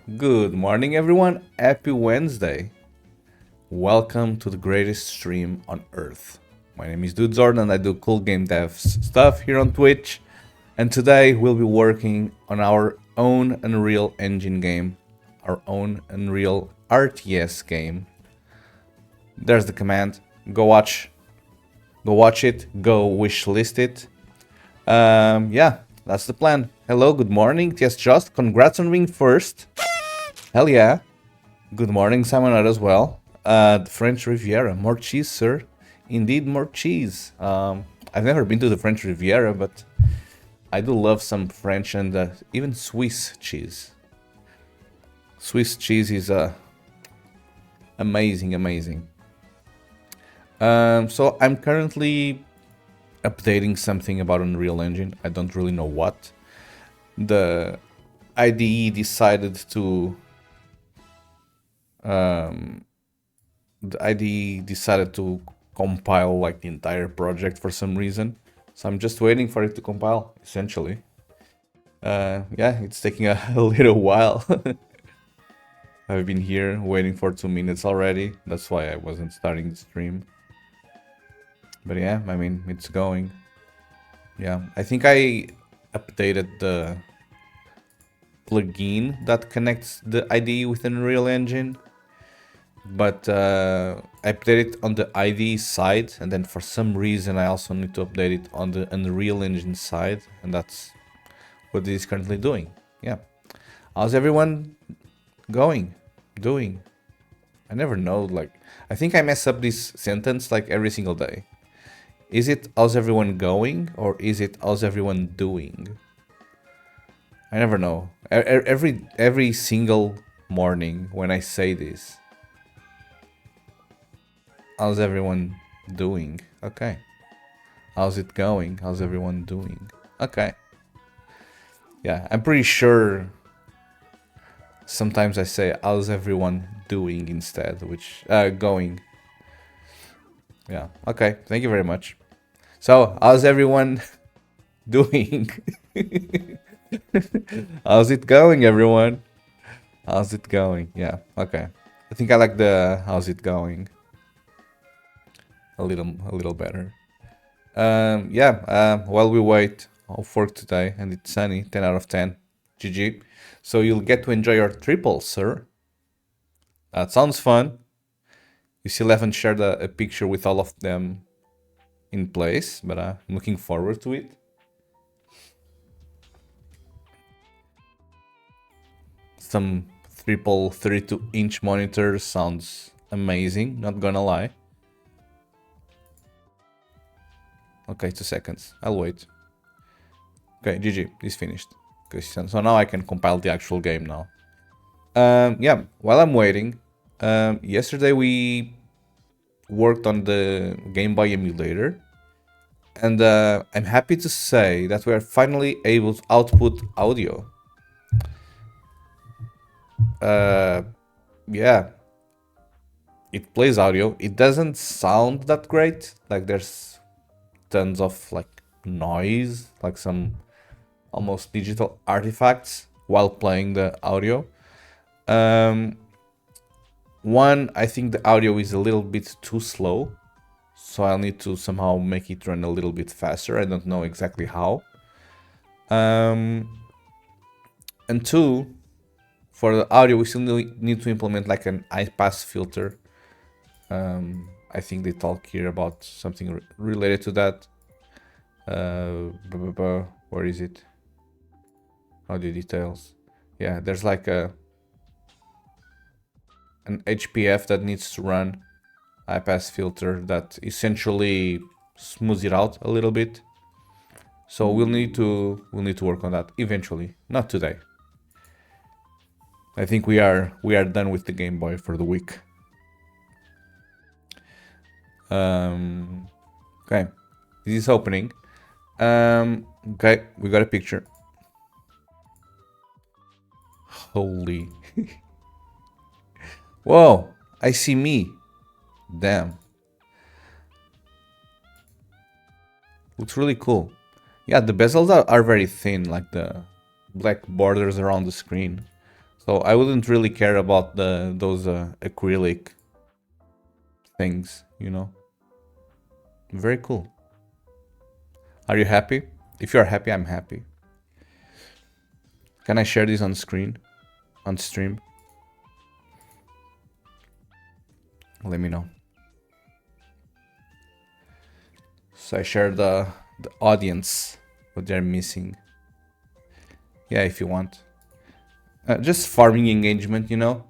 Good morning, everyone. Happy Wednesday. Welcome to the greatest stream on Earth. My name is Dude Zord and I do cool game dev stuff here on Twitch. And today we'll be working on our own Unreal Engine game, our own Unreal RTS game. There's the command. Go watch it. Go wishlist it. Yeah, that's the plan. Hello, good morning. Yes, just congrats on being first. Hell yeah. Good morning, Simon as well. The French Riviera. More cheese, sir. Indeed, more cheese. I've never been to the French Riviera, but I do love some French and even Swiss cheese. Swiss cheese is amazing, amazing. So I'm currently updating something about Unreal Engine. I don't really know what. The IDE decided to compile like the entire project for some reason, so I'm just waiting for it to compile essentially. Yeah, it's taking a little while. I've been here waiting for 2 minutes already. That's why I wasn't starting the stream, but yeah, I mean, it's going. Yeah, I think I updated the plugin that connects the IDE with Unreal Engine, but I update it on the IDE side, and then for some reason I also need to update it on the Unreal Engine side, and that's what it is currently doing. Yeah. How's everyone doing? I never know, like, I think I mess up this sentence like every single day. Is it how's everyone going, or is it how's everyone doing? I never know. Every single morning when I say this. How's everyone doing? Okay. How's it going? How's everyone doing? Okay. Yeah, I'm pretty sure sometimes I say how's everyone doing instead, which going. Yeah. Okay. Thank you very much. So, how's everyone doing? How's it going, everyone? How's it going? Yeah. Okay. I think I like the how's it going a little better. Yeah, while we wait, off work today, and it's sunny, 10 out of 10. GG. So you'll get to enjoy your triple, sir. That sounds fun. You still haven't shared a picture with all of them in place, but I'm looking forward to it. Some triple 32-inch monitors sounds amazing, not gonna lie. Okay, 2 seconds. I'll wait. Okay, GG. It's finished. Okay, so now I can compile the actual game now. Yeah, while I'm waiting, yesterday we worked on the Game Boy emulator, and I'm happy to say that we are finally able to output audio. Yeah, it plays audio. It doesn't sound that great. Like, there's tons of like noise, like some almost digital artifacts while playing the audio. One, I think the audio is a little bit too slow, so I'll need to somehow make it run a little bit faster. I don't know exactly how. And two, for the audio, we still need to implement like an high pass filter. I think they talk here about something related to that. Where is it? Audio details. Yeah, there's like an HPF that needs to run high pass filter that essentially smooths it out a little bit. So we'll need to work on that eventually, not today. I think we are done with the Game Boy for the week. Okay, this is opening. Okay, we got a picture. Holy. Whoa, I see me. Damn. Looks really cool. Yeah, the bezels are very thin, like the black borders around the screen. So I wouldn't really care about those acrylic things, you know. Very cool. Are you happy? If you're happy, I'm happy. Can I share this on screen? On stream? Let me know. So I share the audience what they're missing. Yeah, if you want. Just farming engagement, you know.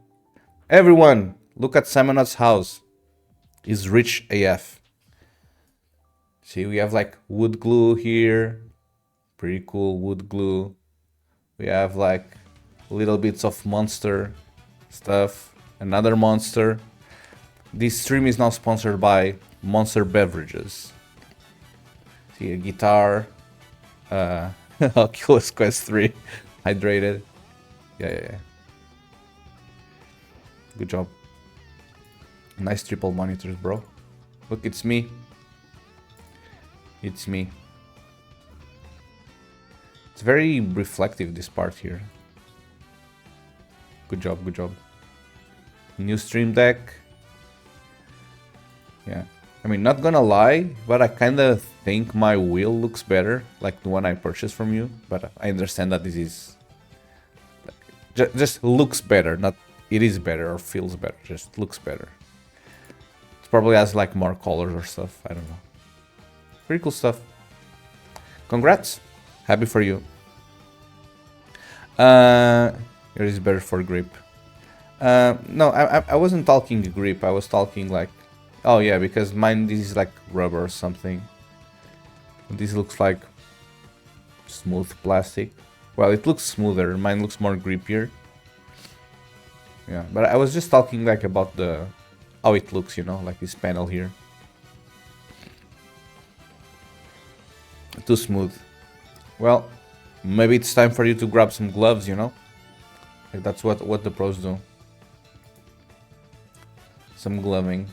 Everyone, look at Simonot's house. He's rich AF. See, we have like wood glue here. Pretty cool wood glue. We have like little bits of monster stuff. Another monster. This stream is now sponsored by Monster Beverages. See, a guitar. Oculus Quest 3. Hydrated. Yeah. Good job. Nice triple monitors, bro. Look, it's me. It's me. It's very reflective, this part here. Good job, good job. New stream deck. Yeah. I mean, not gonna lie, but I kind of think my wheel looks better, like the one I purchased from you. But I understand that this is... just looks better, not it is better or feels better, just looks better. It probably has like more colors or stuff, I don't know. Pretty cool stuff. Congrats. Happy for you. It is better for grip. No, I wasn't talking grip, I was talking like... Oh yeah, because mine, this is like rubber or something. This looks like smooth plastic. Well, it looks smoother, mine looks more grippier. Yeah, but I was just talking like about the... how it looks, you know, like this panel here. Too smooth. Well, maybe it's time for you to grab some gloves, you know? Like that's what the pros do. Some gloving.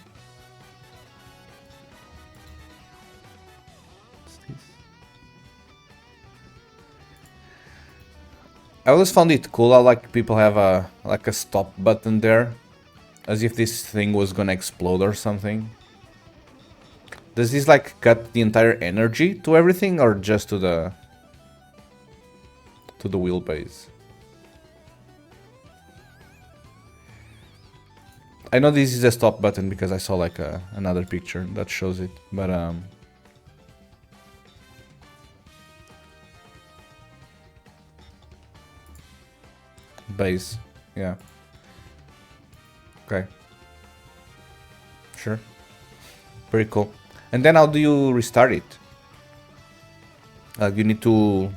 What's this? I always found it cool how like people have a like a stop button there. As if this thing was gonna explode or something. Does this like cut the entire energy to everything or just to the wheelbase? I know this is a stop button because I saw like another picture that shows it, but base, yeah. Okay. Sure. Very cool. And then how do you restart it? You need to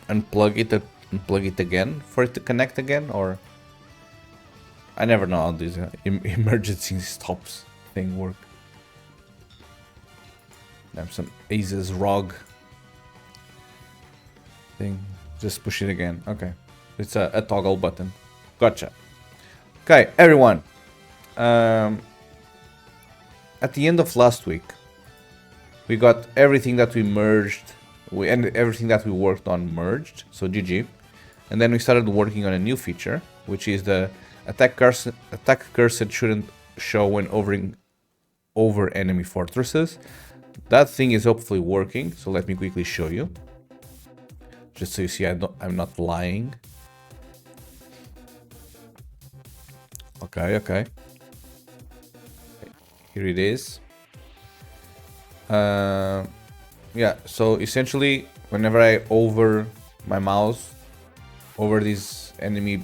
unplug it and plug it again for it to connect again, or... I never know how this emergency stops thing work. I have some Aces ROG thing. Just push it again. Okay. It's a toggle button. Gotcha. Okay, everyone. At the end of last week, we got everything that we merged, and everything that we worked on merged, so GG. And then we started working on a new feature, which is the attack cursor shouldn't show when over enemy fortresses. That thing is hopefully working, so let me quickly show you. Just so you see I'm not lying. Okay. Here it is. Yeah, so essentially, whenever I hover my mouse over these enemy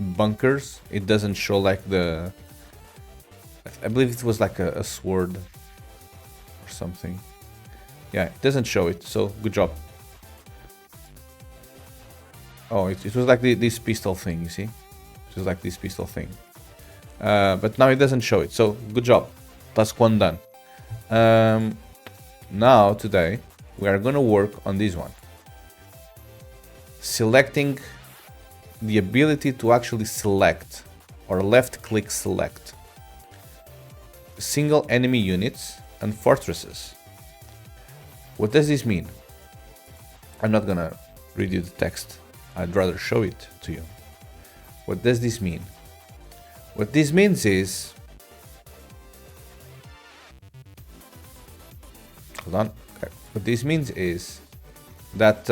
bunkers, it doesn't show like the... I believe it was like a sword or something. Yeah, it doesn't show it, so good job. Oh, it was like this pistol thing, you see? It was like this pistol thing. But now it doesn't show it, so good job. Task 1 done. Now, today, we are gonna work on this one. Selecting the ability to actually select, or left click select, single enemy units and fortresses. What does this mean? I'm not gonna read you the text, I'd rather show it to you. What does this mean? What this means is, hold on. Okay. What this means is that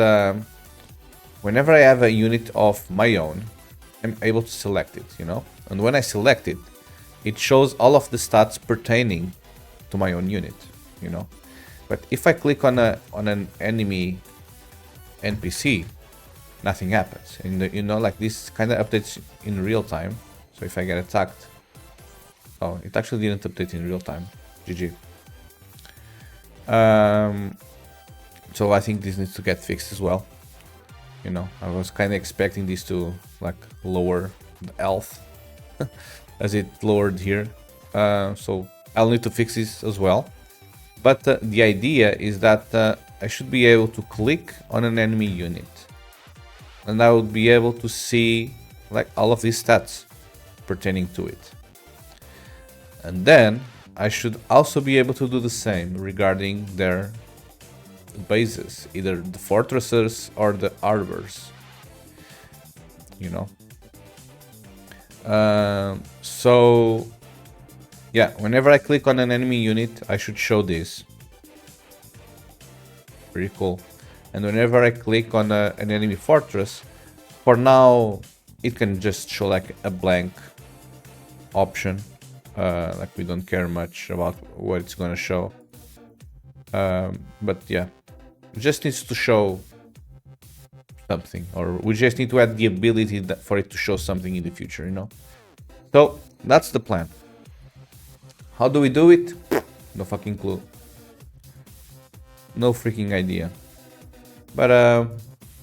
whenever I have a unit of my own, I'm able to select it, you know? And when I select it, it shows all of the stats pertaining to my own unit, you know? But if I click on an enemy NPC, nothing happens. And you know, like this kind of updates in real time. So if I get attacked, oh, it actually didn't update in real time. GG. So I think this needs to get fixed as well. You know, I was kind of expecting this to like lower the health as it lowered here. So I'll need to fix this as well. But the idea is that I should be able to click on an enemy unit, and I would be able to see like all of these stats pertaining to it. And then I should also be able to do the same regarding their bases, either the fortresses or the harbors, you know. So yeah, whenever I click on an enemy unit, I should show this. Pretty cool. And whenever I click on an enemy fortress, for now it can just show like a blank option. Like we don't care much about what it's gonna show. But yeah, it just needs to show something, or we just need to add the ability for it to show something in the future, you know. So that's the plan. How do we do it? No fucking clue. No freaking idea. But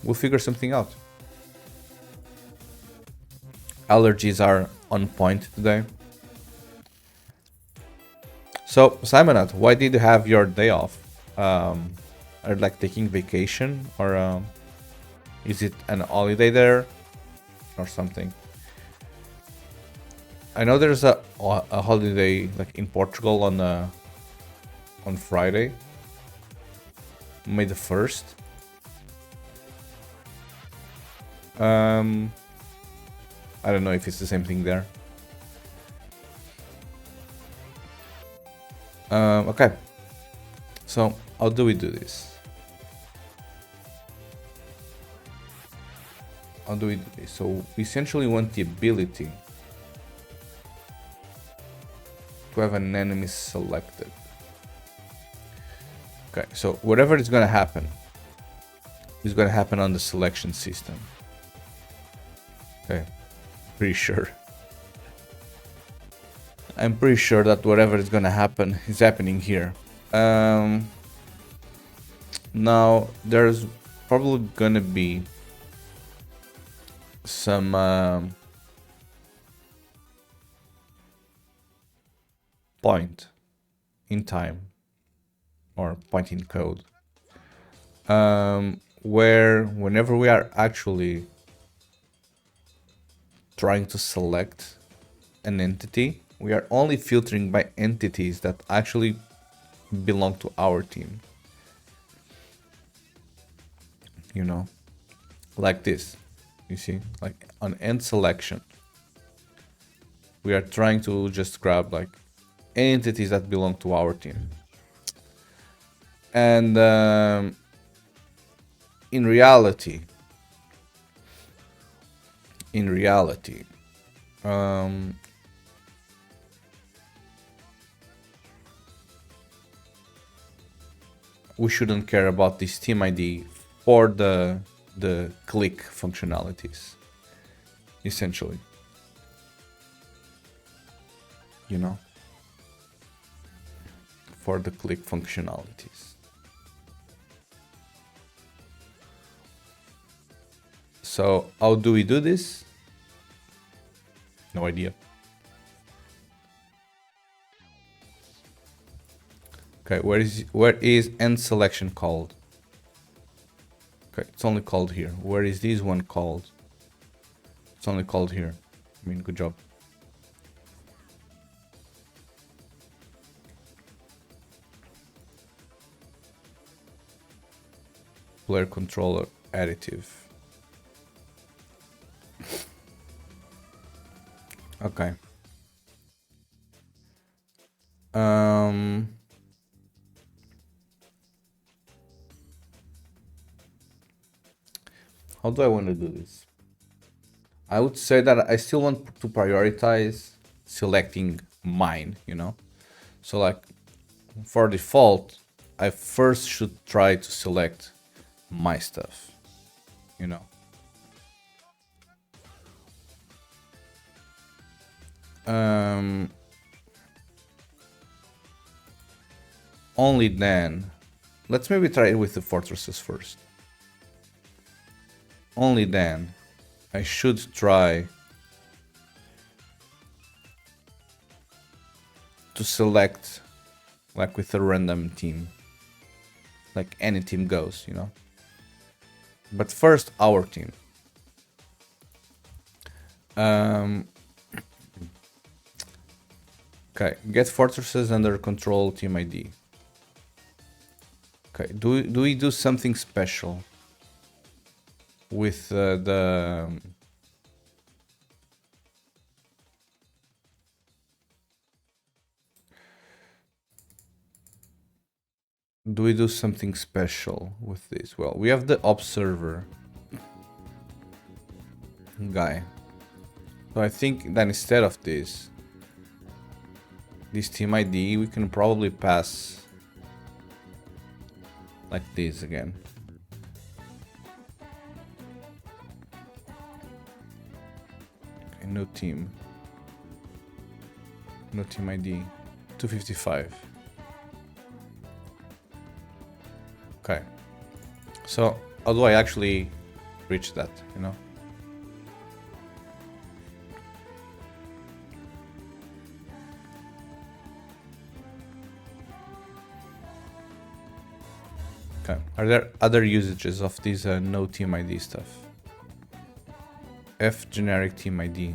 we'll figure something out. Allergies are on point today. So, Simonat, why did you have your day off? Are you like taking vacation, or is it an holiday there or something? I know there's a holiday like in Portugal on Friday, May the 1st. I don't know if it's the same thing there. Okay, so how do we do this? How do we do this? So we essentially want the ability to have an enemy selected. Okay, so whatever is gonna happen is gonna happen on the selection system. Okay, pretty sure. I'm pretty sure that whatever is gonna happen is happening here. Now there's probably gonna be some point in time or point in code where whenever we are actually trying to select an entity, we are only filtering by entities that actually belong to our team. You know, like this. You see, like on end selection, we are trying to just grab like entities that belong to our team. And in reality, we shouldn't care about this team ID for the click functionalities, essentially. You know, for the click functionalities. So how do we do this? No idea. Okay, where is end selection called? Okay, it's only called here. Where is this one called? It's only called here. I mean, good job. Player controller additive. Okay. Um. How do I want to do this? I would say that I still want to prioritize selecting mine, you know? So like for default, I first should try to select my stuff, you know? Only then, let's maybe try it with the fortresses first. Only then, I should try to select like with a random team, like any team goes, you know. But first, our team. Okay, get fortresses under control, team ID. Okay, do we do something special with the? Do we do something special with this? Well, we have the observer guy. So I think that instead of this team ID, we can probably pass like this again. Okay, no team ID, 255. Okay, so how do I actually reach that, you know? Okay, are there other usages of this no team ID stuff? F generic team ID.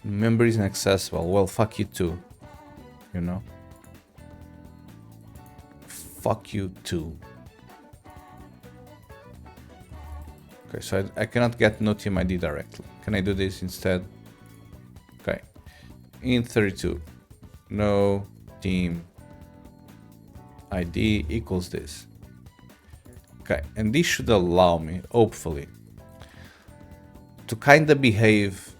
Memory is inaccessible. Well, fuck you too. You know? Fuck you too. Okay, so I cannot get no team ID directly. Can I do this instead? Okay. In 32, no team ID equals this. Okay, and this should allow me, hopefully, to kind of behave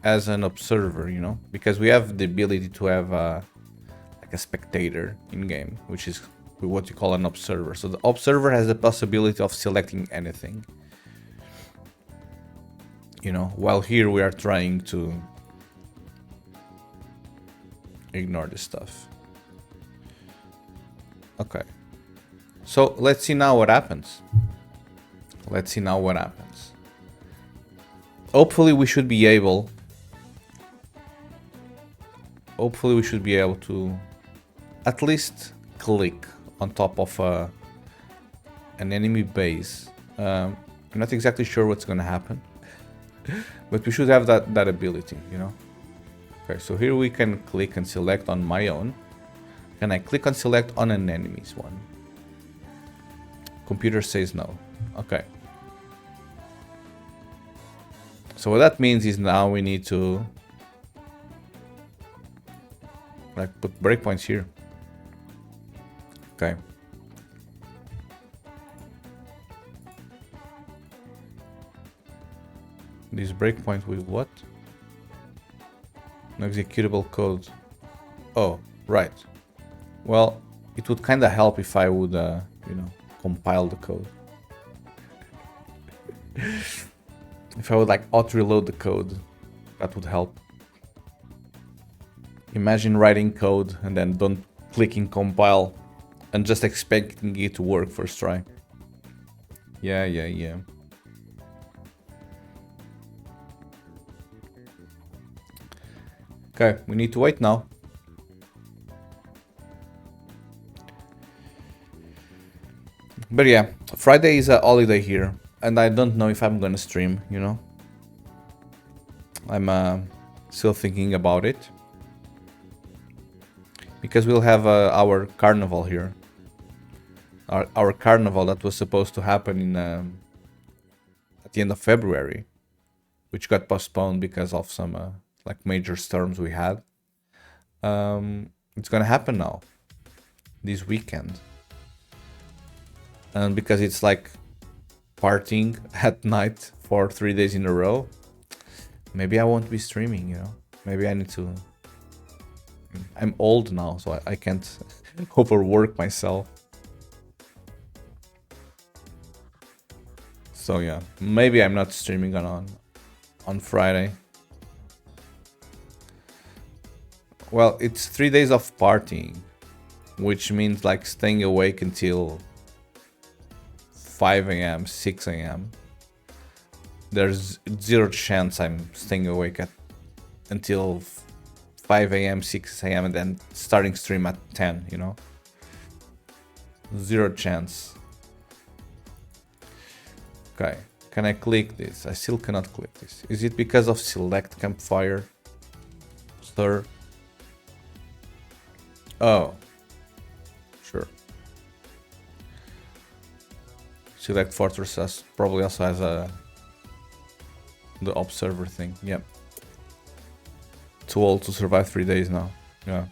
as an observer, you know, because we have the ability to have like a spectator in game, which is what you call an observer. So the observer has the possibility of selecting anything, you know, while here we are trying to ignore this stuff. Okay, so let's see now what happens. Let's see now what happens. Hopefully we should be able to at least click on top of an enemy base. I'm not exactly sure what's gonna happen, but we should have that ability, you know. Okay, so here we can click and select on my own. Can I click and select on an enemy's one? Computer says no. Okay. So what that means is now we need to like put breakpoints here. Okay. This breakpoint with what? No executable code. Oh, right. Well, it would kind of help if I would, you know, compile the code. If I would like auto-reload the code, that would help. Imagine writing code and then don't clicking compile and just expecting it to work first try. Yeah. Okay, we need to wait now. But yeah, Friday is a holiday here, and I don't know if I'm gonna stream, you know. I'm still thinking about it. Because we'll have our carnival here our carnival that was supposed to happen in at the end of February, which got postponed because of some like major storms we had. It's gonna happen now this weekend, and because it's like partying at night for 3 days in a row, maybe I won't be streaming. You know, maybe I need to. I'm old now, so I can't overwork myself. So yeah, maybe I'm not streaming on Friday. Well, it's 3 days of partying, which means like staying awake until 5 a.m., 6 a.m. There's zero chance I'm staying awake until 5 a.m., 6 a.m. and then starting stream at 10, you know? Zero chance. Okay, can I click this? I still cannot click this. Is it because of select campfire? Sir? Oh. Sure. Select fortress probably also has the observer thing. Yep. Too old to survive 3 days now. Yeah.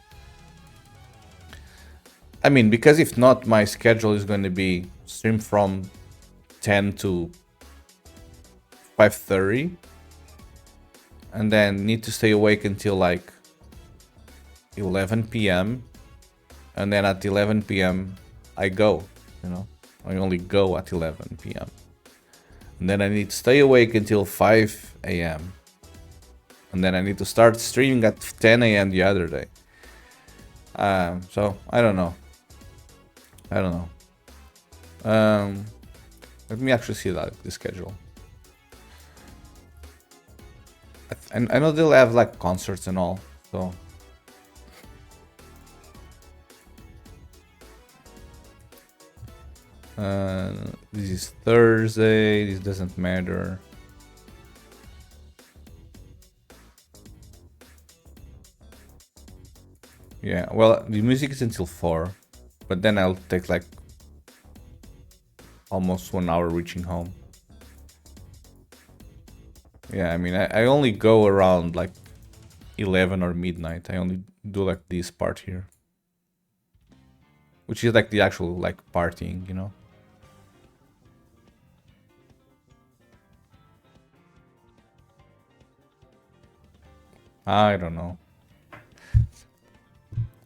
I mean, because if not, my schedule is going to be stream from 10 to 5:30, and then need to stay awake until like 11 p.m. and then at 11 p.m. I go, you know, I only go at 11 p.m. and then I need to stay awake until 5 a.m. and then I need to start streaming at 10 a.m. the other day. So I don't know. Let me actually see the schedule. I know they'll have like concerts and all, so. This is Thursday, this doesn't matter. Yeah, well, the music is until 4, but then I'll take like almost 1 hour reaching home. Yeah, I mean, I only go around like 11 or midnight. I only do like this part here, which is like the actual like partying, you know. I don't know.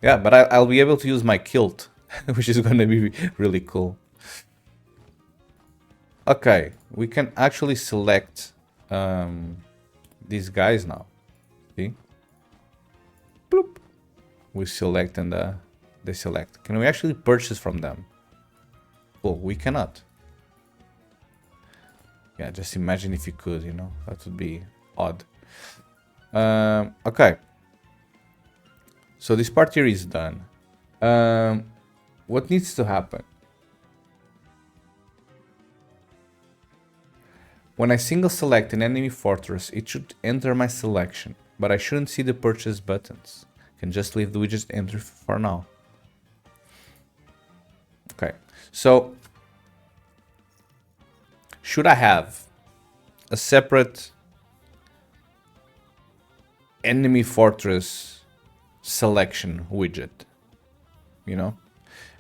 Yeah, but I'll be able to use my kilt, which is going to be really cool. Okay, we can actually select these guys now. See? Bloop. We select and they select. Can we actually purchase from them? Well, we cannot. Yeah, just imagine if you could, you know, that would be odd. Okay. So this part here is done. What needs to happen? When I single select an enemy fortress, it should enter my selection, but I shouldn't see the purchase buttons. I can just leave the widget empty for now. Okay, so should I have a separate enemy fortress selection widget? You know,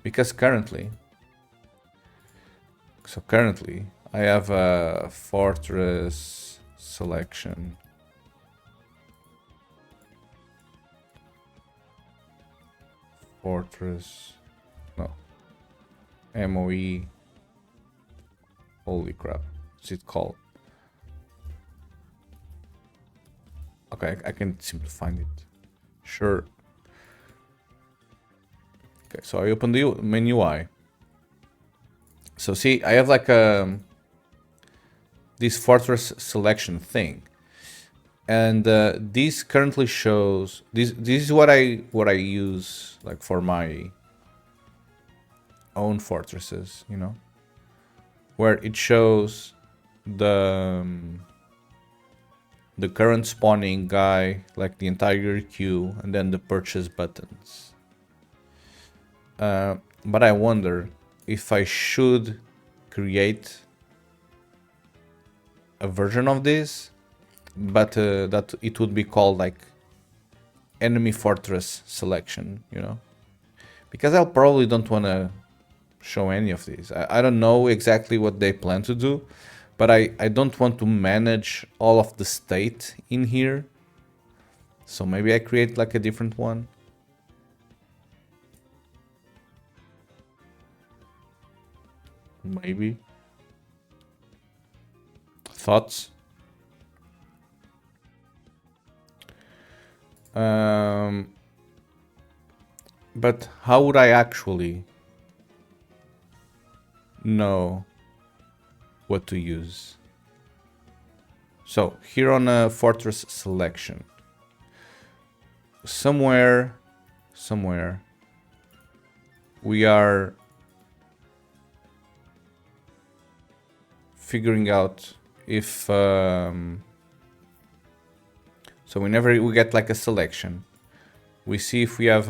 because currently I have a fortress selection. Fortress, no, MOE, holy crap, what's it called? Okay, I can simply find it. Sure. Okay, so I open the main UI. So see, I have like this fortress selection thing, and this currently shows this. This is what I use like for my own fortresses, you know, where it shows the current spawning guy, like the entire queue, and then the purchase buttons. But I wonder if I should create a version of this, but that it would be called like enemy fortress selection, you know, because I probably don't want to show any of these. I don't know exactly what they plan to do, but I don't want to manage all of the state in here. So maybe I create like a different one. Maybe. Thoughts? But how would I actually know what to use? So here on a fortress selection, somewhere we are figuring out if so whenever we get like a selection, we see if we have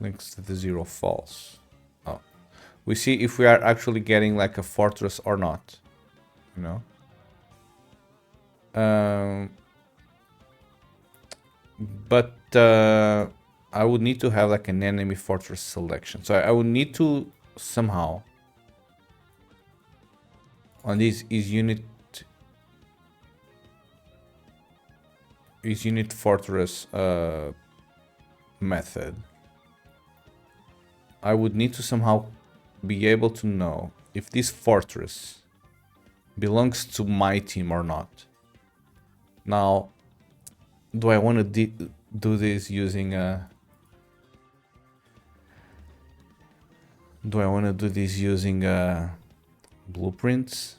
links to the zero false. Oh, we see if we are actually getting like a fortress or not, you know. But I would need to have like an enemy fortress selection, so I would need to somehow on this is unit fortress method. I would need to somehow be able to know if this fortress belongs to my team or not. Now, do I want to do this using a... Do I want to do this using blueprints?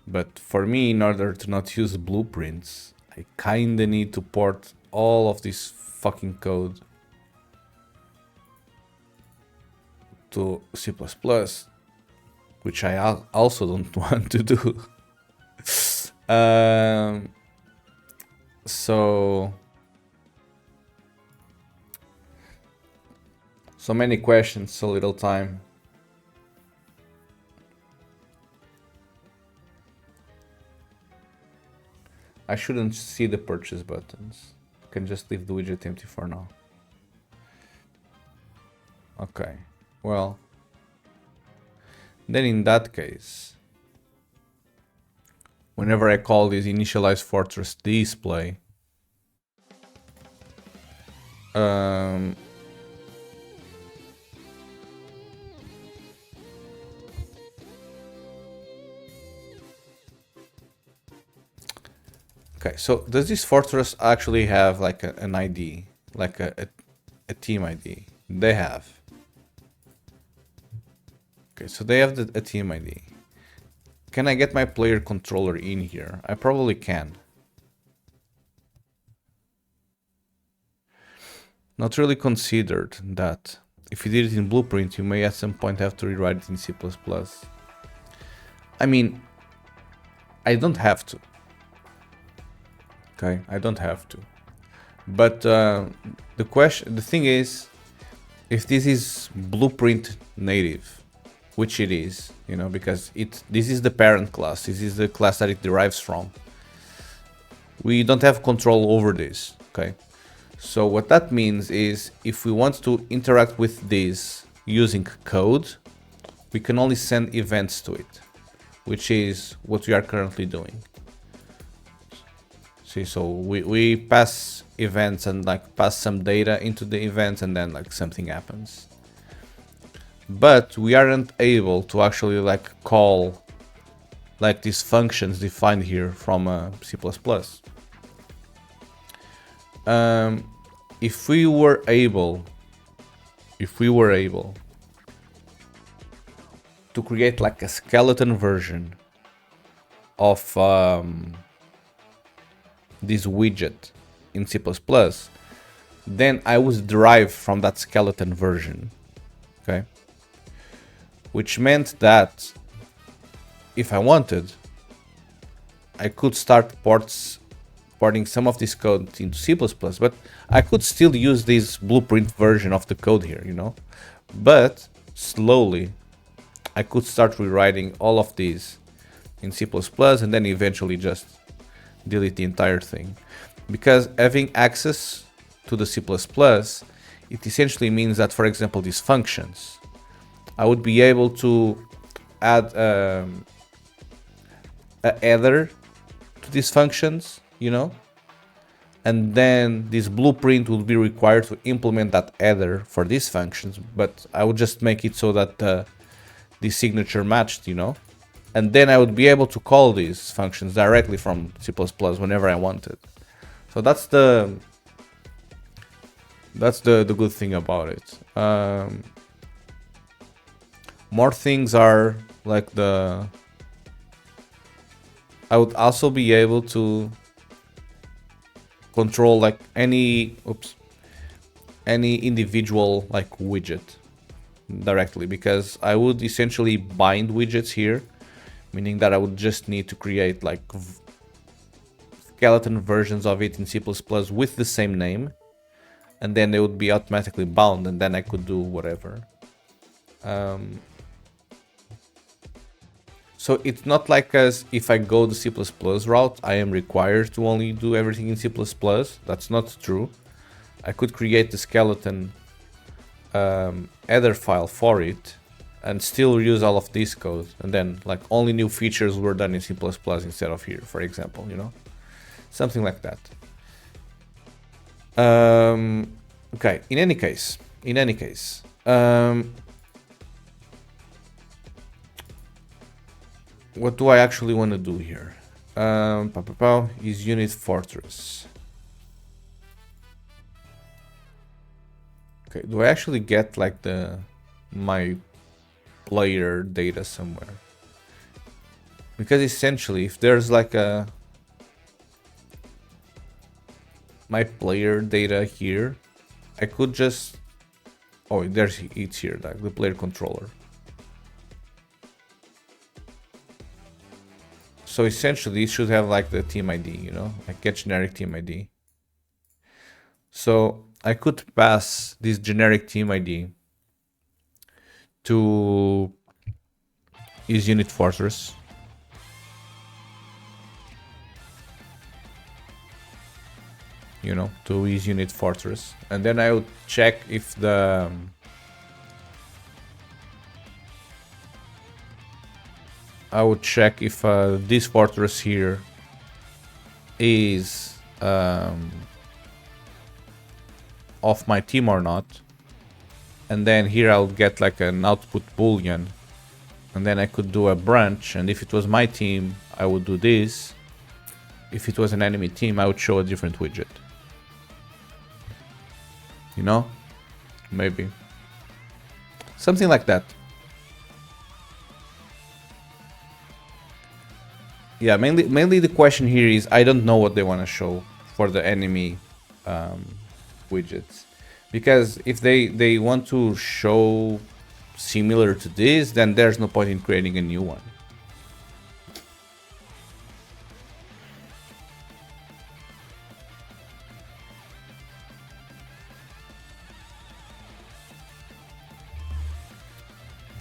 But for me, in order to not use blueprints, I kinda need to port all of this fucking code to C++, which I also don't want to do. So many questions, so little time. I shouldn't see the purchase buttons. I can just leave the widget empty for now. Okay, well, then in that case, whenever I call this initialize fortress display, okay, so does this fortress actually have like an ID, like a team ID? They have. Okay, so they have a team ID. Can I get my player controller in here? I probably can. Not really considered that. If you did it in Blueprint, you may at some point have to rewrite it in C++. I mean, I don't have to. Okay, I don't have to. But the thing is, if this is Blueprint native, which it is, you know, because this is the parent class, this is the class that it derives from. We don't have control over this, okay? So what that means is, if we want to interact with this using code, we can only send events to it, which is what we are currently doing. See, so we pass events and like pass some data into the events, and then like something happens. But we aren't able to actually like call like these functions defined here from C++. If we were able to create like a skeleton version of this widget in C++, then I would derive from that skeleton version, okay? Which meant that if I wanted, I could start ports exporting some of this code into C++, but I could still use this blueprint version of the code here, you know. But slowly, I could start rewriting all of these in C++ and then eventually just delete the entire thing. Because having access to the C++, it essentially means that, for example, these functions, I would be able to add a header to these functions, you know, and then this blueprint will be required to implement that header for these functions, but I would just make it so that the signature matched, you know, and then I would be able to call these functions directly from C++ whenever I wanted. So that's the good thing about it. More things are like I would also be able to control like any individual like widget directly, because I would essentially bind widgets here, meaning that I would just need to create like skeleton versions of it in C++ with the same name, and then they would be automatically bound, and then I could do whatever. So it's not like as if I go the C++ route, I am required to only do everything in C++. That's not true. I could create the skeleton header file for it and still use all of this code, and then like only new features were done in C++ instead of here, for example, you know, something like that. Okay, in any case, what do I actually want to do here? Is unit fortress. Okay, do I actually get like my player data somewhere? Because essentially, if there's like my player data here, I could just, oh, it's here, like the player controller. So essentially, it should have like the team ID, you know, like get generic team ID. So I could pass this generic team ID to is unit fortress. You know, to is unit fortress, and then I would check if this fortress here is of my team or not, and then here I'll get like an output boolean, and then I could do a branch, and if it was my team I would do this, if it was an enemy team I would show a different widget, you know, maybe something like that. Yeah, mainly the question here is I don't know what they want to show for the enemy widgets, because if they want to show similar to this, then there's no point in creating a new one.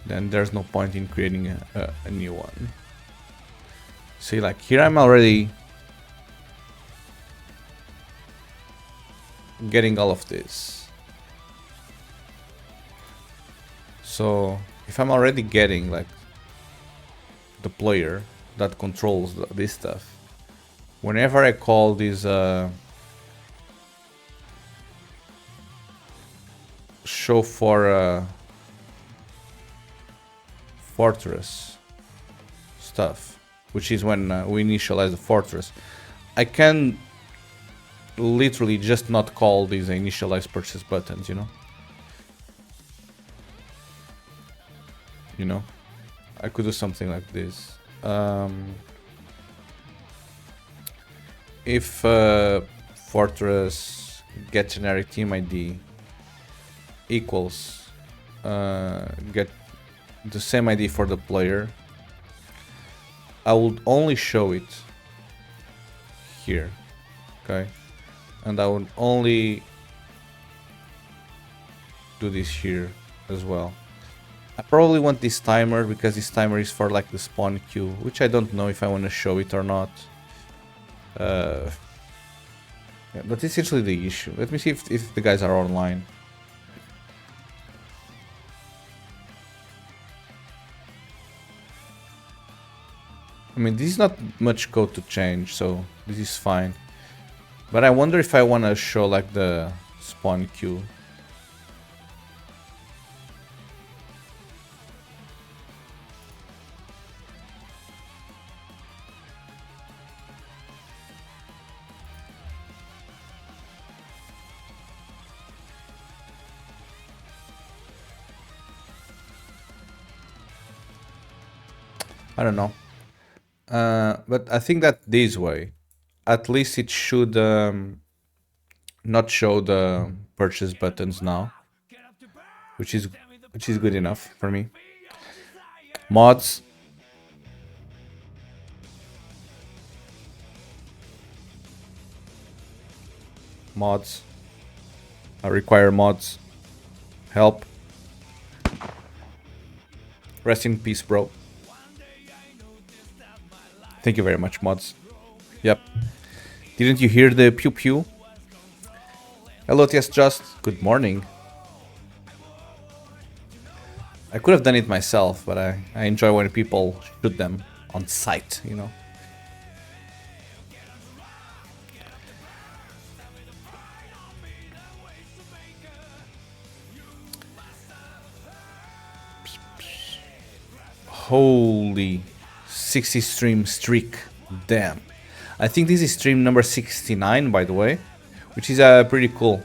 Then there's no point in creating a new one. See, like here I'm already getting all of this. So if I'm already getting like the player that controls this stuff, whenever I call this show for fortress stuff, which is when we initialize the fortress, I can literally just not call these initialize purchase buttons, you know, I could do something like this. If fortress get generic team ID equals get the same ID for the player, I would only show it here. Okay. And I would only do this here as well. I probably want this timer because this timer is for like the spawn queue, which I don't know if I want to show it or not. Yeah, that's essentially the issue. Let me see if the guys are online. I mean, this is not much code to change, so this is fine. But I wonder if I want to show like the spawn queue. I don't know. But I think that this way, at least it should not show the purchase buttons now, which is good enough for me. Mods. Mods. I require mods. Help. Rest in peace, bro. Thank you very much, mods. Yep. Didn't you hear the pew pew? Hello, TS Just. Good morning. I could have done it myself, but I enjoy when people shoot them on sight, you know. Holy 60 stream streak. Damn. I think this is stream number 69, by the way, which is pretty cool.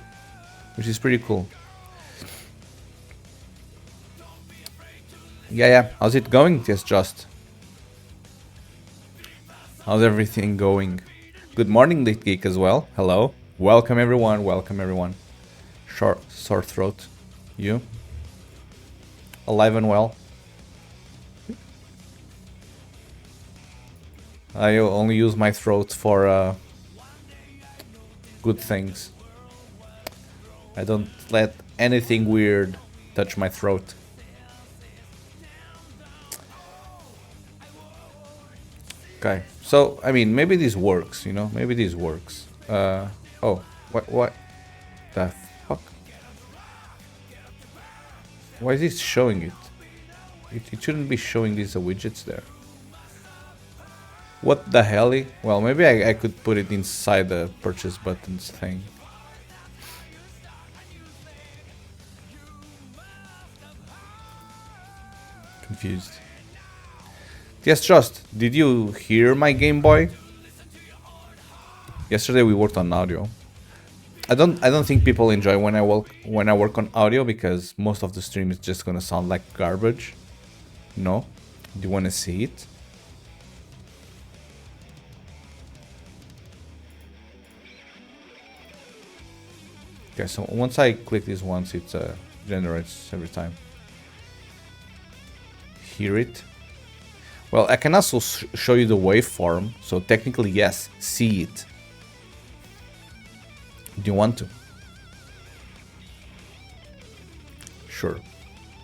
Yeah. How's it going? Yes, Just. How's everything going? Good morning, Lit Geek as well. Hello. Welcome everyone. Welcome everyone. Sore throat. You? Alive and well? I only use my throat for good things. I don't let anything weird touch my throat. Okay, so I mean, maybe this works, you know? Maybe this works. Oh, what the fuck? Why is this showing it? It shouldn't be showing these widgets there. What the hell? Well, maybe I could put it inside the purchase buttons thing. Confused. Yes, Just, did you hear my Game Boy? Yesterday we worked on audio. I don't think people enjoy when I work on audio because most of the stream is just gonna sound like garbage. No? Do you wanna see it? Okay, so once I click this once, it generates every time. Hear it? Well, I can also show you the waveform, so technically yes, see it. Do you want to? Sure.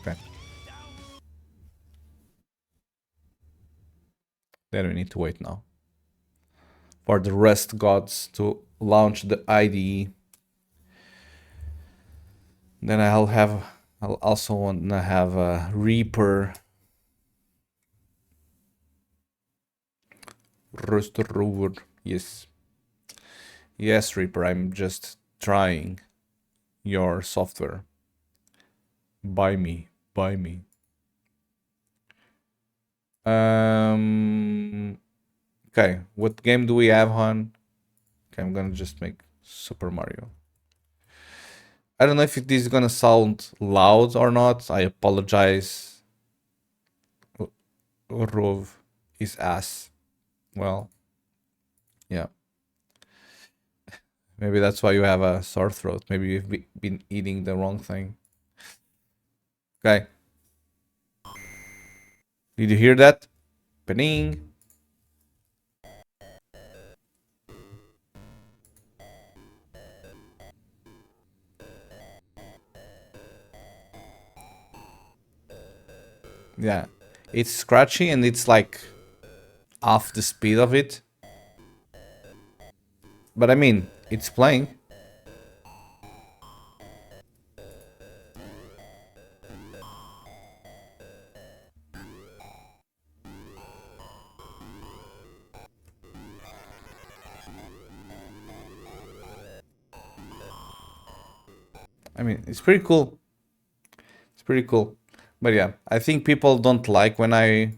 Okay. Then we need to wait now for the Rust gods to launch the IDE. Then I'll also want to have a Reaper. Rust Rover. Yes. Yes, Reaper, I'm just trying your software. Buy me. Buy me. Okay, what game do we have on? Okay, I'm gonna just make Super Mario. I don't know if this is gonna sound loud or not. I apologize. Rov is ass. Well, yeah. Maybe that's why you have a sore throat. Maybe you've been eating the wrong thing. Okay. Did you hear that? Pening. Yeah, it's scratchy and it's like half the speed of it. But I mean, it's playing. I mean, it's pretty cool. It's pretty cool. But yeah, I think people don't like when I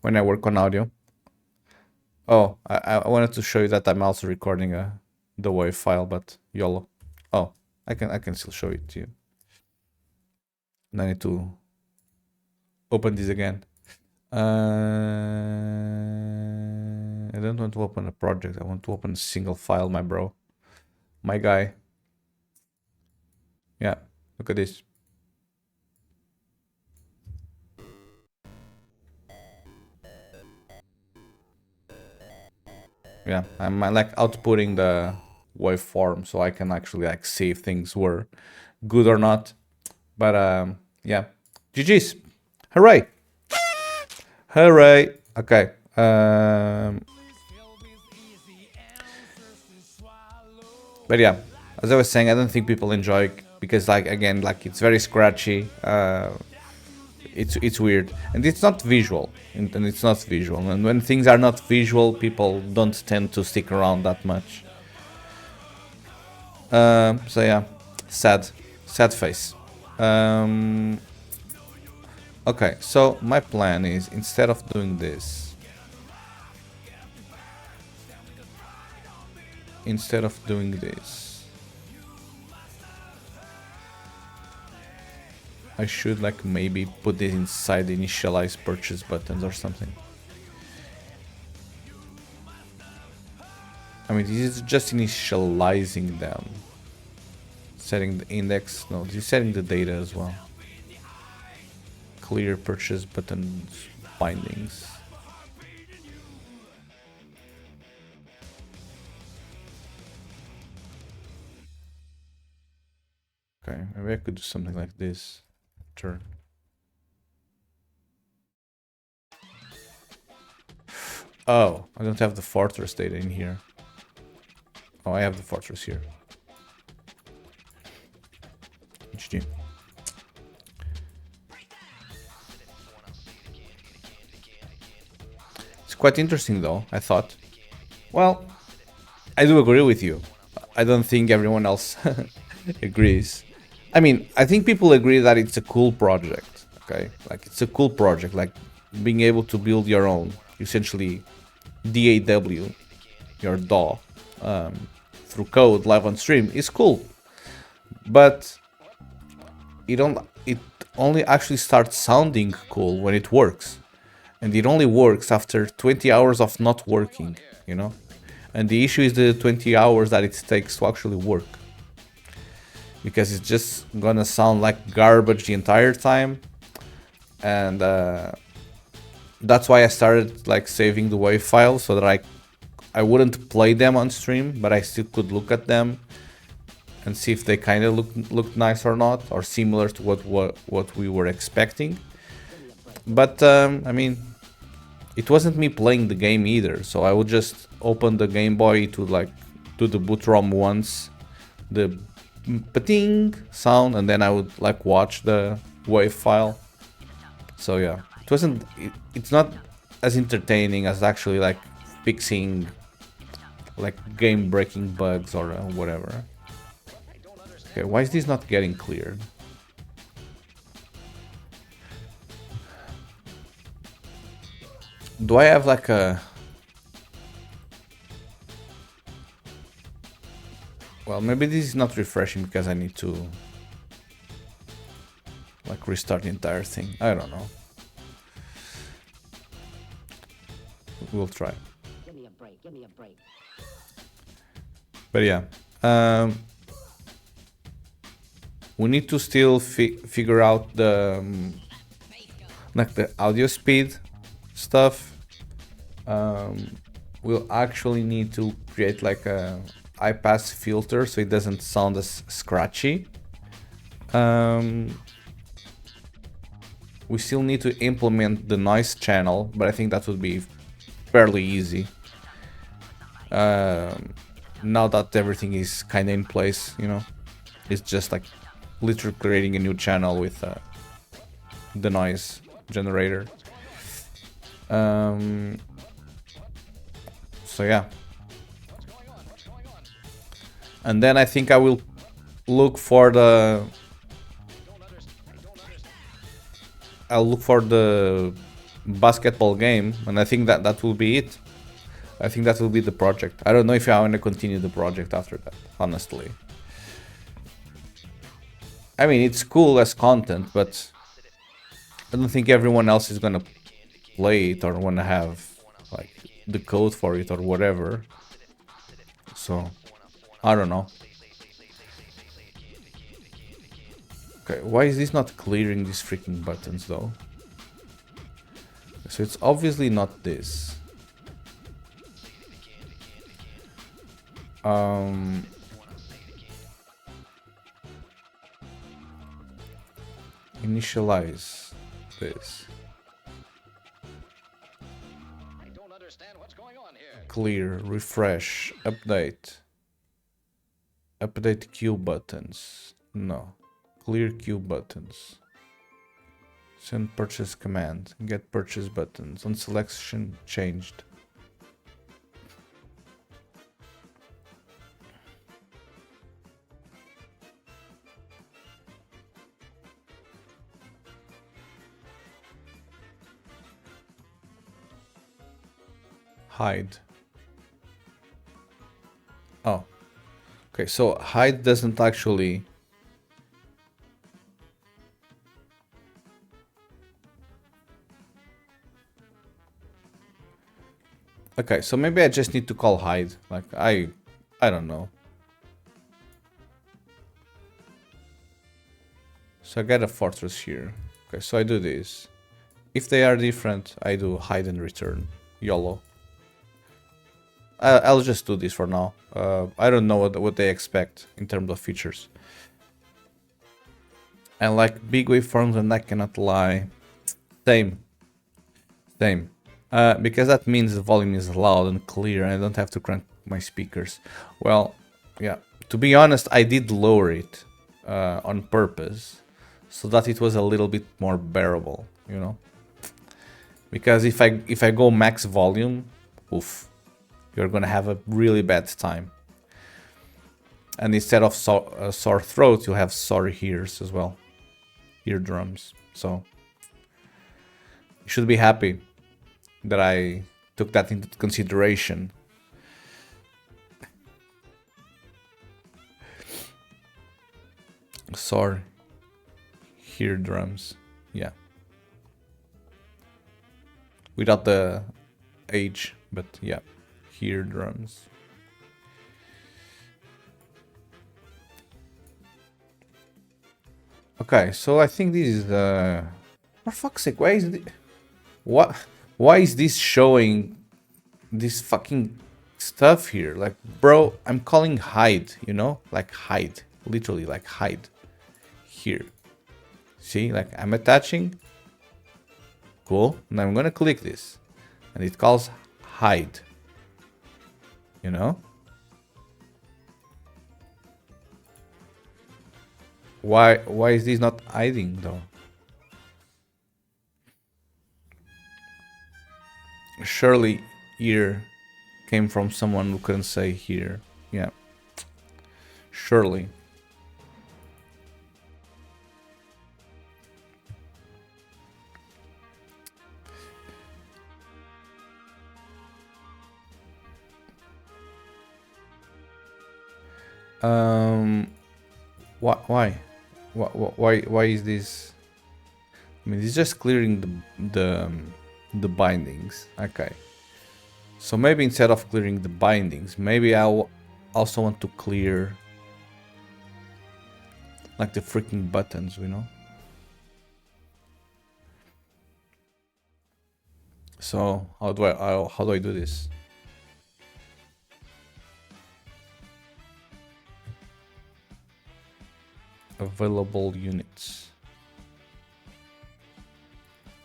work on audio. Oh, I wanted to show you that I'm also recording the WAV file, but YOLO. Oh, I can still show it to you. And I need to open this again. I don't want to open a project. I want to open a single file, my bro. My guy. Yeah, look at this. Yeah, I'm like outputting the waveform so I can actually like see if things were good or not. But yeah, GG's. Hooray! Hooray! Okay. But yeah, as I was saying, I don't think people enjoy it because, like, again, like it's very scratchy. It's weird, and it's not visual, and it's not visual. And when things are not visual, people don't tend to stick around that much. So yeah, sad face. Um, okay, so my plan is instead of doing this, I should like maybe put this inside the initialize purchase buttons or something. I mean, this is just initializing them. Setting the index, no, this is setting the data as well. Clear purchase buttons bindings. Okay, maybe I could do something like this. Turn. Oh, I don't have the fortress data in here. Oh, I have the fortress here. GG. It's quite interesting though, I thought. Well, I do agree with you. I don't think everyone else agrees. I mean, I think people agree that it's a cool project, okay? Like, it's a cool project, like being able to build your own, essentially, DAW, your DAW, through code live on stream is cool. But it only actually starts sounding cool when it works. And it only works after 20 hours of not working, you know? And the issue is the 20 hours that it takes to actually work. Because it's just gonna sound like garbage the entire time. And that's why I started like saving the WAV files so that I wouldn't play them on stream, but I still could look at them and see if they kind of looked nice or not, or similar to what we were expecting. But I mean, it wasn't me playing the game either, so I would just open the Game Boy to like do the boot ROM once, the pating sound, and then I would like watch the WAV file. So yeah, it's not as entertaining as actually like fixing like game breaking bugs or whatever. Okay, why is this not getting cleared? Do I have like a... Well, maybe this is not refreshing because I need to like restart the entire thing. I don't know. We'll try. Give me a break, give me a break. But yeah, we need to still figure out the like the audio speed stuff. We'll actually need to create like a high pass filter so it doesn't sound as scratchy. We still need to implement the noise channel, but I think that would be fairly easy. Now that everything is kind of in place, you know, it's just like literally creating a new channel with the noise generator. So yeah, and then I think I will look for the basketball game, and I think that will be it. I think that will be the project. I don't know if I want to continue the project after that, honestly. I mean, it's cool as content, but I don't think everyone else is gonna play it or wanna have like the code for it or whatever. So I don't know. Okay, why is this not clearing these freaking buttons though? So it's obviously not this. Initialize this. I don't understand what's going on here. Clear, refresh, update. Update queue buttons. No. Clear queue buttons. Send purchase command. Get purchase buttons. On selection changed. Hide. Oh. Okay, so hide doesn't actually... Okay, so maybe I just need to call hide. Like, I don't know. So I get a fortress here. Okay, so I do this. If they are different, I do hide and return. YOLO. I'll just do this for now. I don't know what they expect in terms of features. And like big waveforms, and I cannot lie. Same. Because that means the volume is loud and clear and I don't have to crank my speakers. Well, yeah. To be honest, I did lower it on purpose so that it was a little bit more bearable, you know? Because if I go max volume, oof, you're gonna have a really bad time. And instead of sore throat, you'll have sore ears as well. Eardrums. So you should be happy that I took that into consideration. Sore eardrums. Yeah. Without the H, but yeah. Eardrums. Okay, so I think this is for fuck's sake, why is why is this showing this fucking stuff here? Like, bro, I'm calling hide, you know? Like hide. Literally like hide. Here. See, like I'm attaching. Cool. Now I'm gonna click this. And it calls hide. You know? Why is this not hiding though? Surely here came from someone who couldn't say here. Yeah. Surely. Why? Why is this? I mean, it's just clearing the bindings. Okay. So maybe instead of clearing the bindings, maybe I'll also want to clear like the freaking buttons, you know? So how do I do this? Available units.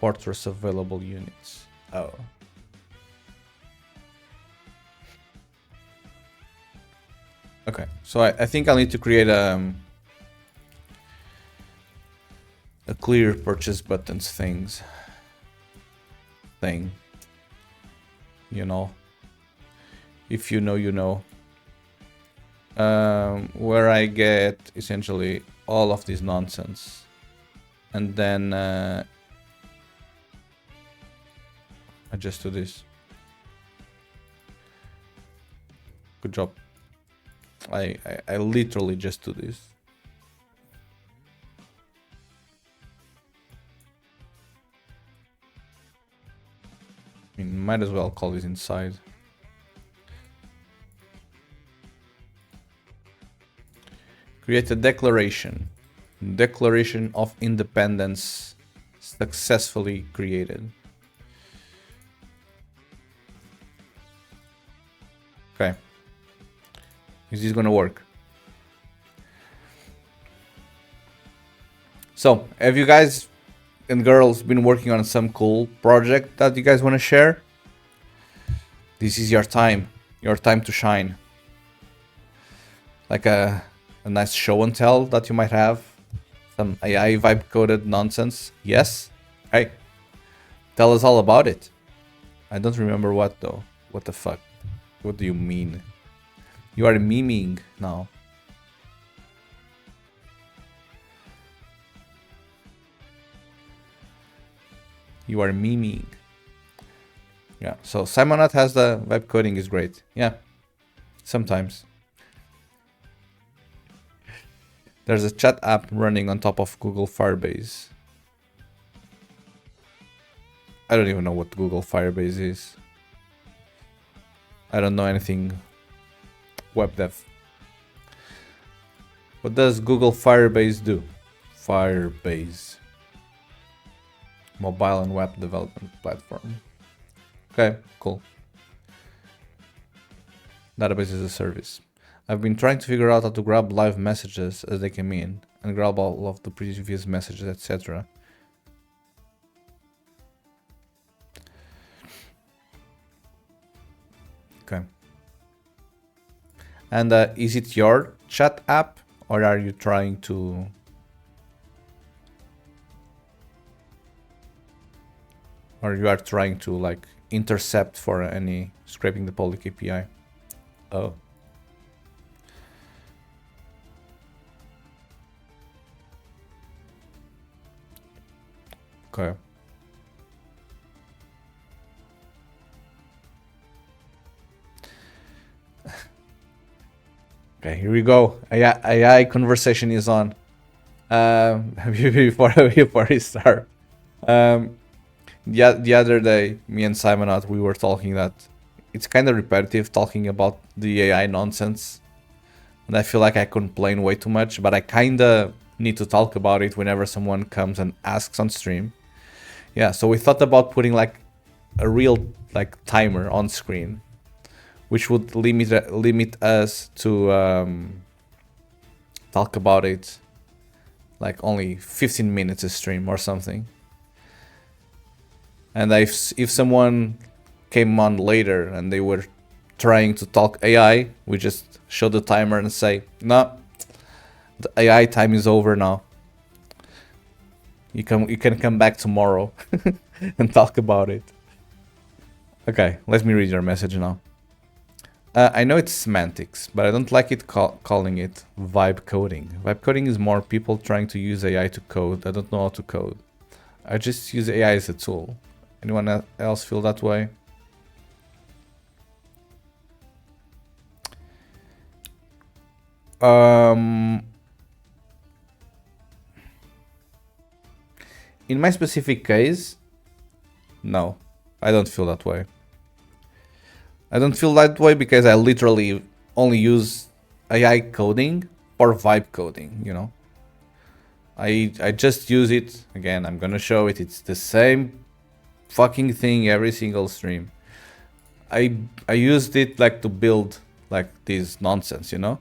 Porters available units. Oh. Okay, so I think I'll need to create a clear purchase buttons thing. You know. If you know, you know. Where I get essentially all of this nonsense. And then I just do this. Good job. I literally just do this. I mean, might as well call this inside. Create a declaration. Declaration of Independence successfully created. Okay. Is this gonna work? So, have you guys and girls been working on some cool project that you guys want to share? This is your time to shine. Like a nice show and tell that you might have. Some AI vibe coded nonsense. Yes? Hey, tell us all about it. I don't remember what though. What the fuck? What do you mean? You are memeing now. You are memeing. Yeah, so Simonat has the vibe coding is great. Yeah, sometimes. There's a chat app running on top of Google Firebase. I don't even know what Google Firebase is. I don't know anything web dev. What does Google Firebase do? Firebase. Mobile and web development platform. Okay, cool. Database as a service. I've been trying to figure out how to grab live messages as they come in and grab all of the previous messages, etc. Okay. And is it your chat app or are you trying to... Or you are trying to like intercept for any scraping the public API? Oh. Okay. Okay, here we go. AI conversation is on. Before we start. The other day, me and Simonat, we were talking that it's kind of repetitive talking about the AI nonsense. And I feel like I complain way too much, but I kind of need to talk about it whenever someone comes and asks on stream. Yeah, so we thought about putting like a real like timer on screen, which would limit us to talk about it like only 15 minutes a stream or something. And if someone came on later and they were trying to talk AI, we just show the timer and say, no, the AI time is over now. You can come back tomorrow and talk about it. Okay, let me read your message now. I know it's semantics, but I don't like it calling it vibe coding. Vibe coding is more people trying to use AI to code. I don't know how to code. I just use AI as a tool. Anyone else feel that way? In my specific case, no, I don't feel that way. I don't feel that way because I literally only use AI coding or vibe coding, you know. I just use it, again, I'm gonna show it, it's the same fucking thing every single stream. I used it like to build like this nonsense, you know?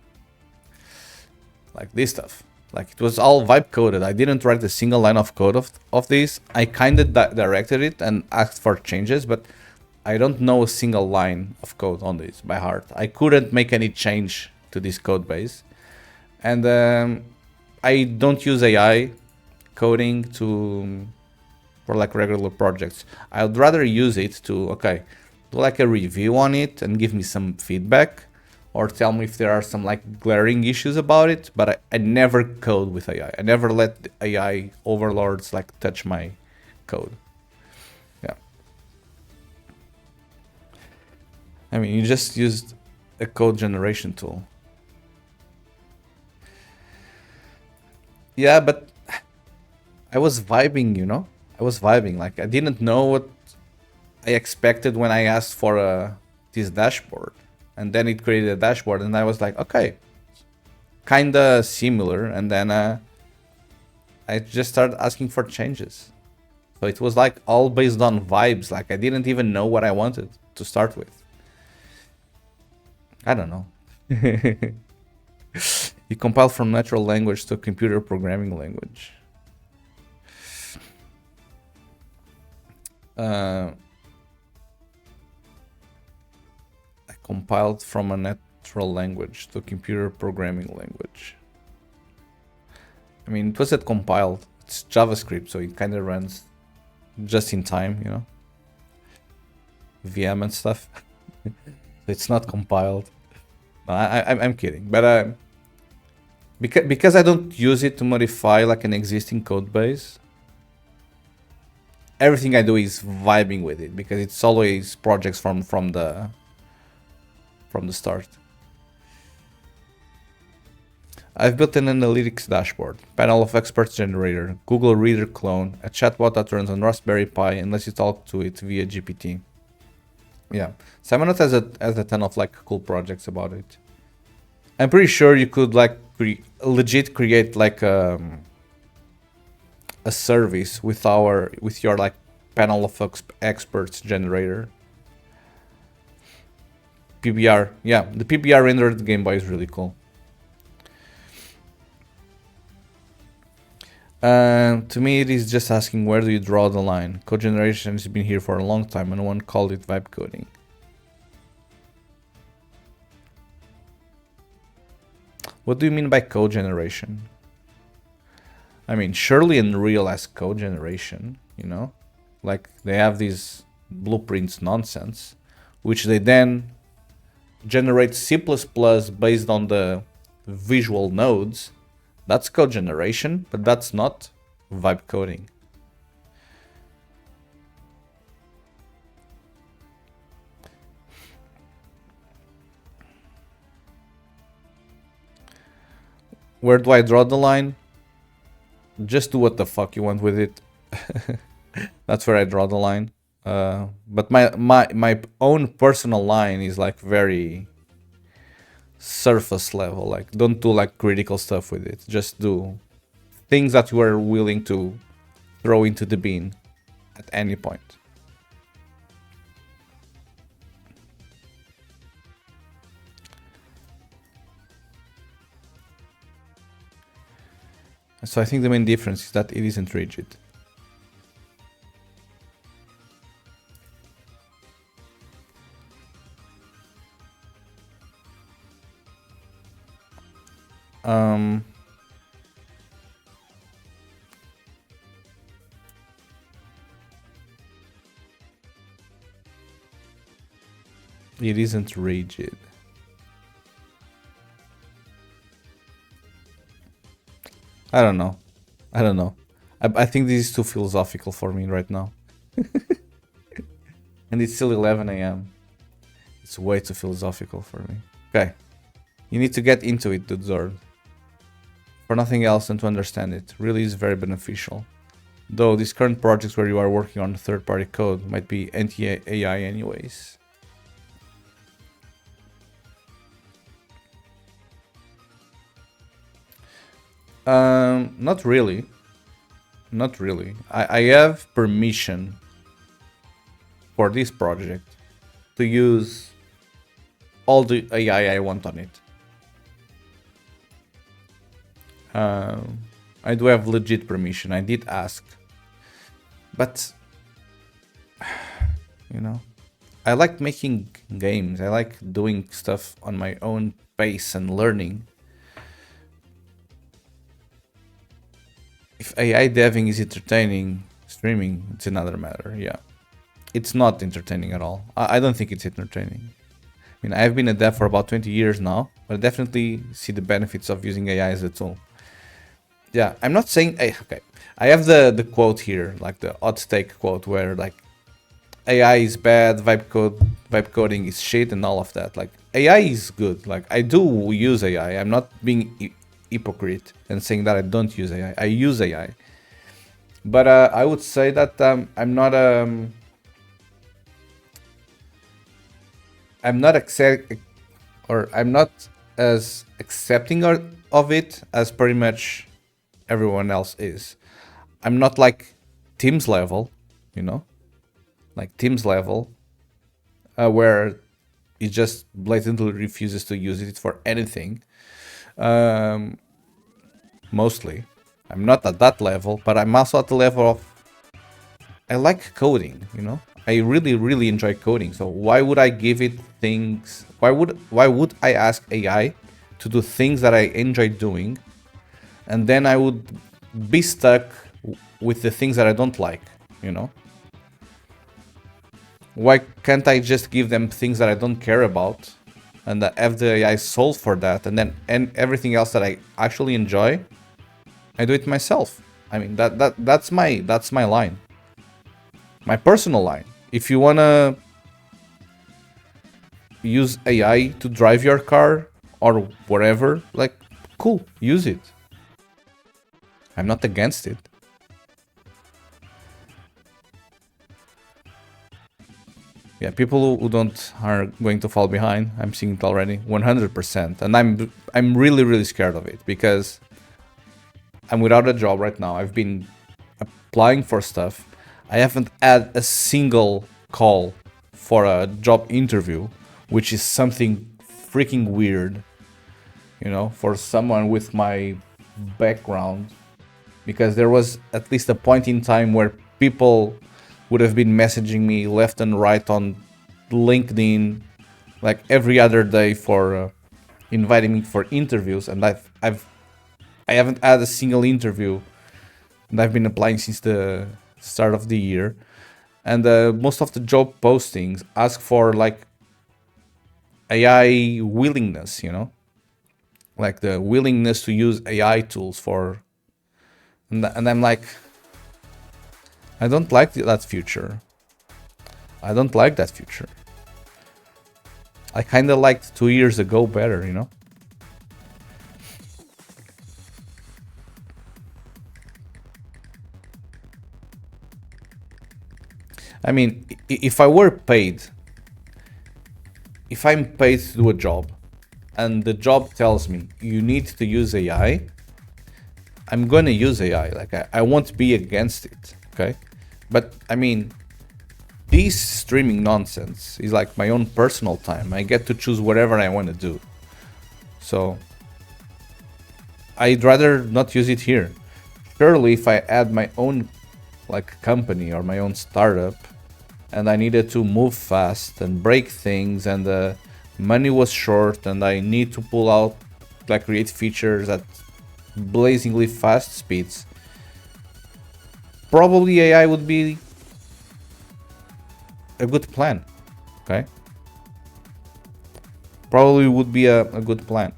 Like this stuff. Like it was all vibe coded. I didn't write a single line of code of this. I kind of directed it and asked for changes, but I don't know a single line of code on this by heart. I couldn't make any change to this code base. And I don't use AI coding for like regular projects. I'd rather use it to, okay, do like a review on it and give me some feedback, or tell me if there are some like glaring issues about it. But I never code with AI. I never let the AI overlords like touch my code. Yeah. I mean, you just used a code generation tool. Yeah, but I was vibing, you know? I was vibing. Like, I didn't know what I expected when I asked for this dashboard. And then it created a dashboard, and I was like, okay, kinda similar. And then I just started asking for changes. So it was like all based on vibes. Like, I didn't even know what I wanted to start with. I don't know. You compile from natural language to computer programming language. I compiled from a natural language to computer programming language. I mean, it was at compiled. It's JavaScript, so it kind of runs just in time, you know, VM and stuff. It's not compiled. No, I'm kidding, but because I don't use it to modify like an existing code base, everything I do is vibing with it because it's always projects from the start. I've built an analytics dashboard, panel of experts generator, Google Reader clone, a chatbot that runs on Raspberry Pi and lets you talk to it via GPT. Yeah, Simonet has a ton of like cool projects about it. I'm pretty sure you could like legit create like a service with your like panel of experts generator. PBR, yeah, the PBR rendered Game Boy is really cool. To me, it is just asking where do you draw the line. Code generation has been here for a long time, and no one called it vibe coding. What do you mean by code generation? I mean, surely Unreal has code generation, you know? Like, they have these blueprints nonsense, which they then generate C++ based on the visual nodes. That's code generation, but that's not vibe coding. Where do I draw the line? Just do what the fuck you want with it. That's where I draw the line. But my own personal line is like very surface level. Like, don't do like critical stuff with it. Just do things that you are willing to throw into the bin at any point. So I think the main difference is that it isn't rigid. It isn't rigid. I don't know. I think this is too philosophical for me right now. And it's still 11 a.m. It's way too philosophical for me. Okay. You need to get into it, dude Zord. For nothing else than to understand it. Really is very beneficial. Though these current projects where you are working on third-party code might be anti-AI anyways. Not really. Not really. I have permission for this project to use all the AI I want on it. I do have legit permission. I did ask. But, you know, I like making games. I like doing stuff on my own pace and learning. If AI deving is entertaining, streaming, it's another matter, yeah. It's not entertaining at all. I don't think it's entertaining. I mean, I've been a dev for about 20 years now, but I definitely see the benefits of using AI as a tool. Yeah, I'm not saying... okay, I have the quote here, like the hot take quote, where like AI is bad, vibe coding is shit, and all of that. Like, AI is good. Like, I do use AI. I'm not being hypocrite and saying that I don't use AI. I use AI. But I would say that I'm not I'm not as accepting of it as pretty much everyone else is. I'm not like Tim's level, you know, like Tim's level, where he just blatantly refuses to use it for anything. Mostly, I'm not at that level, but I'm also at the level of I like coding, you know. I really enjoy coding. So why would I give it things? Why would I ask AI to do things that I enjoy doing, and then I would be stuck with the things that I don't like, you know? Why can't I just give them things that I don't care about and have the AI solve for that, and then everything else that I actually enjoy, I do it myself. I mean, that's my line. My personal line. If you wanna use AI to drive your car or whatever, like, cool, use it. I'm not against it. Yeah, people who don't are going to fall behind. I'm seeing it already, 100%, and I'm really scared of it because I'm without a job right now. I've been applying for stuff. I haven't had a single call for a job interview, which is something freaking weird, you know, for someone with my background, because there was at least a point in time where people would have been messaging me left and right on LinkedIn, like every other day, for inviting me for interviews, and I haven't had a single interview, and I've been applying since the start of the year, and most of the job postings ask for like AI willingness, you know, like the willingness to use AI tools for, and I'm like, I don't like that future. I don't like that future. I kind of liked 2 years ago better, you know. I mean, if I'm paid to do a job, and the job tells me you need to use AI, I'm gonna use AI. Like, I won't be against it, okay? But I mean, this streaming nonsense is like my own personal time. I get to choose whatever I want to do. So I'd rather not use it here. Surely if I add my own like company or my own startup, and I needed to move fast and break things, and the money was short, and I need to pull out, like, create features at blazingly fast speeds, probably AI would be a good plan, okay? Probably would be a good plan.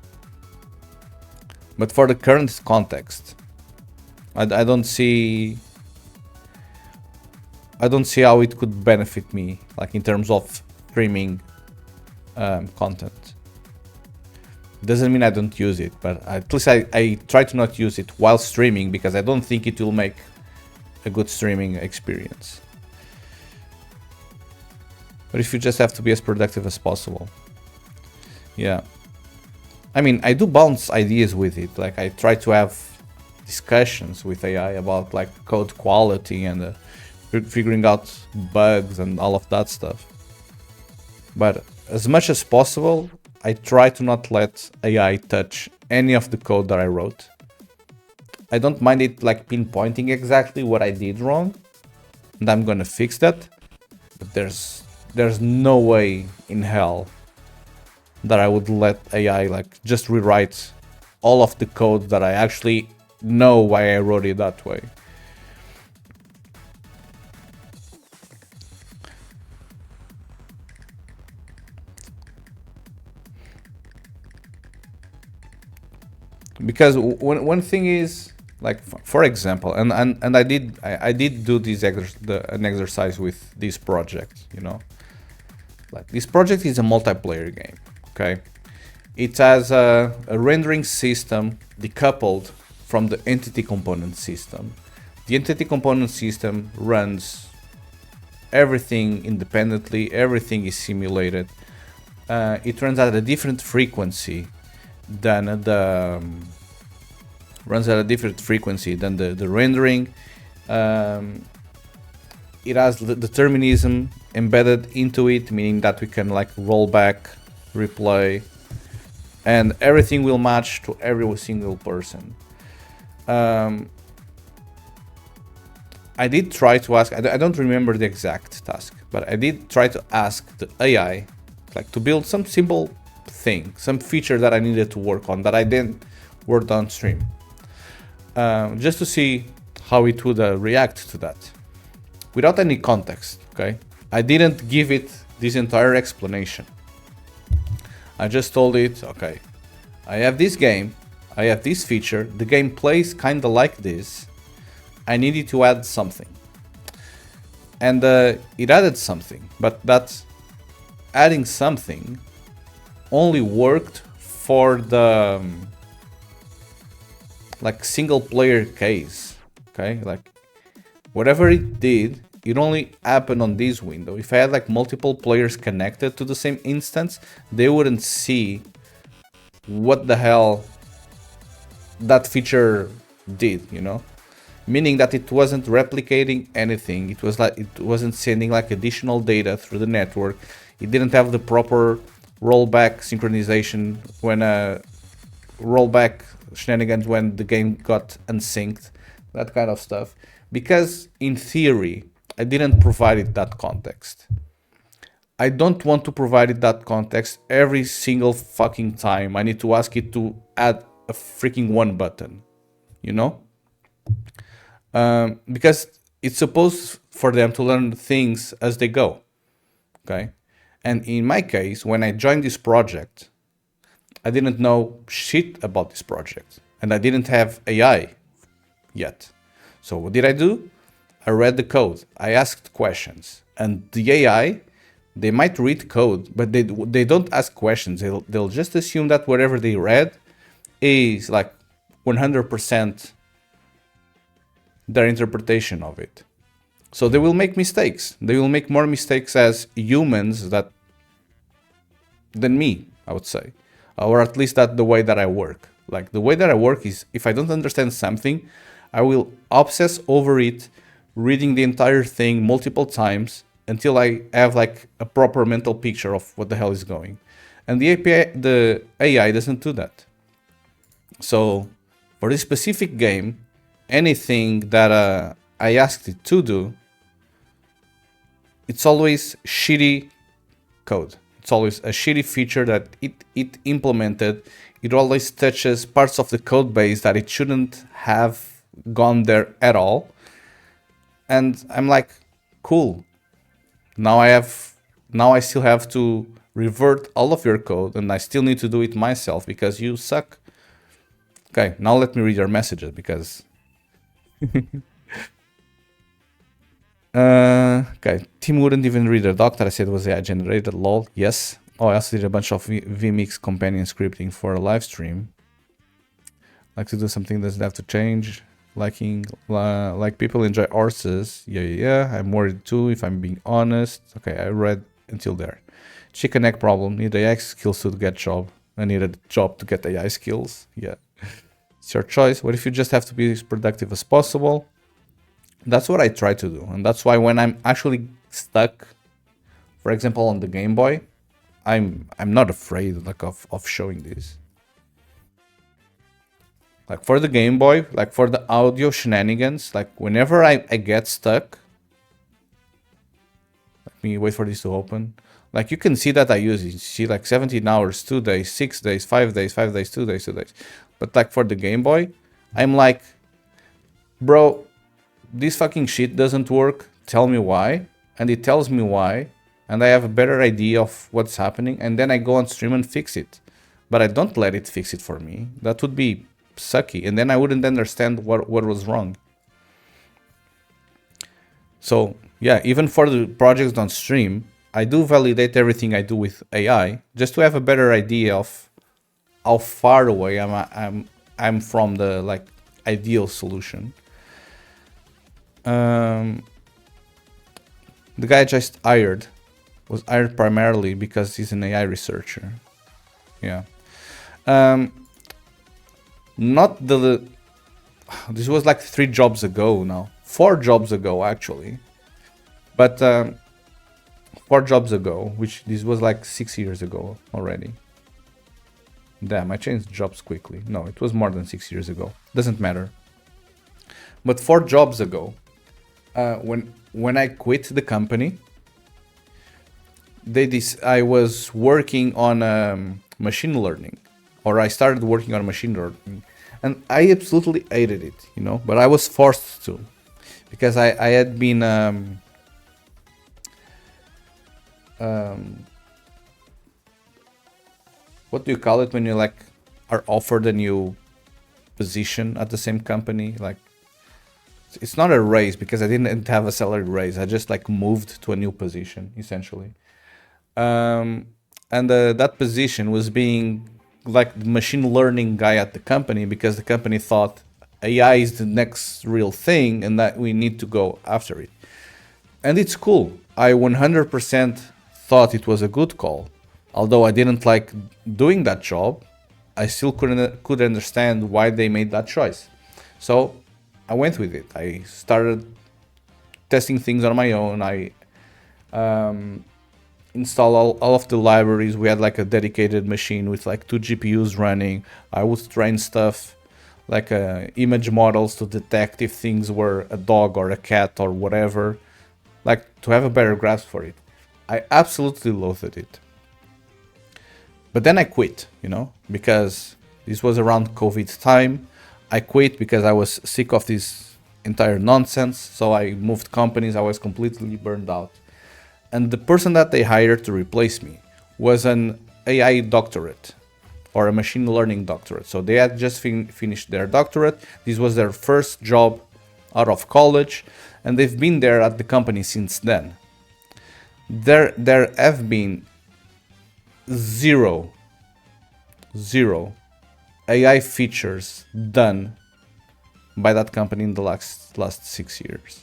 But for the current context, I don't see how it could benefit me, like in terms of streaming content. Doesn't mean I don't use it, but at least I try to not use it while streaming, because I don't think it will make a good streaming experience. But if you just have to be as productive as possible. Yeah. I mean, I do bounce ideas with it. Like, I try to have discussions with AI about like code quality and figuring out bugs and all of that stuff. But as much as possible, I try to not let AI touch any of the code that I wrote. I don't mind it like pinpointing exactly what I did wrong, and I'm gonna fix that. But there's no way in hell that I would let AI like just rewrite all of the code that I actually know why I wrote it that way. Because one thing is like for example, and I did do an exercise with this project, you know. Like this project is a multiplayer game, okay? It has a rendering system decoupled from the entity component system. The entity component system runs everything independently, everything is simulated. It runs at a different frequency than the rendering. It has the determinism embedded into it, meaning that we can like roll back, replay, and everything will match to every single person. I did try to ask, I don't remember the exact task, but I did try to ask the AI like to build some simple thing, some feature that I needed to work on that I then worked on stream, just to see how it would react to that without any context. Okay, I didn't give it this entire explanation. I just told it, okay, I have this game, I have this feature, the game plays kinda like this, I needed to add something. And it added something, but that adding something only worked for the like single player case, okay? Like whatever it did, it only happened on this window. If I had like multiple players connected to the same instance, they wouldn't see what the hell that feature did, you know? Meaning that it wasn't replicating anything. It was like it wasn't sending like additional data through the network. It didn't have the proper rollback synchronization when rollback shenanigans when the game got unsynced, that kind of stuff. Because in theory, I didn't provide it that context. I don't want to provide it that context every single fucking time. I need to ask it to add a freaking one button, you know? Because it's supposed for them to learn things as they go, okay? And in my case, when I joined this project, I didn't know shit about this project, and I didn't have AI yet. So what did I do? I read the code, I asked questions, and the AI, they might read code, but they don't ask questions. They'll just assume that whatever they read is like 100% their interpretation of it. So they will make mistakes. They will make more mistakes as humans than me, I would say. Or at least that's the way that I work. Like the way that I work is if I don't understand something, I will obsess over it, reading the entire thing multiple times until I have like a proper mental picture of what the hell is going. And the AI doesn't do that. So for this specific game, anything that I asked it to do, it's always shitty code. It's always a shitty feature that it implemented. It always touches parts of the code base that it shouldn't have gone there at all. And I'm like, cool. Now I still have to revert all of your code, and I still need to do it myself because you suck. Okay, now let me read your messages because okay, Tim wouldn't even read the doc that I said was AI generated. Lol. Yes. Oh, I also did a bunch of vmix companion scripting for a live stream. Like to do something that doesn't have to change. Like people enjoy horses. Yeah. I'm worried too, if I'm being honest. Okay, I read until there. Chicken egg problem. Need AI skills to get job. I need a job to get AI skills. Yeah. It's your choice. What if you just have to be as productive as possible? That's what I try to do, and that's why when I'm actually stuck, for example, on the Game Boy, I'm not afraid like of showing this. Like for the Game Boy, like for the audio shenanigans, like whenever I get stuck, let me wait for this to open. Like you can see that I use it. You see like 17 hours, 2 days, 6 days, 5 days, 5 days, 2 days, 2 days. But like for the Game Boy, I'm like, bro, this fucking shit doesn't work. Tell me why. And it tells me why. And I have a better idea of what's happening. And then I go on stream and fix it. But I don't let it fix it for me. That would be sucky. And then I wouldn't understand what was wrong. So yeah, even for the projects on stream, I do validate everything I do with AI just to have a better idea of how far away I'm from the like ideal solution. The guy I just hired was hired primarily because he's an AI researcher. Yeah. Not the. This was like 3 jobs ago now. 4 jobs ago actually. But 4 jobs ago, which this was like 6 years ago already. Damn, I changed jobs quickly. No, it was more than 6 years ago. Doesn't matter. But 4 jobs ago, when I quit the company, I was working on machine learning, or I started working on machine learning, and I absolutely hated it, you know. But I was forced to, because I had been what do you call it when you like are offered a new position at the same company? Like, it's not a raise because I didn't have a salary raise. I just like moved to a new position essentially. And that position was being like the machine learning guy at the company because the company thought AI is the next real thing and that we need to go after it. And it's cool. I 100% thought it was a good call. Although I didn't like doing that job, I still could understand why they made that choice. So I went with it. I started testing things on my own. I installed all of the libraries. We had like a dedicated machine with like 2 GPUs running. I would train stuff like image models to detect if things were a dog or a cat or whatever, like to have a better grasp for it. I absolutely loathed it. But then I quit, you know, because this was around COVID time. I quit because I was sick of this entire nonsense. So I moved companies. I was completely burned out. And the person that they hired to replace me was an AI doctorate or a machine learning doctorate. So they had just finished their doctorate. This was their first job out of college. And they've been there at the company since then. There have been zero AI features done by that company in the last 6 years.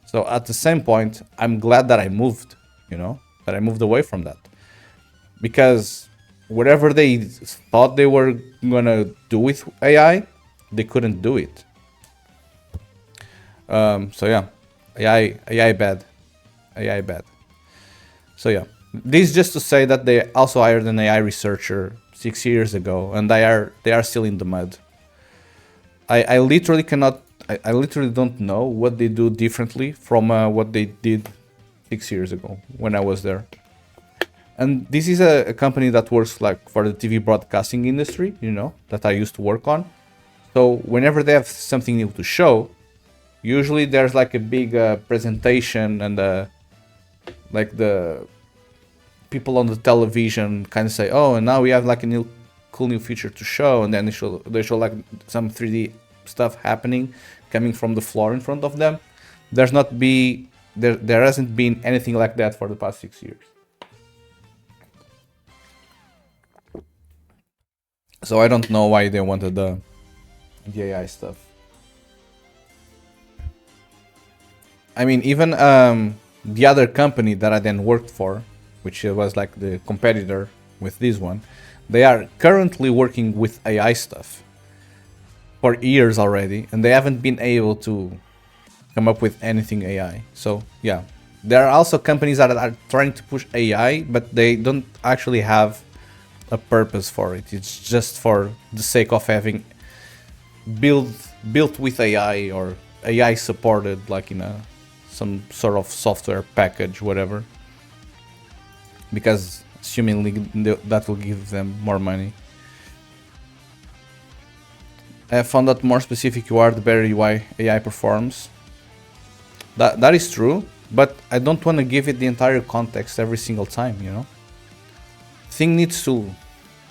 So at the same point, I'm glad that I moved, you know, that I moved away from that. Because whatever they thought they were gonna do with AI, they couldn't do it. So yeah, AI bad. So yeah, this just to say that they also hired an AI researcher 6 years ago, and they are still in the mud. I literally cannot. I literally don't know what they do differently from what they did 6 years ago when I was there. And this is a company that works like for the TV broadcasting industry, you know, that I used to work on. So whenever they have something new to show, usually there's like a big presentation and like the people on the television kind of say, oh, and now we have like a cool new feature to show, and then they show like some 3D stuff happening coming from the floor in front of them. There hasn't been anything like that for the past 6 years. So I don't know why they wanted the AI stuff. I mean, even the other company that I then worked for, which was like the competitor with this one, they are currently working with AI stuff for years already, and they haven't been able to come up with anything AI. So yeah, there are also companies that are trying to push AI, but they don't actually have a purpose for it. It's just for the sake of having built with AI or AI supported, like in a some sort of software package, whatever. Because assumingly that will give them more money. I have found that more specific you are, the better UI AI performs. That is true, but I don't want to give it the entire context every single time, you know? Thing needs to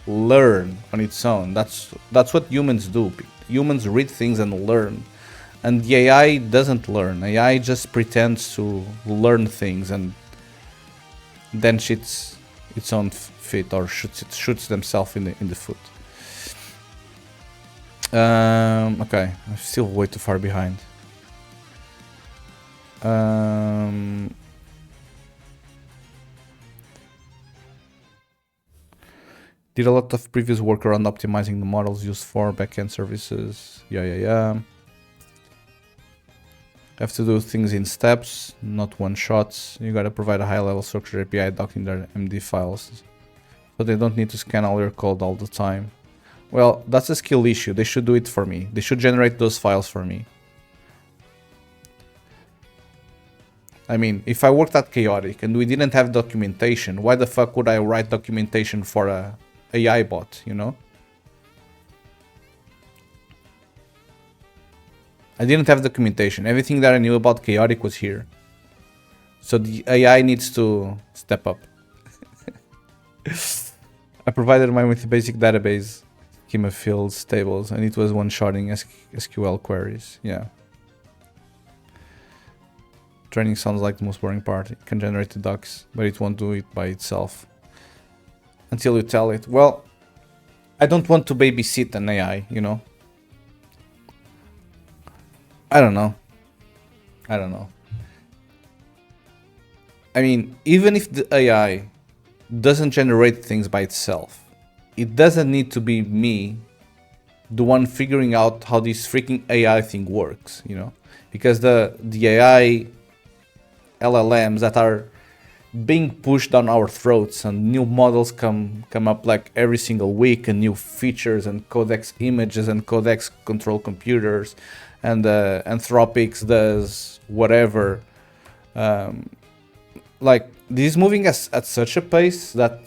learn on its own. That's what humans do. Humans read things and learn. And the AI doesn't learn. AI just pretends to learn things and then shits its own feet or shoots themselves in the foot. Okay, I'm still way too far behind. Did a lot of previous work around optimizing the models used for backend services. Yeah. Have to do things in steps, not one shots. You gotta provide a high level structured API docking their MD files, so they don't need to scan all your code all the time. Well, that's a skill issue. They should do it for me. They should generate those files for me. I mean, if I worked at Chaotic and we didn't have documentation, why the fuck would I write documentation for a AI bot, you know? I didn't have documentation. Everything that I knew about Chaotic was here. So the AI needs to step up. I provided mine with a basic database, schema fields, tables, and it was one-shotting SQL queries. Yeah. Training sounds like the most boring part. It can generate the docs, but it won't do it by itself. Until you tell it. Well, I don't want to babysit an AI, you know? I don't know. I mean, even if the AI doesn't generate things by itself, it doesn't need to be me, the one figuring out how this freaking AI thing works, you know? Because the AI LLMs that are being pushed down our throats and new models come up like every single week, and new features and codex images and codex control computers, and Anthropics does whatever. Like, this is moving at such a pace that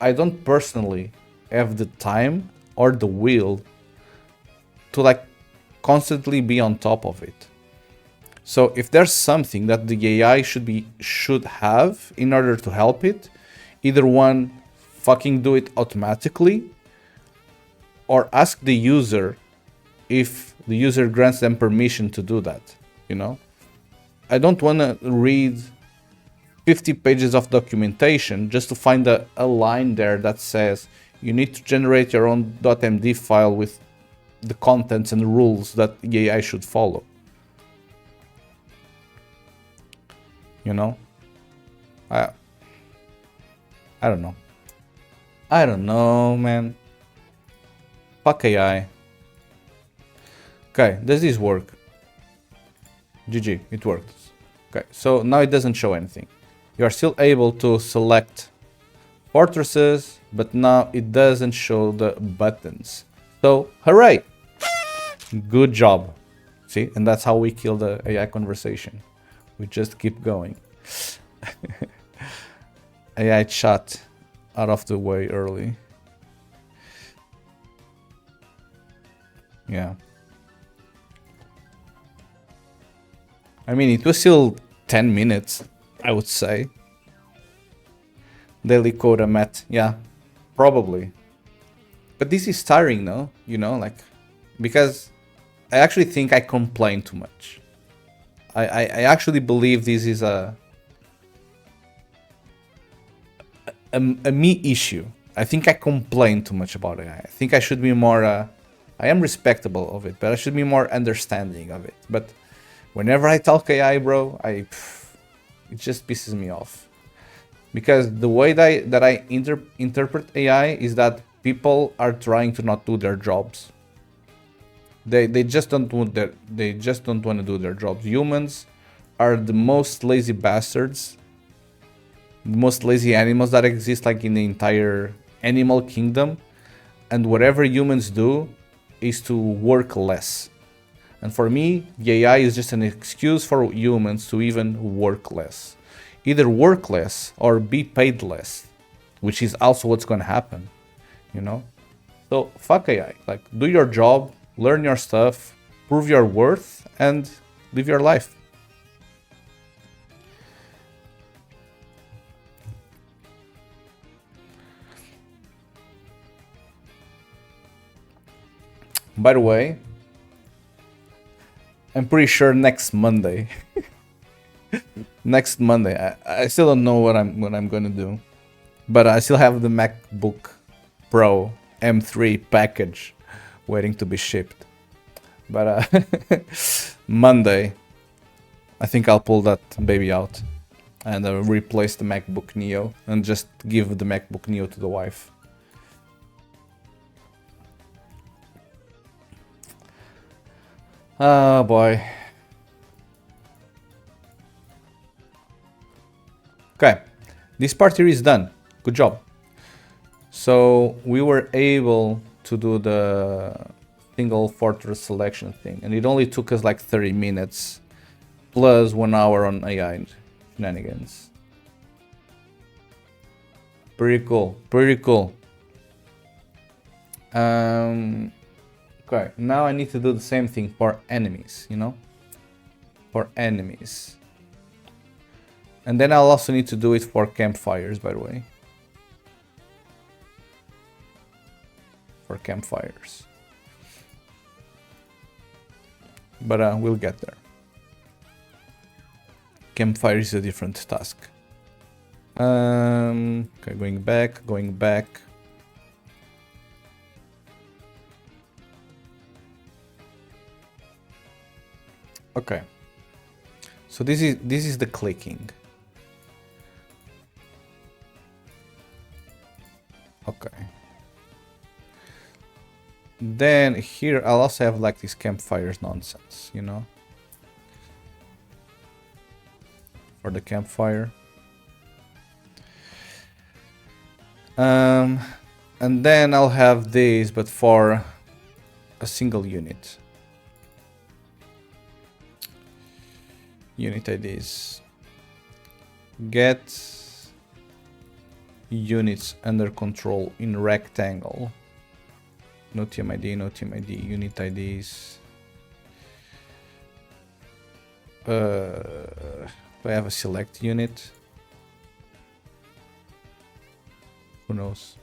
I don't personally have the time or the will to like constantly be on top of it. So if there's something that the AI should have in order to help it, either one, fucking do it automatically, or ask the user if the user grants them permission to do that, you know? I don't want to read 50 pages of documentation just to find a line there that says you need to generate your own .md file with the contents and rules that the AI should follow. You know? I don't know. I don't know, man. Fuck AI. Okay, does this work? GG, it works. Okay, so now it doesn't show anything. You are still able to select fortresses, but now it doesn't show the buttons. So, hooray! Good job. See, and that's how we kill the AI conversation. We just keep going. AI chat out of the way early. Yeah. I mean, it was still 10 minutes, I would say. Daily quota met. Yeah, probably. But this is tiring, no? You know, like, because I actually think I complain too much. I actually believe this is a me issue. I think I complain too much about it. I think I should be more, I am respectable of it, but I should be more understanding of it. But whenever I talk AI, bro, it just pisses me off. Because the way that I interpret AI is that people are trying to not do their jobs. They just don't want to do their jobs. Humans are the most lazy bastards, the most lazy animals that exist, like in the entire animal kingdom. And whatever humans do, is to work less. And for me, the AI is just an excuse for humans to even work less. Either work less or be paid less, which is also what's going to happen, you know? So fuck AI. Like, do your job, learn your stuff, prove your worth, and live your life. By the way, I'm pretty sure next Monday. Next Monday, I still don't know what I'm gonna do, but I still have the MacBook Pro M3 package waiting to be shipped. But Monday, I think I'll pull that baby out and replace the MacBook Neo and just give the MacBook Neo to the wife. Oh boy. Okay, this part here is done. Good job. So we were able to do the single fortress selection thing, and it only took us like 30 minutes plus 1 hour on AI shenanigans. Pretty cool, pretty cool. Okay, now I need to do the same thing for enemies, you know? For enemies. And then I'll also need to do it for campfires, by the way. For campfires. But we'll get there. Campfire is a different task. Okay, going back, going back. Okay. So this is the clicking. Okay. Then here I'll also have like this campfires nonsense, you know? For the campfire. And then I'll have these, but for a single unit. Unit IDs. Get units under control in rectangle. No TMID, no TMID, unit IDs. Do I have a select unit? Who knows?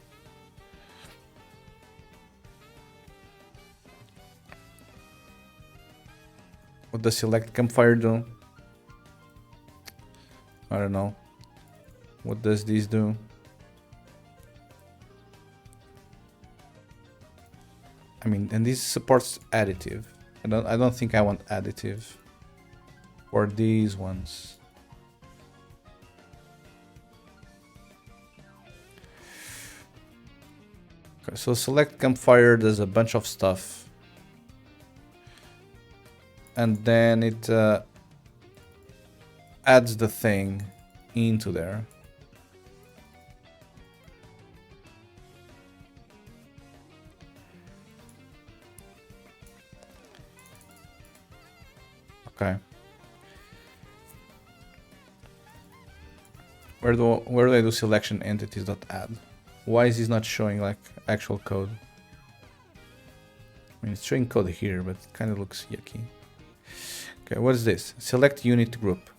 What does select campfire do? I don't know. What does this do? I mean, and this supports additive. I don't think I want additive for these ones. Okay, so select campfire does a bunch of stuff, and then it adds the thing into there. Okay. Where do I do selection entities.add? Why is this not showing like actual code? I mean, it's showing code here, but it kind of looks yucky. Okay, what is this? Select unit group.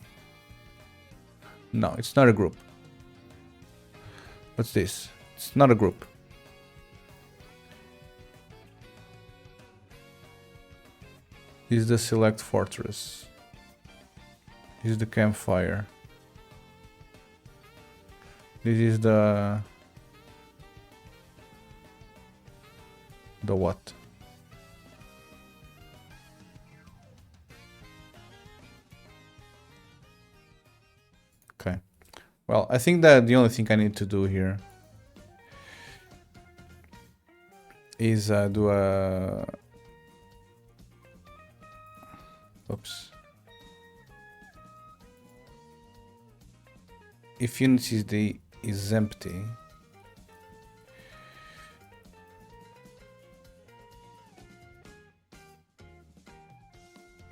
No, it's not a group. What's this? It's not a group. This is the select fortress. This is the campfire. This is the what? Okay. Well, I think that the only thing I need to do here is do a... Oops. If unit is empty,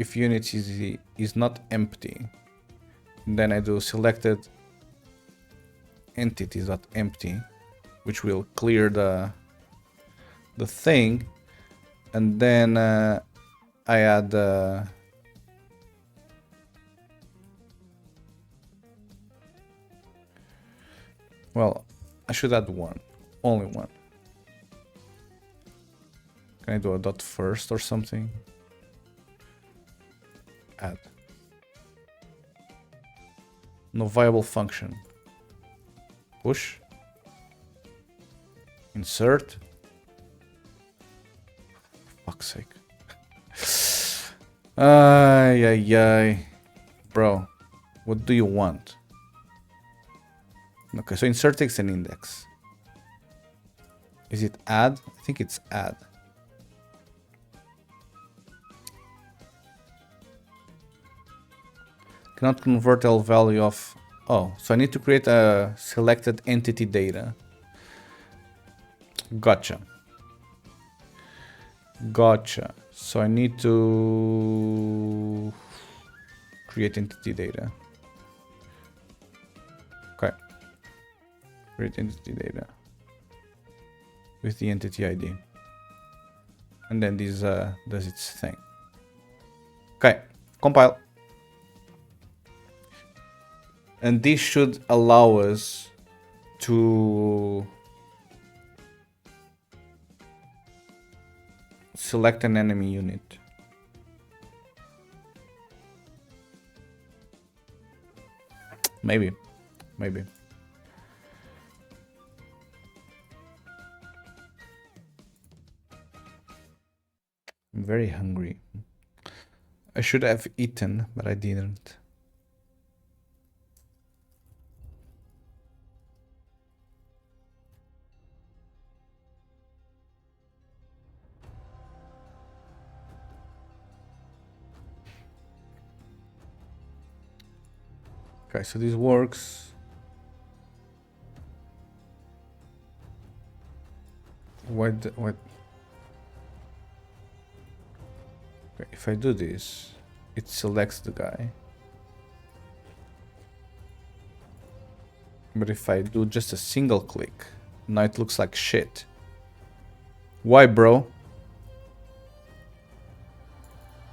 if unit is not empty, then I do selected entities.empty, which will clear the thing, and then I add well, I should add one, only one. Can I do a dot first or something? Add. No viable function. Push. Insert. Fuck's sake. Ay, ay, ay. Bro, what do you want? Okay, so insert takes an index. Is it add? I think it's add. Cannot convert L value of... Oh, so I need to create a selected entity data. Gotcha. Gotcha. So I need to create entity data. Okay. Create entity data with the entity ID. And then this does its thing. Okay. Compile. And this should allow us to select an enemy unit. Maybe. I'm very hungry. I should have eaten, but I didn't. Okay, so this works. What? Okay, if I do this, it selects the guy. But if I do just a single click, now it looks like shit. Why, bro?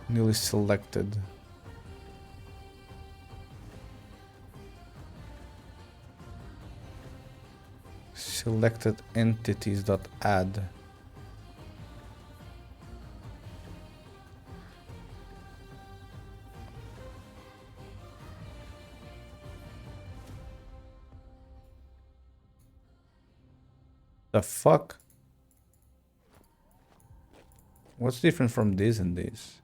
Newly selected. Selected entities.add. The fuck? What's different from this and this?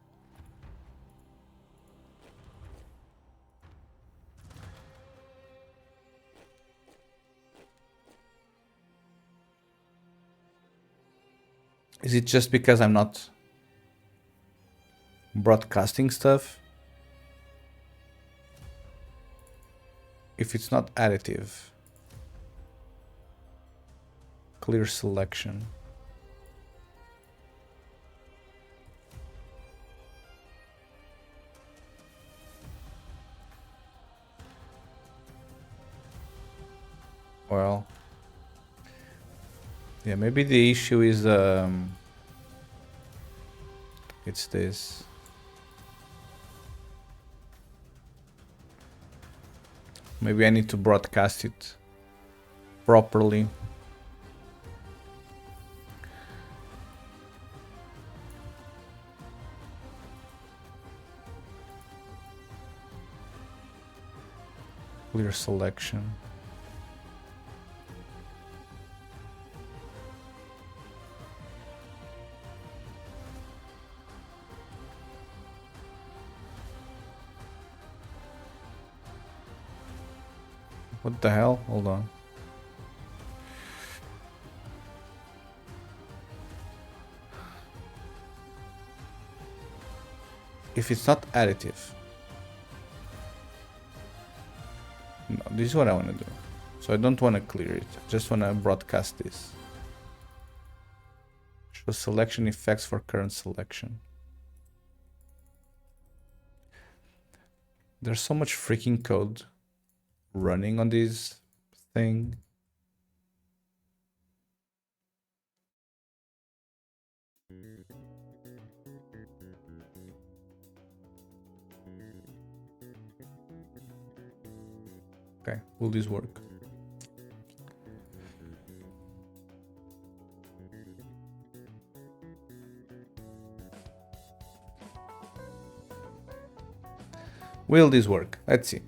Is it just because I'm not broadcasting stuff? If it's not additive. Clear selection. Well, yeah, maybe the issue is it's this. Maybe I need to broadcast it properly. Clear selection. What the hell? Hold on. If it's not additive. No, this is what I want to do. So I don't want to clear it. I just want to broadcast this. Show selection effects for current selection. There's so much freaking code running on this thing. Okay, will this work? Will this work? Let's see.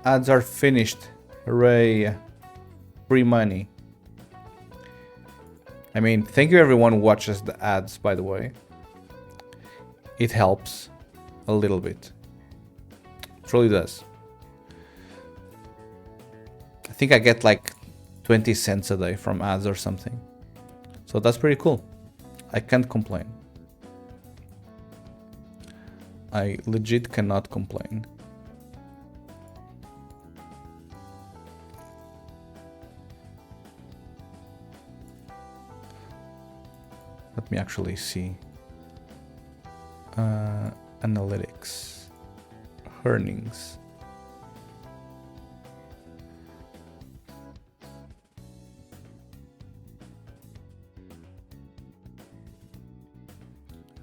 Ads are finished. Hooray. Free money. I mean, thank you everyone who watches the ads, by the way. It helps a little bit. It really does. I think I get like 20 cents a day from ads or something. So that's pretty cool. I can't complain. I legit cannot complain. Let me actually see. Analytics. Earnings.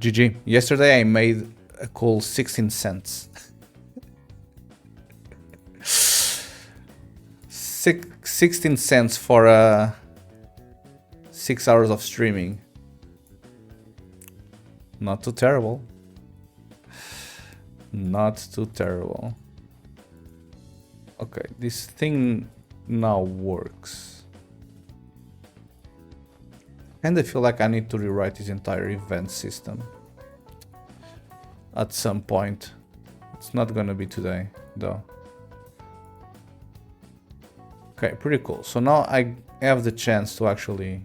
GG. Yesterday I made a cool 16 cents. 16 cents for 6 hours of streaming. Not too terrible. Not too terrible. Okay, this thing now works. And I feel like I need to rewrite this entire event system at some point. It's not gonna be today, though. Okay, pretty cool. So now I have the chance to actually...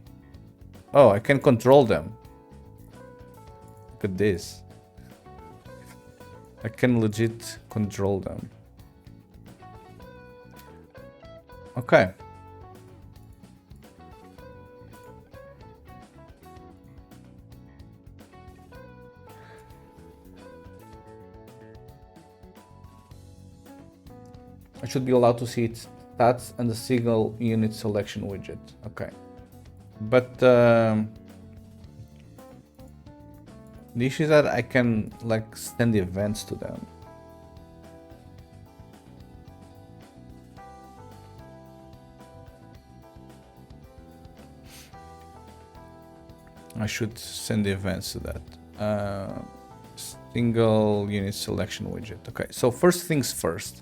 Oh, I can control them. Look at this. I can legit control them. Okay. I should be allowed to see its stats and the single unit selection widget. Okay. But the issue is that I can like send events to them. I should send the events to that. Single unit selection widget. Okay, so first things first.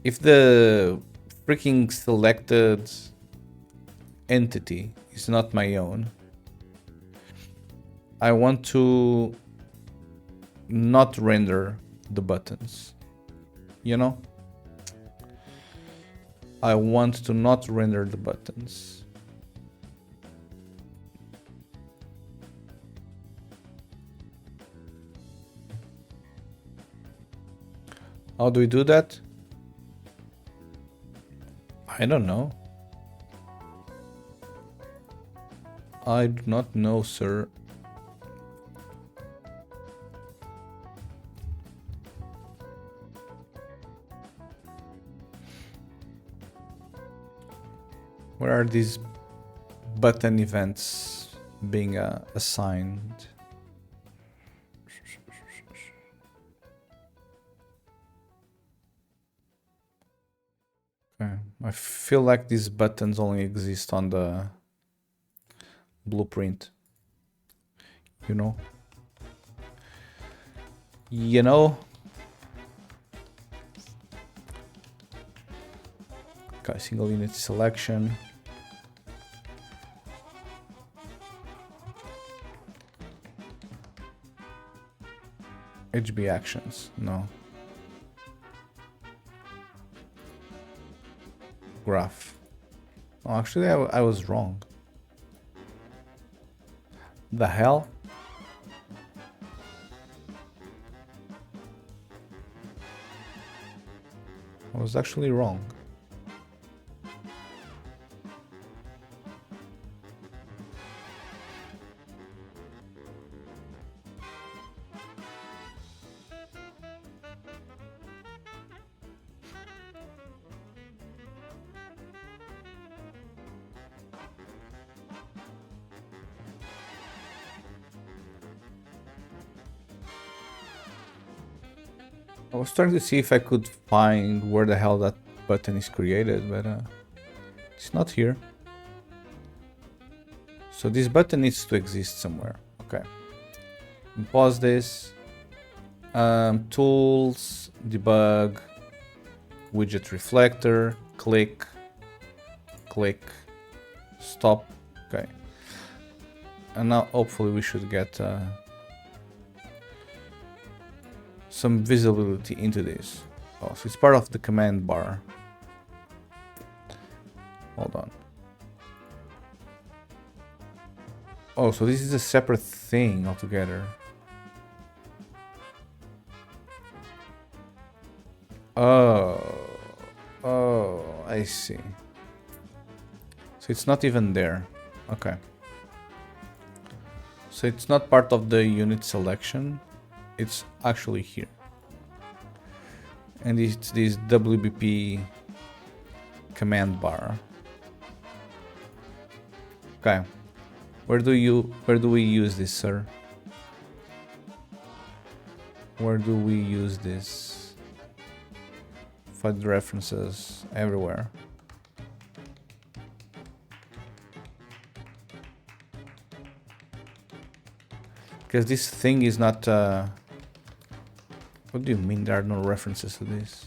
If the freaking selected entity is not my own, I want to not render the buttons. You know? I want to not render the buttons. How do we do that? I don't know. I do not know, sir. Where are these button events being assigned? Okay. I feel like these buttons only exist on the blueprint. You know? You know? Okay, single unit selection. HB actions, no. Graph. Oh, actually, I was wrong. The hell? I was actually wrong. I was trying to see if I could find where the hell that button is created, but it's not here. So this button needs to exist somewhere. Okay. Pause this. Tools, debug, widget reflector, click, click, stop. Okay. And now hopefully we should get some visibility into this. Oh, so it's part of the command bar. Hold on. Oh, so this is a separate thing altogether. Oh, I see. So it's not even there. Okay. So it's not part of the unit selection. It's actually here. And it's this WBP command bar. Okay. Where do we use this, sir? Where do we use this? Find references everywhere. Because this thing is not... What do you mean there are no references to this?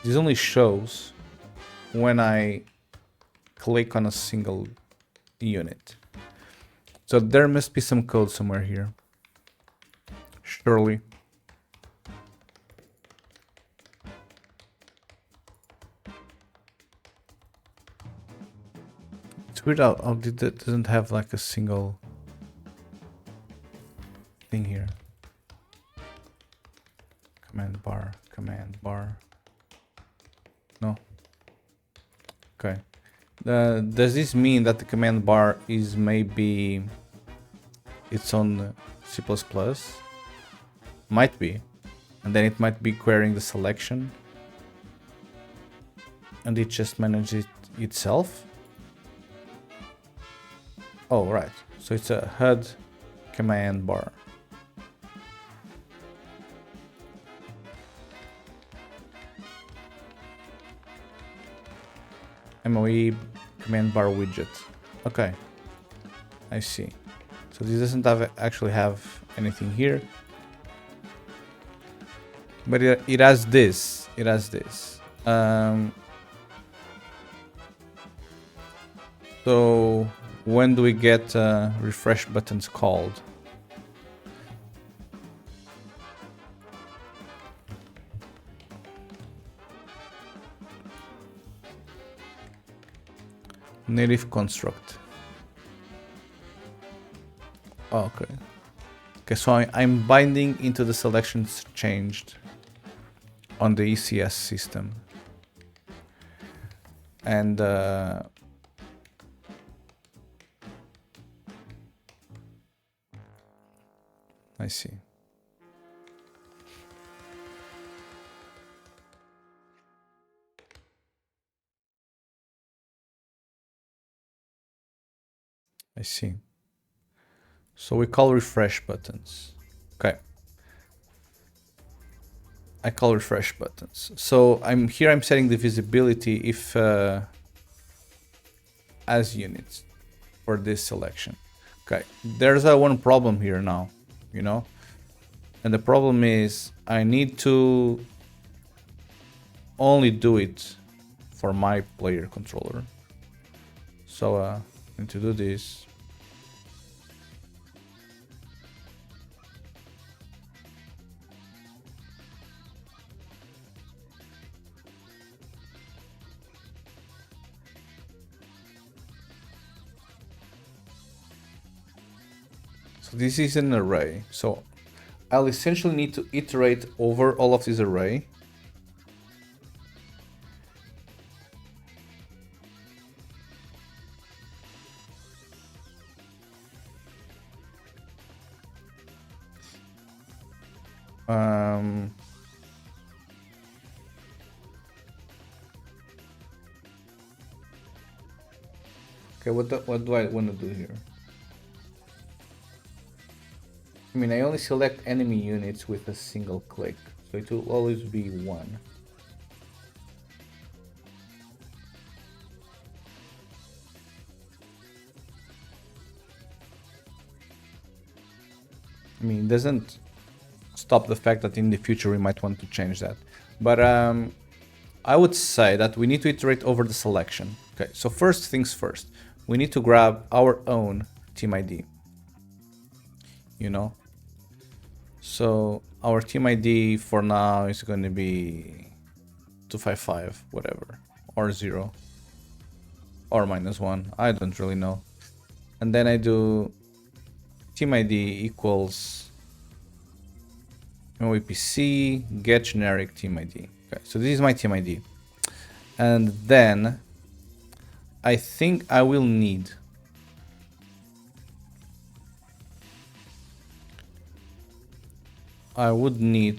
This only shows when I click on a single unit. So there must be some code somewhere here. Surely. It's weird how it doesn't have like a single thing here. Command bar, command bar. No. Okay. Does this mean that the command bar is maybe its own C++? Might be. And then it might be querying the selection. And it just manages it itself. Oh, right. So it's a HUD command bar. MOE command bar widget. Okay, I see. So this doesn't actually have anything here, but it has this. It has this. So when do we get refresh buttons called? Native construct. Oh, okay. Okay, so I'm binding into the selections changed on the ECS system. And I see. I see. So we call refresh buttons. Okay. I call refresh buttons. So I'm setting the visibility if as units for this selection. Okay. There's one problem here now, you know? And the problem is I need to only do it for my player controller. So I need to do this. So this is an array. So I'll essentially need to iterate over all of this array. Okay, what do I want to do here? I mean, I only select enemy units with a single click, so it will always be one. I mean, it doesn't stop the fact that in the future we might want to change that. But I would say that we need to iterate over the selection. Okay, so first things first, we need to grab our own team ID. You know? So our team ID for now is going to be 255, whatever, or 0, or -1. I don't really know. And then I do team ID equals OAPC get generic team ID. Okay, so this is my team ID. And then I think I will need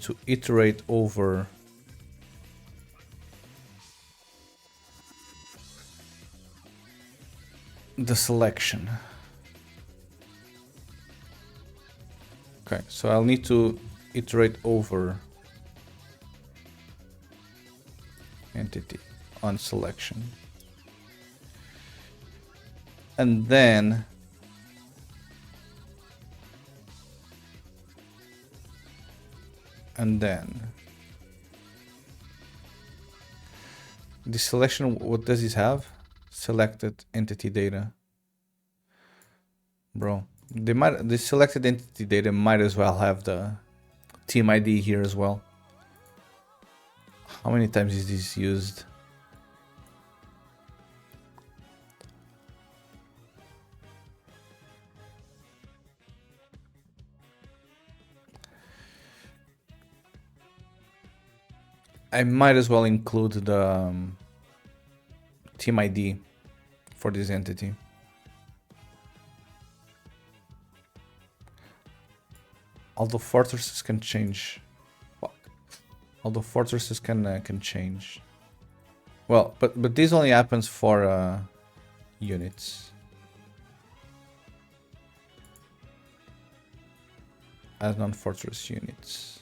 to iterate over the selection. Okay, so I'll need to iterate over entity on selection. And then the selection, what does this have? Selected entity data. Bro, the selected entity data might as well have the team ID here as well. How many times is this used? I might as well include the team ID for this entity. Although fortresses can change. Fuck. Although fortresses can change. Well, but this only happens for units. As non-fortress units.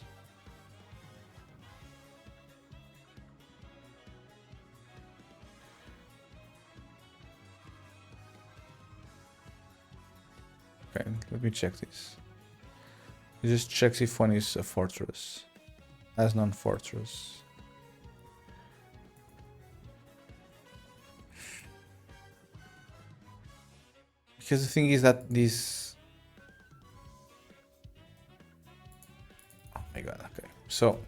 Okay, let me check this. It just checks if one is a fortress. As non-fortress. Because the thing is that this... Oh my god, okay. So,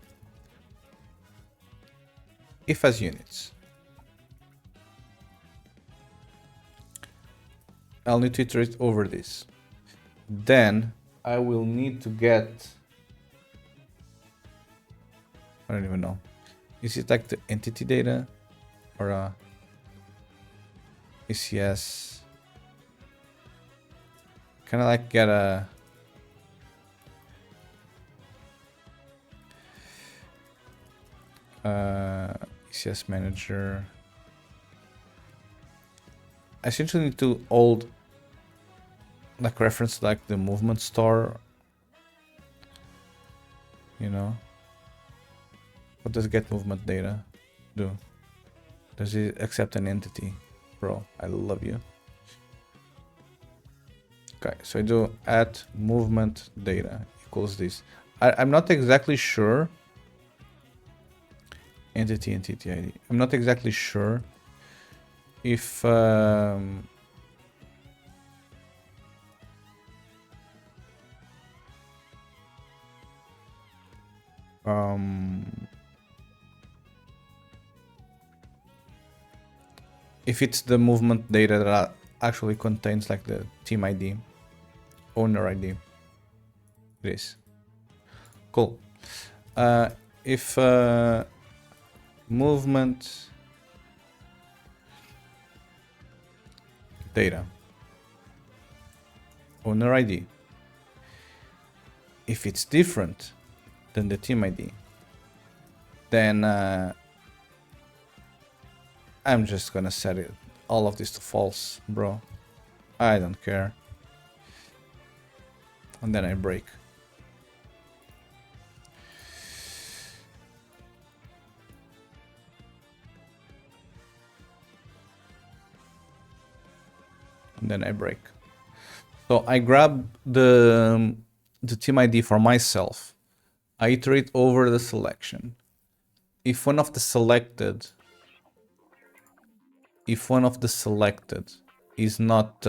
if as units, I'll need to iterate over this. Then I will need to get... I don't even know. Is it like the entity data or ACS? Can I like get a ACS manager? I essentially need to hold like reference like the movement store, you know. What does get movement data do? Does it accept an entity? Bro, I love you. Okay, so I do at movement data equals this. I'm not exactly sure. Entity ID. I'm not exactly sure if if it's the movement data that actually contains like the team ID, owner ID. It is. Cool. If movement data owner ID, if it's different than the team ID, then I'm just gonna set it all of this to false, bro. I don't care. And then I break. And then I break. So I grab the team ID for myself. I iterate over the selection. If one of the selected is not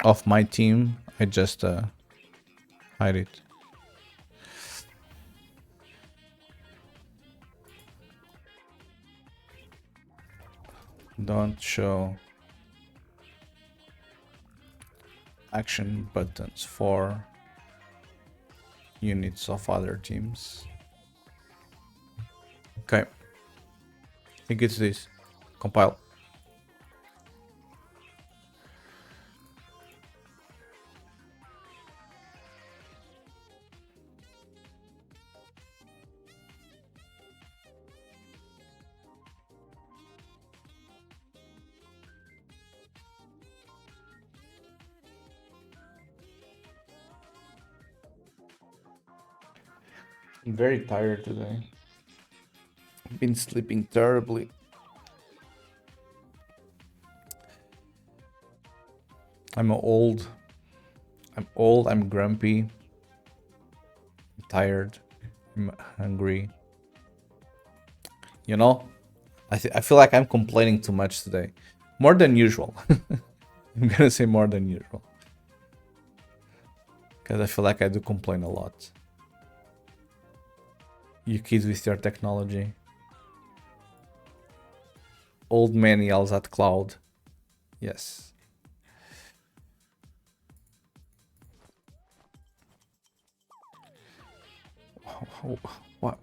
of my team, I just hide it. Don't show action buttons for units of other teams. Okay. I think it's this. Compile. I'm very tired today. I've been sleeping terribly. I'm old. I'm grumpy. I'm tired. I'm hungry. You know? I feel like I'm complaining too much today. More than usual. I'm gonna say more than usual. Because I feel like I do complain a lot. You kids with your technology. Old man yells at cloud. Yes.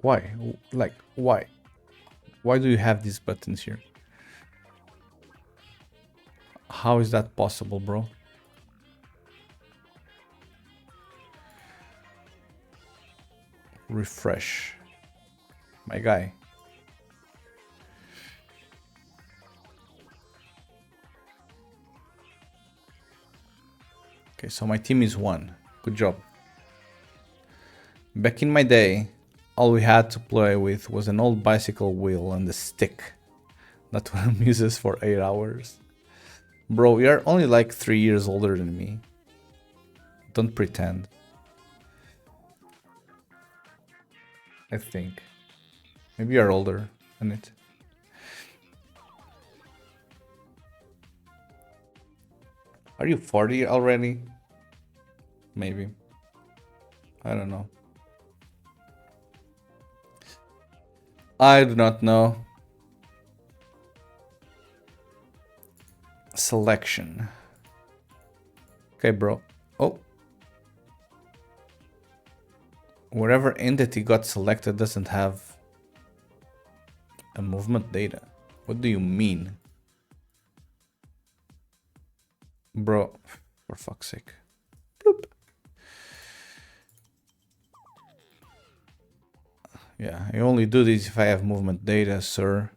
Why? Like, why? Why do you have these buttons here? How is that possible, bro? Refresh. My guy. Okay, so my team is 1. Good job. Back in my day, all we had to play with was an old bicycle wheel and a stick that one uses for 8 hours. Bro, you are only like 3 years older than me. Don't pretend. I think. Maybe you're older than it. Are you 40 already? Maybe. I don't know. I do not know. Selection. Okay, bro. Oh. Wherever entity got selected doesn't have a movement data. What do you mean? Bro, for fuck's sake. Bloop. Yeah, I only do this if I have movement data, sir.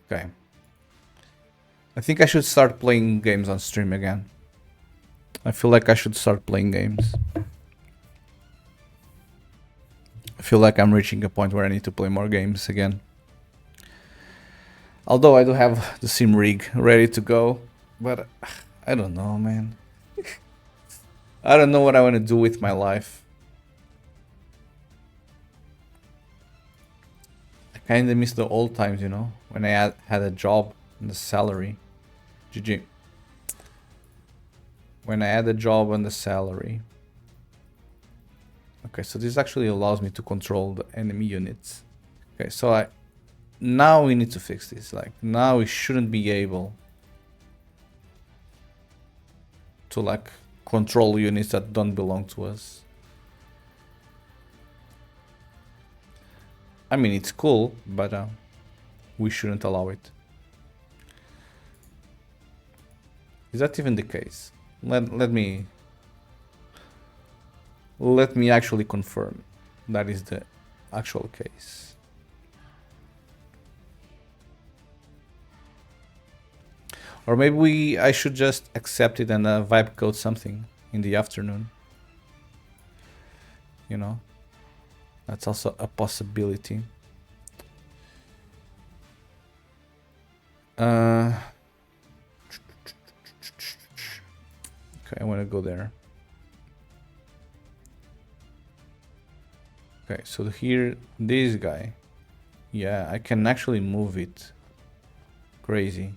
Okay. I think I should start playing games on stream again. I feel like I should start playing games. I feel like I'm reaching a point where I need to play more games again. Although I do have the sim rig ready to go, but I don't know, man. I don't know what I want to do with my life. I kind of miss the old times, you know, when I had a job and a salary. GG. When I had a job and a salary. Okay, so this actually allows me to control the enemy units. Okay, so now we need to fix this. Like, now we shouldn't be able to, like, control units that don't belong to us. I mean, it's cool, but we shouldn't allow it. Is that even the case? Let me actually confirm that is the actual case. Or maybe I should just accept it and vibe code something in the afternoon. You know, that's also a possibility. Okay, I want to go there. Okay, so here, this guy. Yeah, I can actually move it. Crazy.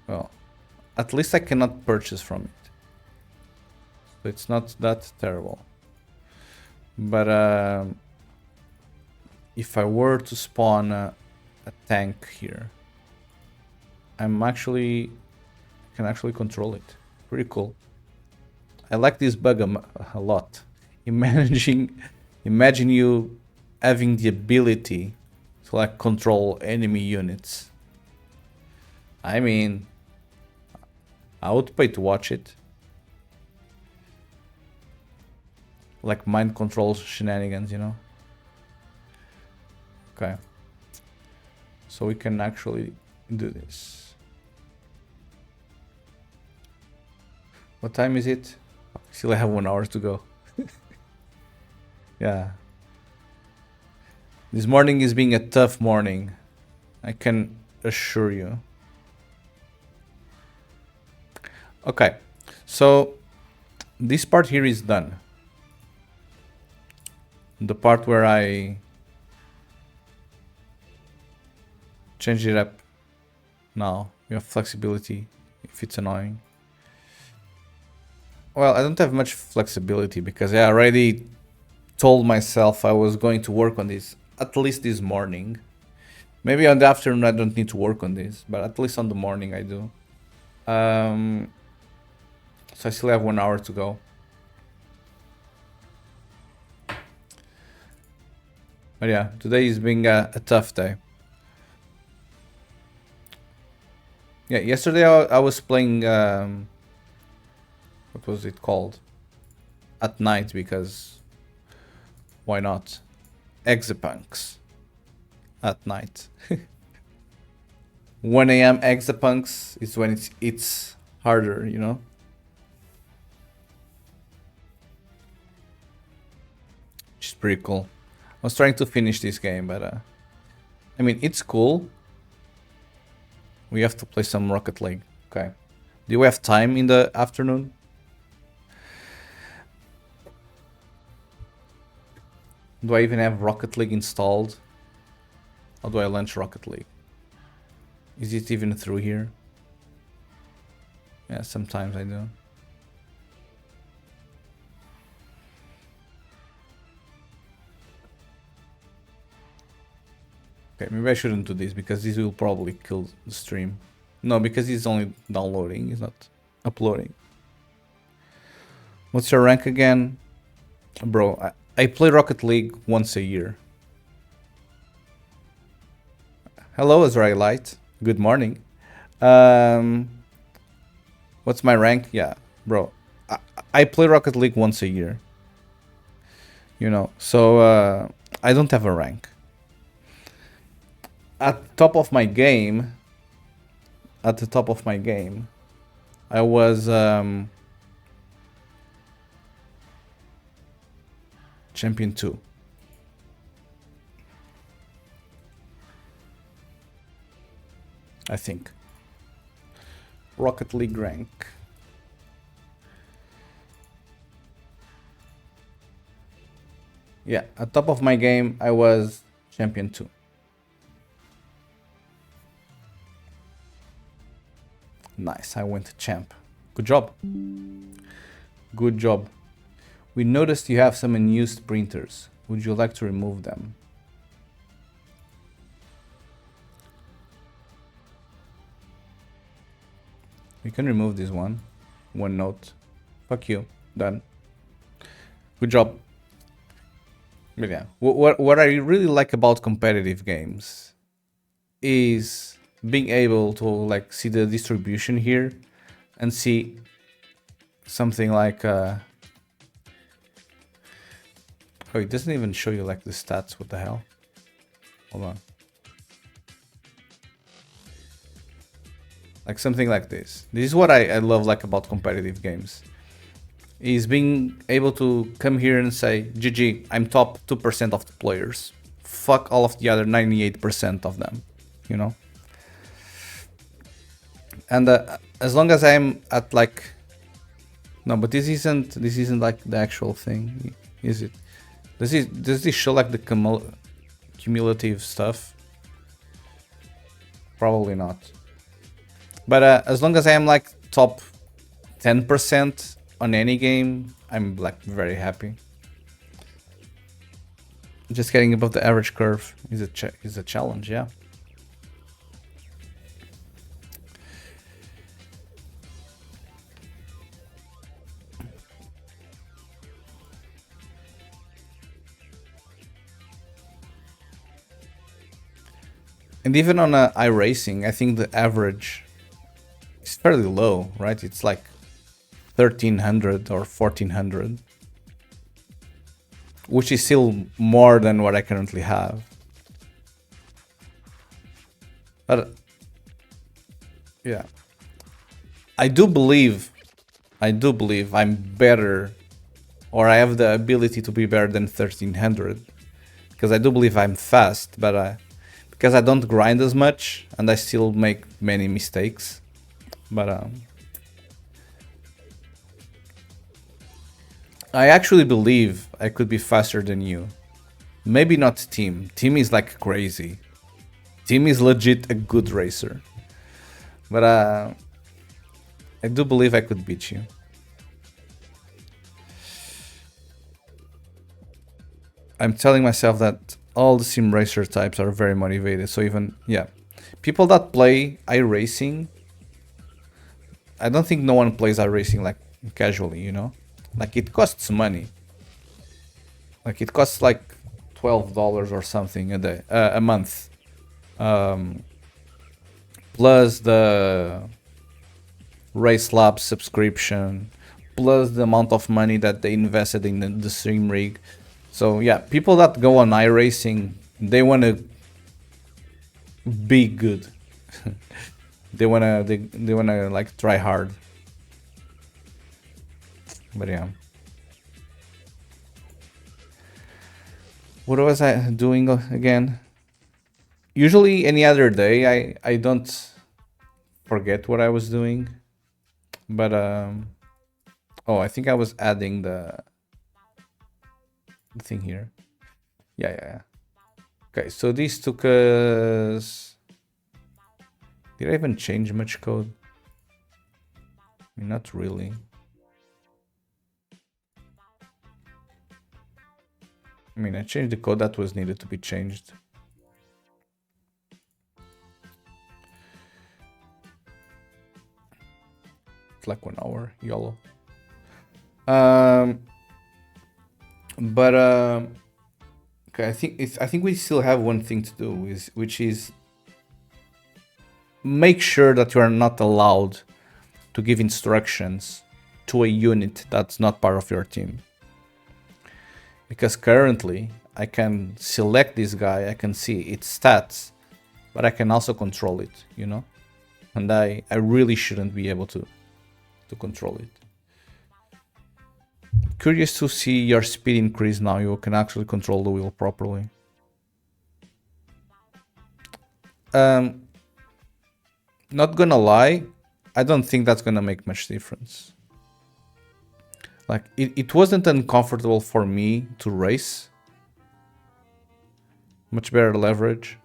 Well, at least I cannot purchase from it. So it's not that terrible. But if I were to spawn a tank here, can actually control it. Pretty cool. I like this bug a lot. Imagine you having the ability to, like, control enemy units. I mean, I would pay to watch it. Like mind control shenanigans, you know? Okay. So we can actually do this. What time is it? Still have 1 hour to go. Yeah. This morning is being a tough morning. I can assure you. Okay. So this part here is done. The part where I change it up. Now you have flexibility if it's annoying. Well, I don't have much flexibility because I already told myself I was going to work on this at least this morning. Maybe on the afternoon I don't need to work on this, but at least on the morning I do. So I still have 1 hour to go. But yeah, today is being a tough day. Yeah, yesterday I was playing, what was it called? At night, because why not? Exapunks. At night. 1 AM Exapunks is when it's harder, you know? Which is pretty cool. I was trying to finish this game, but I mean, it's cool. We have to play some Rocket League. Okay. Do we have time in the afternoon? Do I even have Rocket League installed? How do I launch Rocket League? Is it even through here? Yeah, sometimes I do. Okay, maybe I shouldn't do this because this will probably kill the stream. No, because he's only downloading, he's not uploading. What's your rank again? Bro, I play Rocket League once a year. Hello, Azraelite. Good morning. What's my rank? Yeah, bro. I play Rocket League once a year. You know, so I don't have a rank. At the top of my game, I was Champion 2. I think. Rocket League rank. Yeah, at top of my game, I was Champion 2. Nice, I went champ. Good job. Good job. We noticed you have some unused printers. Would you like to remove them? We can remove this one. One note. Fuck you. Done. Good job. But yeah, what I really like about competitive games is being able to like see the distribution here and see something like oh, it doesn't even show you like the stats. What the hell? Hold on. Like something like this. This is what I love like about competitive games. Is being able to come here and say, GG, I'm top 2% of the players. Fuck all of the other 98% of them, you know? And as long as I'm at like... No, but this isn't like the actual thing, is it? Does this show like the cumulative stuff? Probably not. But as long as I am like top 10% on any game, I'm like very happy. Just getting above the average curve is a challenge, yeah. And even on iRacing, I think the average is fairly low, right? It's like 1300 or 1400, which is still more than what I currently have. But yeah, I do believe I'm better, or I have the ability to be better than 1300, because I do believe I'm fast, but because I don't grind as much and I still make many mistakes. But I actually believe I could be faster than you. Maybe not Team. Team is like crazy. Team is legit a good racer. But I do believe I could beat you. I'm telling myself that all the sim racer types are very motivated. So even, yeah. People that play iRacing, I don't think no one plays iRacing like casually, you know? Like it costs money. Like it costs like $12 or something a day, a month. Plus the Race Lab subscription, plus the amount of money that they invested in the sim rig. So yeah, people that go on iRacing, they want to be good. they wanna like try hard. But yeah. What was I doing again? Usually any other day I don't forget what I was doing. But oh, I think I was adding the thing here. Yeah. Okay, so this took us... Did I even change much code? I mean, not really. I mean, I changed the code that was needed to be changed. It's like 1 hour, YOLO. Okay, I think we still have one thing to do, which is make sure that you are not allowed to give instructions to a unit that's not part of your team. Because currently I can select this guy, I can see its stats, but I can also control it, you know? And I really shouldn't be able to control it. Curious to see your speed increase now. You can actually control the wheel properly. Not gonna lie, I don't think that's gonna make much difference. Like, it wasn't uncomfortable for me to race. Much better leverage.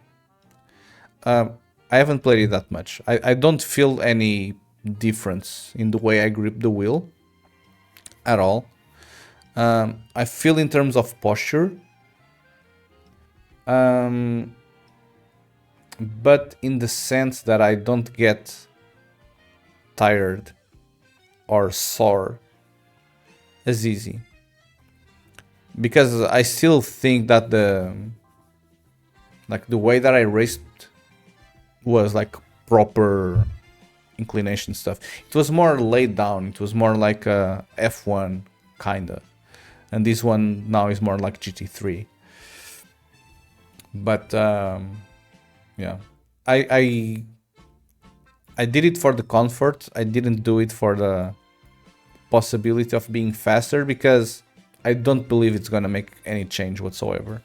I haven't played it that much. I don't feel any difference in the way I grip the wheel at all. I feel in terms of posture, but in the sense that I don't get tired or sore as easy, because I still think that the way that I raced was like proper inclination stuff. It was more laid down. It was more like a F1 kinda, and this one now is more like GT3. But yeah, I did it for the comfort. I didn't do it for the possibility of being faster, because I don't believe it's gonna make any change whatsoever.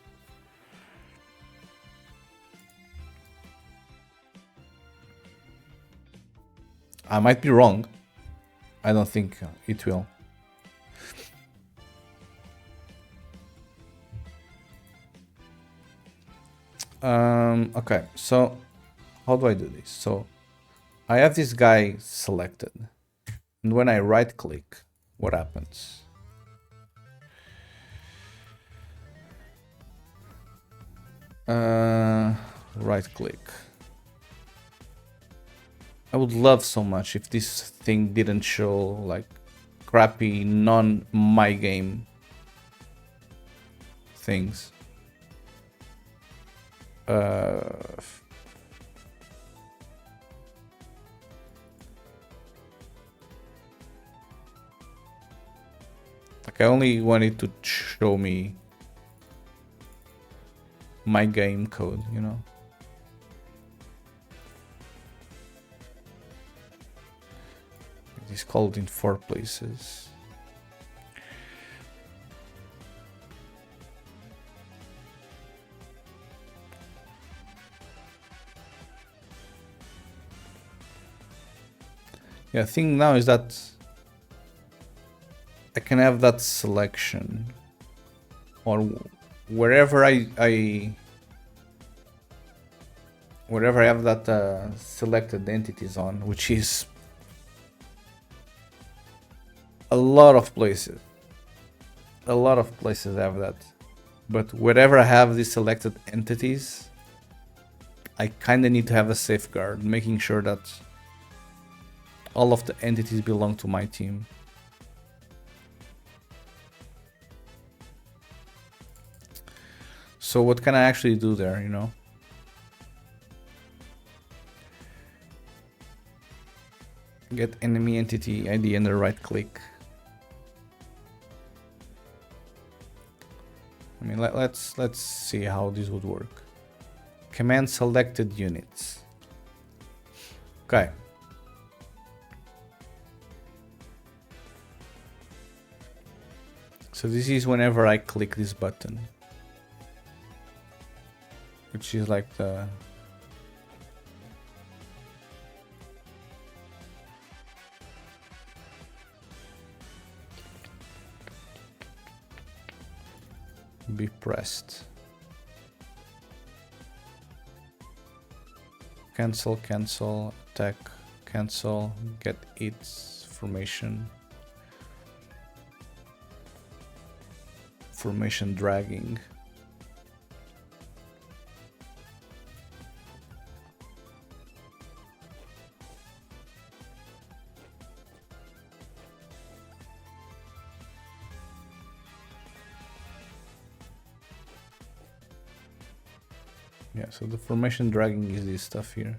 I might be wrong. I don't think it will. Okay, so how do I do this? So I have this guy selected, and when I right click, what happens? Right click. I would love so much if this thing didn't show like crappy non my game things. Like, I only wanted to show me my game code, you know. It is called in 4 places. Yeah, the thing now is that I can have that selection, or wherever I have that selected entities on, which is a lot of places. A lot of places have that. But wherever I have these selected entities, I kinda need to have a safeguard, making sure that all of the entities belong to my team. So what can I actually do there, you know? Get enemy entity ID and then right click. I mean, let's see how this would work. Command selected units. Okay. So this is whenever I click this button, which is like the be pressed. Cancel, cancel, attack, cancel, get its formation. Formation dragging. Yeah, so the formation dragging is this stuff here.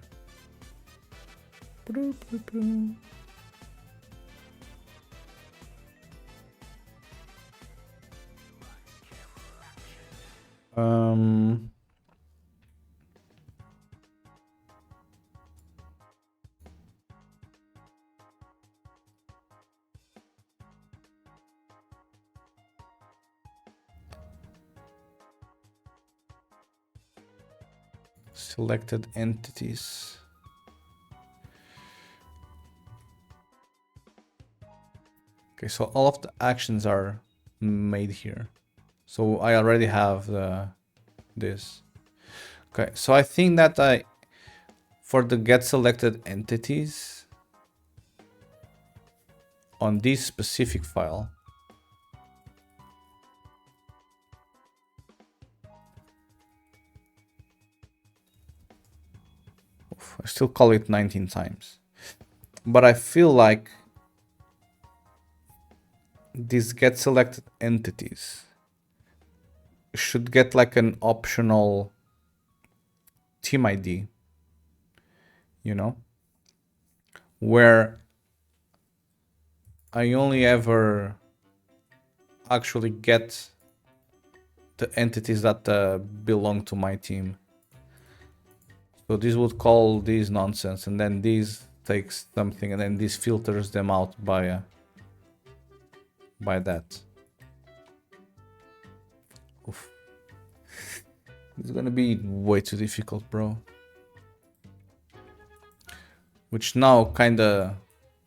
Selected entities. Okay, so all of the actions are made here. So I already have this. Okay, so I think that for the get selected entities on this specific file, We still call it 19 times. But I feel like these get selected entities should get like an optional team ID, you know, where I only ever actually get the entities that belong to my team. So this would call this nonsense, and then this takes something, and then this filters them out by that. Oof. It's gonna be way too difficult, bro. Which now kinda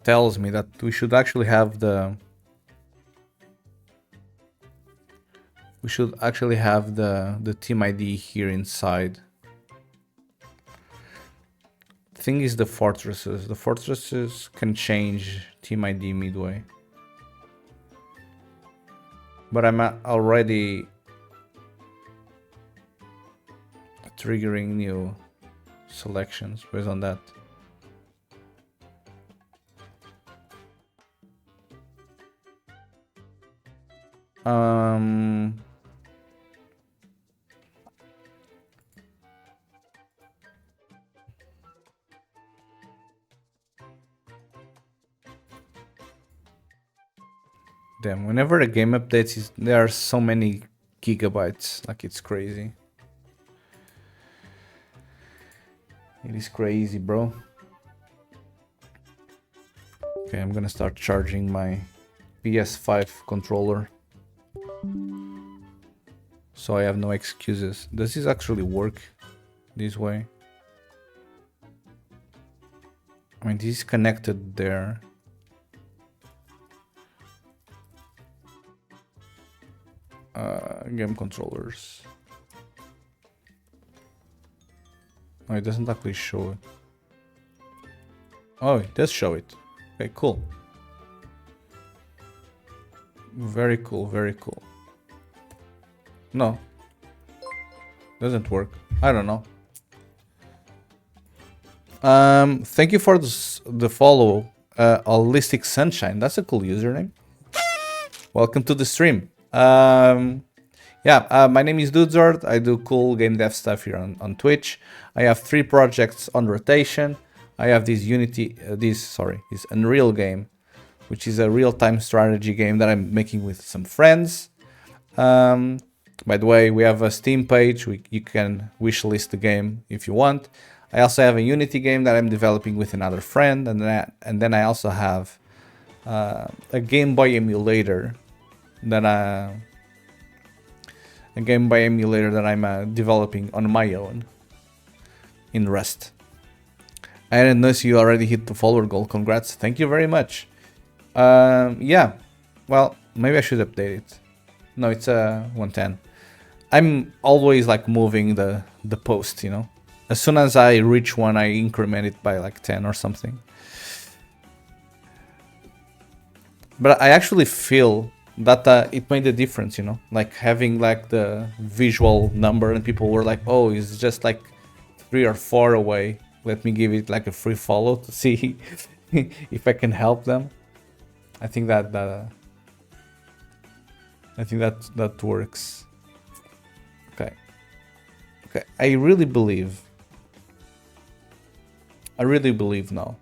tells me that we should actually have the team ID here inside. Thing is the fortresses. The fortresses can change team ID midway. But I'm already triggering new selections based on that. Damn, whenever a game updates, there are so many gigabytes, like it's crazy. It is crazy, bro. Okay, I'm gonna start charging my PS5 controller, so I have no excuses. Does this actually work this way? I mean, this is connected there. Game controllers. Oh, it doesn't actually show it. Oh, it does show it. Okay, cool. Very cool, very cool. No. Doesn't work. I don't know. Thank you for the follow. Holistic Sunshine. That's a cool username. Welcome to the stream. My name is Dudezord. I do cool game dev stuff here on Twitch. I have 3 projects on rotation. I have this this Unreal game, which is a real-time strategy game that I'm making with some friends. By the way, we have a Steam page. You can wishlist the game if you want. I also have a Unity game that I'm developing with another friend, and then I also have a Game Boy emulator that I'm developing on my own in Rust. I didn't know you already hit the follower goal. Congrats! Thank you very much. Yeah, well, maybe I should update it. No, it's 110. I'm always like moving the post, you know. As soon as I reach one, I increment it by like 10 or something. But I actually feel that it made a difference, you know, like having like the visual number, and people were like, oh, it's just like 3 or 4 away. Let me give it like a free follow to see if I can help them. I think that works. Okay. I really believe now.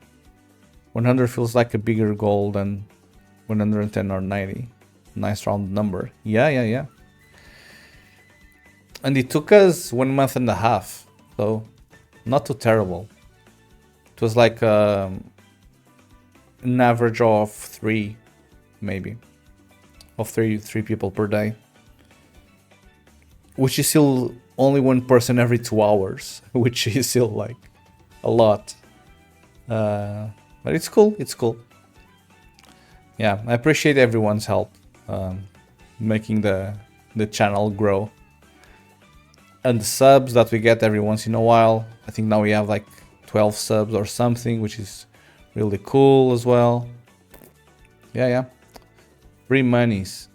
100 feels like a bigger goal than 110 or 90. Nice round number. Yeah. And it took us 1.5 months, so not too terrible. It was like an average of 3, maybe, of three people per day, which is still only 1 person every 2 hours, which is still like a lot. But it's cool. Yeah, I appreciate everyone's help making the channel grow. And the subs that we get every once in a while. I think now we have like 12 subs or something, which is really cool as well. Yeah. Free monies.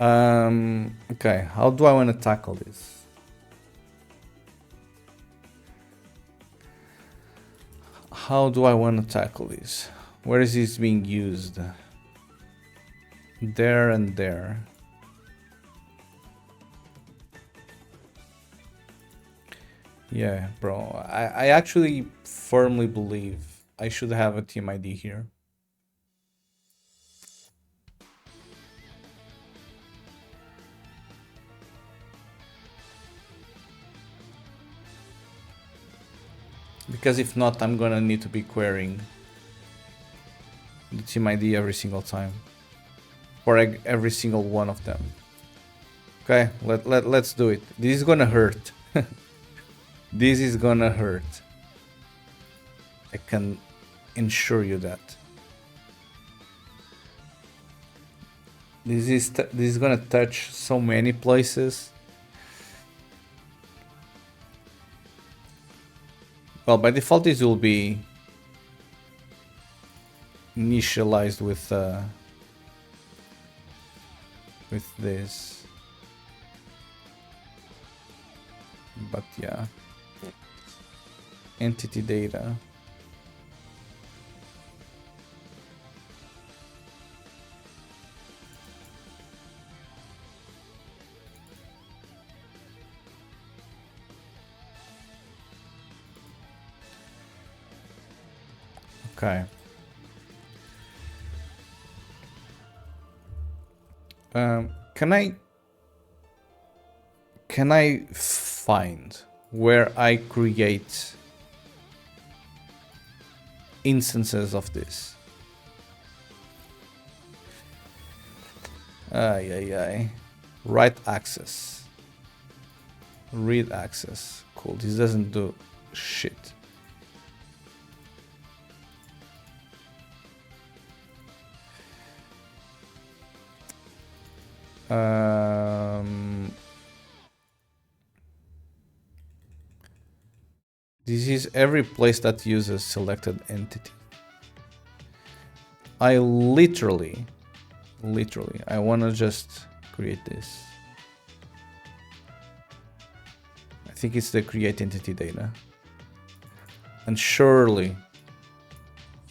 Okay, how do I want to tackle this? How do I want to tackle this? Where is this being used? There and there. Yeah, bro. I actually firmly believe I should have a team ID here. Because if not, I'm gonna need to be querying the team ID every single time. For every single one of them. Okay, let's do it. This is gonna hurt. This is gonna hurt. I can ensure you that. This is gonna touch so many places. Well, by default, this will be initialized with this. But yeah, entity data. Okay. Can I find where I create instances of this? Ay. Write access. Read access. Cool. This doesn't do shit. This is every place that uses selected entity. I literally, I want to just create this. I think it's the create entity data. And surely,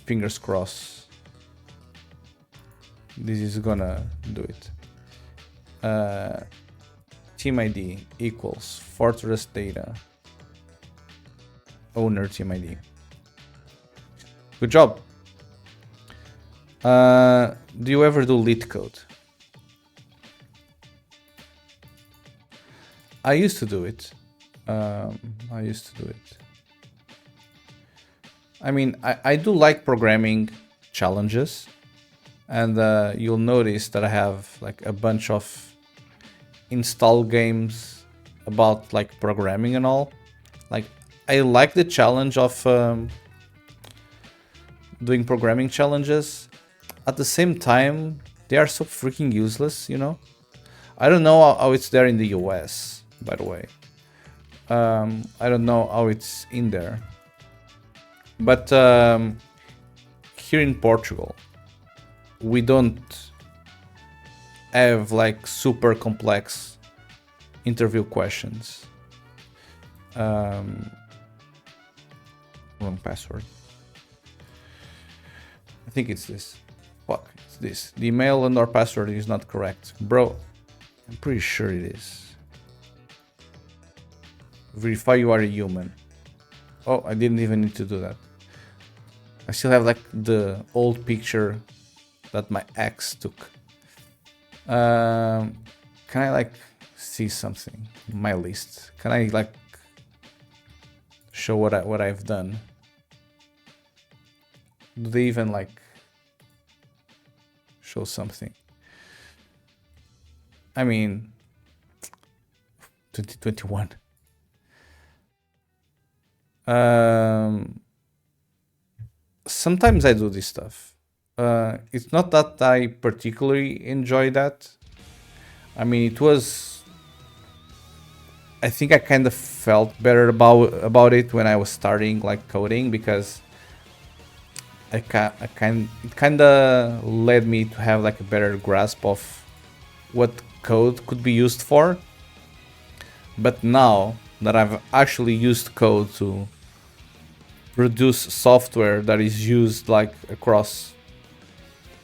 fingers crossed, this is gonna do it. Team ID equals fortress data owner team ID. Good job. Do you ever do lit code? I used to do it. I mean, I do like programming challenges, and you'll notice that I have like a bunch of install games about like programming and all. Like, I like the challenge of doing programming challenges. At the same time, they are so freaking useless, you know? I don't know how it's there in the US, by the way. I don't know how it's in there. But here in Portugal, we don't have like super complex interview questions. Wrong password. I think it's this. Fuck, it's this. The email and our password is not correct. Bro, I'm pretty sure it is. Verify you are a human. Oh, I didn't even need to do that. I still have like the old picture that my ex took. Can I like see something? My list. Can I like show what I've done? Do they even like show something? I mean, 2021. Sometimes I do this stuff. It's not that I particularly enjoy that. I mean, it was. I think I kind of felt better about it when I was starting like coding, because it kind of led me to have like a better grasp of what code could be used for. But now that I've actually used code to produce software that is used like across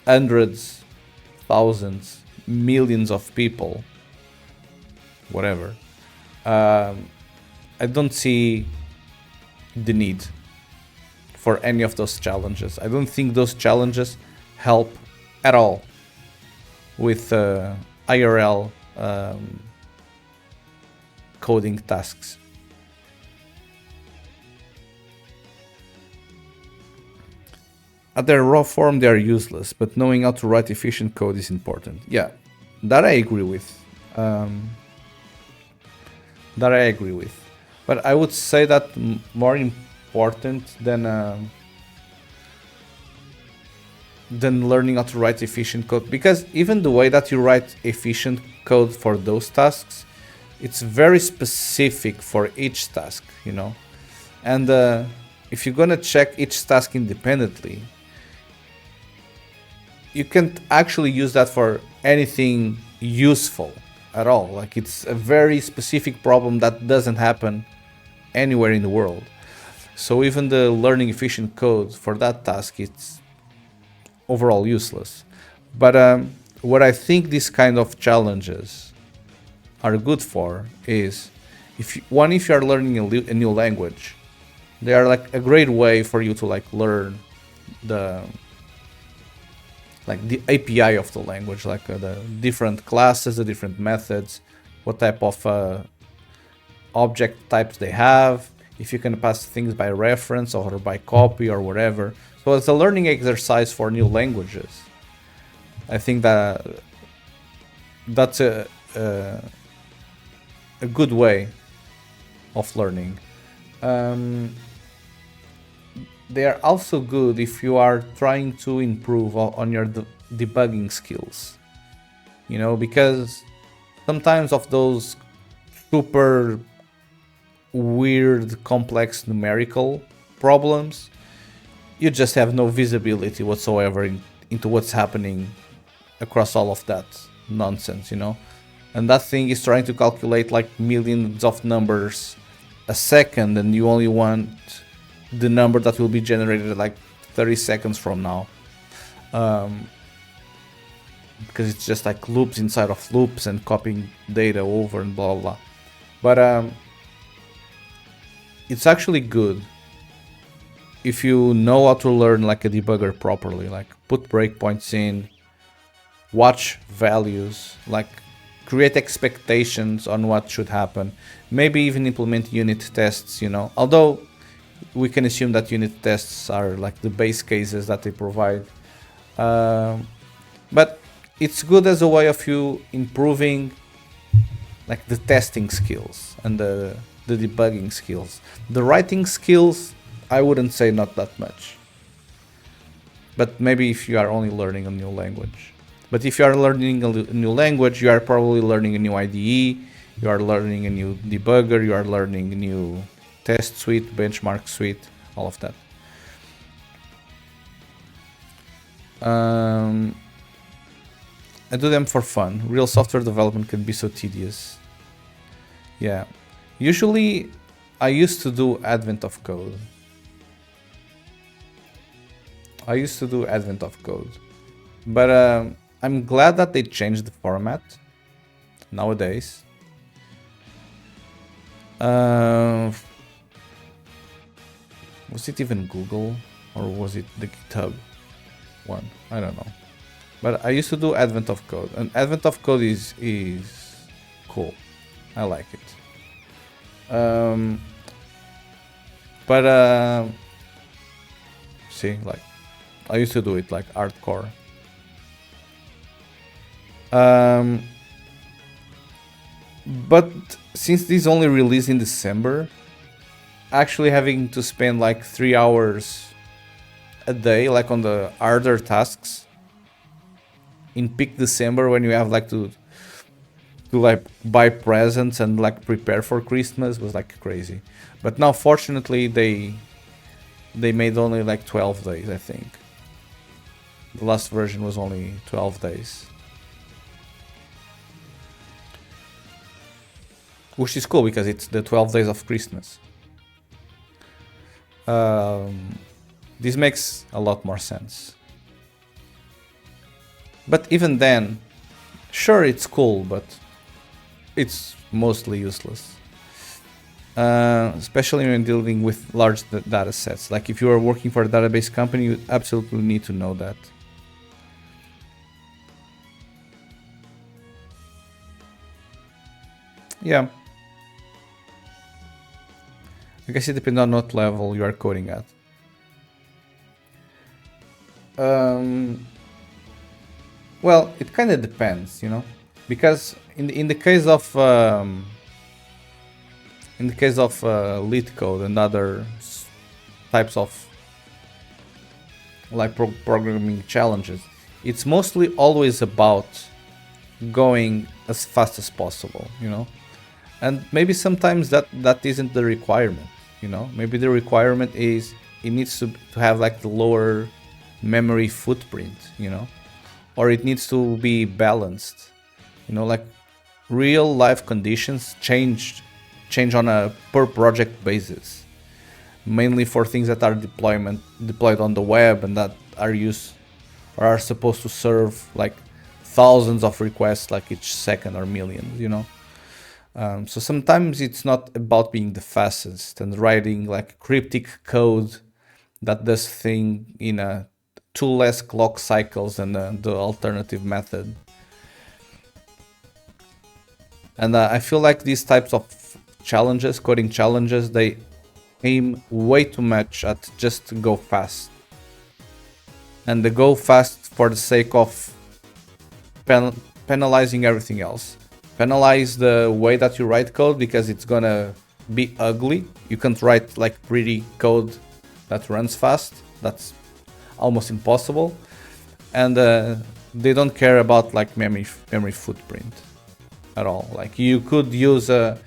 hundreds, thousands, millions of people, whatever, I don't see the need for any of those challenges. I don't think those challenges help at all with IRL coding tasks. At their raw form, they are useless, but knowing how to write efficient code is important. Yeah, that I agree with. That I agree with. But I would say that more important than learning how to write efficient code, because even the way that you write efficient code for those tasks, it's very specific for each task, you know. And if you're gonna check each task independently, you can't actually use that for anything useful at all. Like, it's a very specific problem that doesn't happen anywhere in the world. So even the learning efficient code for that task, it's overall useless. But what I think these kind of challenges are good for is, if you are learning a new language, they are like a great way for you to like learn the API of the language, like the different classes, the different methods, what type of object types they have, if you can pass things by reference or by copy or whatever. So it's a learning exercise for new languages. I think that that's a good way of learning. They are also good if you are trying to improve on your debugging skills, you know, because sometimes of those super weird, complex numerical problems, you just have no visibility whatsoever into what's happening across all of that nonsense, you know. And that thing is trying to calculate like millions of numbers a second, and you only want the number that will be generated like 30 seconds from now, because it's just like loops inside of loops and copying data over and blah blah blah. But it's actually good if you know how to learn like a debugger properly, like put breakpoints in, watch values, like create expectations on what should happen, maybe even implement unit tests, you know, although we can assume that unit tests are like the base cases that they provide. But it's good as a way of you improving like the testing skills and the debugging skills. The writing skills, I wouldn't say not that much. But maybe if you are only learning a new language. But if you are learning a new language, you are probably learning a new IDE, you are learning a new debugger, you are learning a new test suite, benchmark suite, all of that. I do them for fun. Real software development can be so tedious. Yeah. Usually, I used to do Advent of Code. But I'm glad that they changed the format nowadays. Was it even Google or was it the GitHub one? I don't know. But I used to do Advent of Code, and Advent of Code is cool. I like it. But see, like I used to do it like hardcore. But since this only released in December, actually having to spend like 3 hours a day like on the harder tasks in peak December, when you have like to like buy presents and like prepare for Christmas, was like crazy. But now fortunately they made only like 12 days, I think. The last version was only 12 days. which is cool because it's the 12 days of Christmas. This makes a lot more sense. But even then, sure, it's cool, but it's mostly useless. Especially when dealing with large data sets. Like if you are working for a database company, you absolutely need to know that. Yeah. I guess it depends on what level you are coding at. Well, it kind of depends, you know, because in the case of lead code and other types of like programming challenges, it's mostly always about going as fast as possible, you know, and maybe sometimes that isn't the requirement, you know. Maybe the requirement is it needs to have like the lower memory footprint, you know, or it needs to be balanced, you know, like real life conditions change on a per project basis, mainly for things that are deployed on the web and that are used or are supposed to serve like thousands of requests like each second or millions, you know. So sometimes it's not about being the fastest and writing like cryptic code that does thing in a two less clock cycles than the alternative method. And I feel like these types of challenges, coding challenges, they aim way too much at just go fast. And they go fast for the sake of penalizing everything else. Penalize the way that you write code because it's gonna be ugly. You can't write like pretty code that runs fast. That's almost impossible. And they don't care about like memory footprint at all. Like you could use like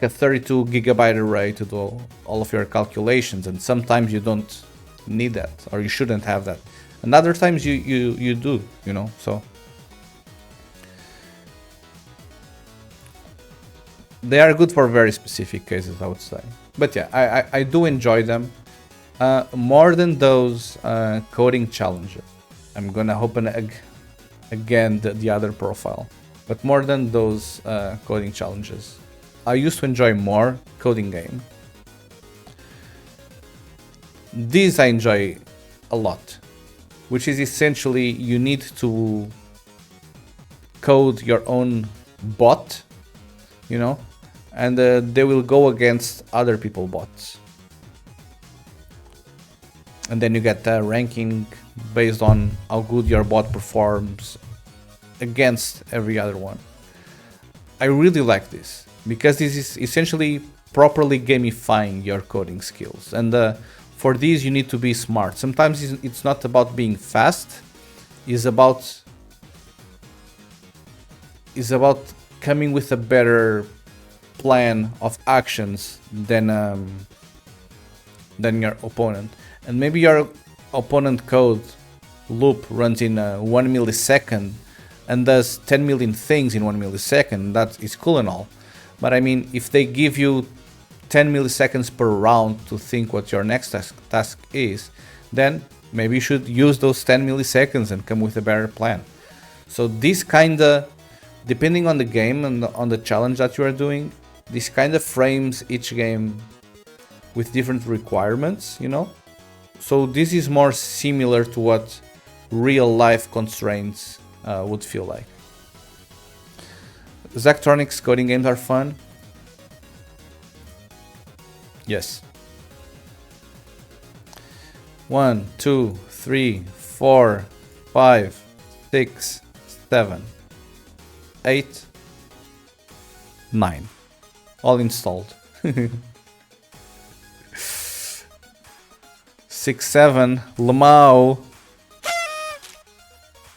a 32 gigabyte array to do all of your calculations, and sometimes you don't need that or you shouldn't have that, and other times you do, you know. So they are good for very specific cases, I would say. But yeah, I do enjoy them more than those coding challenges. I'm gonna open again the other profile, but more than those coding challenges, I used to enjoy more coding game. These I enjoy a lot, which is essentially you need to code your own bot, you know, and they will go against other people's bots. And then you get a ranking based on how good your bot performs against every other one. I really like this because this is essentially properly gamifying your coding skills. And for these, you need to be smart. Sometimes it's not about being fast. It's about coming with a better plan of actions than your opponent. And maybe your opponent code loop runs in 1 millisecond and does 10 million things in 1 millisecond. That is cool and all. But I mean, if they give you 10 milliseconds per round to think what your next task is, then maybe you should use those 10 milliseconds and come with a better plan. So this kind of, depending on the game and on the challenge that you are doing, this kind of frames each game with different requirements, you know? So this is more similar to what real life constraints would feel like. Zachtronics coding games are fun. Yes. 1, 2, 3, 4, 5, 6, 7, 8, 9. All installed. 6, 7, Lamau.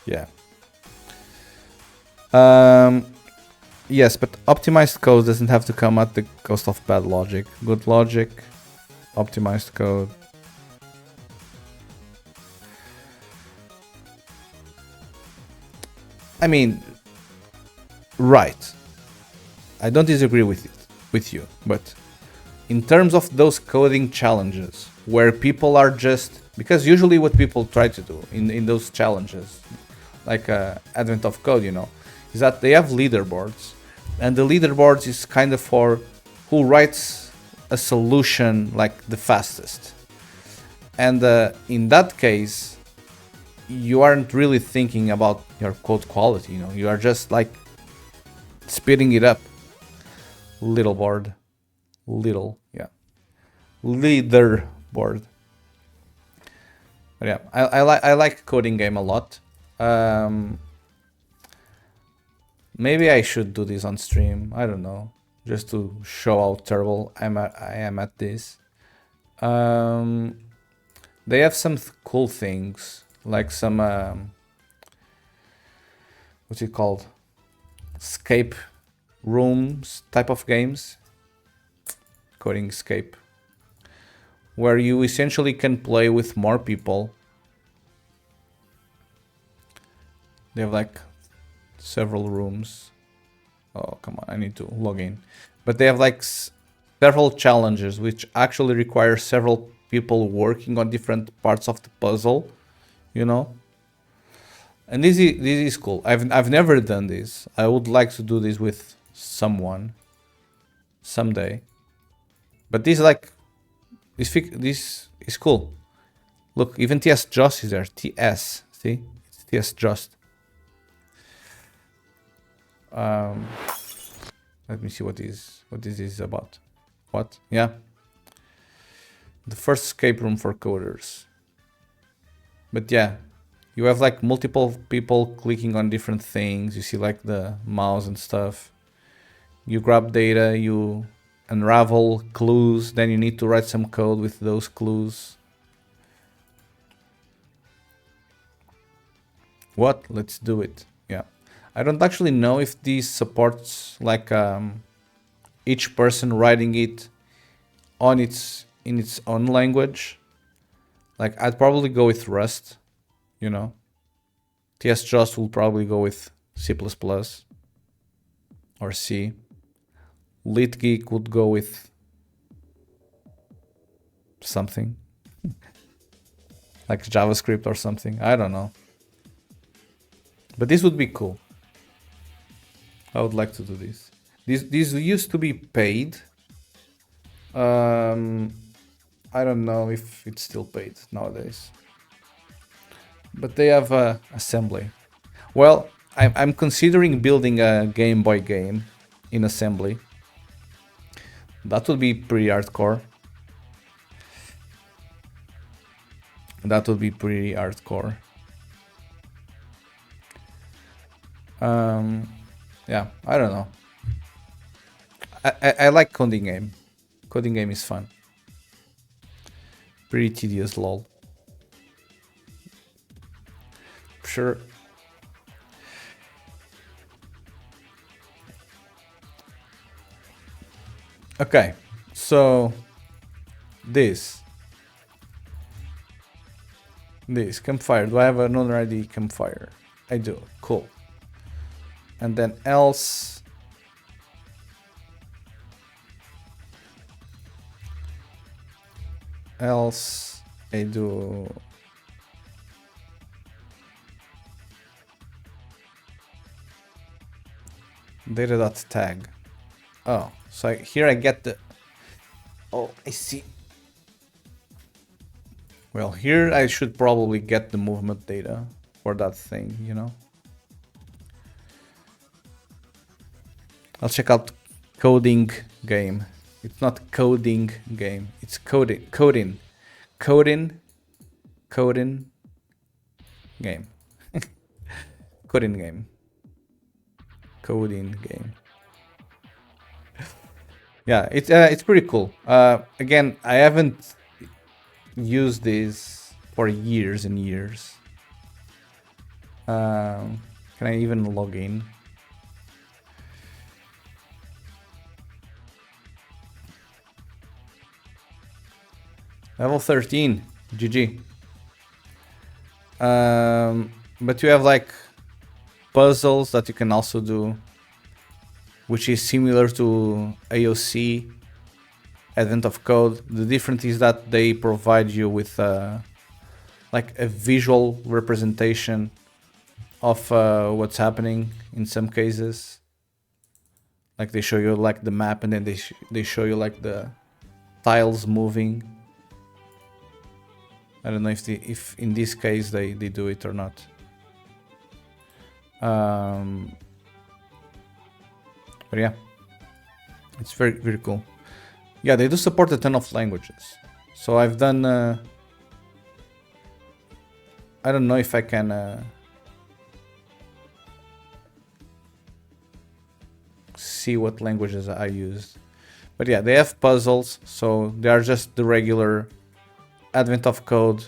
Yeah. Yes, but optimized code doesn't have to come at the cost of bad logic. Good logic, optimized code. I mean, right. I don't disagree with you, but in terms of those coding challenges where people are just, because usually what people try to do in those challenges, like Advent of Code, is that they have leaderboards, and the leaderboards is kind of for who writes a solution like the fastest. And in that case, you aren't really thinking about your code quality, you are just like speeding it up. Leaderboard. But yeah, I like coding game a lot. Maybe I should do this on stream. I don't know, just to show how terrible I am at this. They have some cool things, like some what's it called? Escape rooms type of games. Coding escape, where you essentially can play with more people. They have like several rooms. Oh, come on, I need to log in. But they have like several challenges which actually require several people working on different parts of the puzzle, And this is cool. I've never done this. I would like to do this with someone someday. But this is cool. Look, even TS Just is there. TS, see? It's TS Just. Let me see what this is about. What? Yeah. The first escape room for coders. But yeah, you have like multiple people clicking on different things. You see like the mouse and stuff. You grab data, you unravel clues, then you need to write some code with those clues. What? Let's do it. Yeah. I don't actually know if this supports like each person writing it on in its own language. Like I'd probably go with Rust, TS Just will probably go with C++ or C. LitGeek would go with something like JavaScript or something. I don't know. But this would be cool. I would like to do this. These used to be paid. I don't know if it's still paid nowadays. But they have assembly. Well, I'm considering building a Game Boy game in assembly. That would be pretty hardcore. Yeah, I don't know. I like coding game. Coding game is fun. Pretty tedious, lol. Sure. Okay, so this campfire. Do I have another ID campfire? I do. Cool. And then else. I do. Data.tag. Oh, so here I get the. Oh, I see. Well, here I should probably get the movement data for that thing, I'll check out coding game. It's not coding game. It's coding game. Coding game. Yeah, it's pretty cool. Again, I haven't used this for years and years. Can I even log in? Level 13, GG. But you have like puzzles that you can also do. which is similar to AOC, Advent of Code. The difference is that they provide you with like a visual representation of what's happening in some cases. Like they show you like the map, and then they show you like the tiles moving. I don't know if in this case they do it or not. But yeah, it's very, very cool. Yeah, they do support a ton of languages. So I've done... I don't know if I can... see what languages I used. But yeah, they have puzzles, so they are just the regular Advent of Code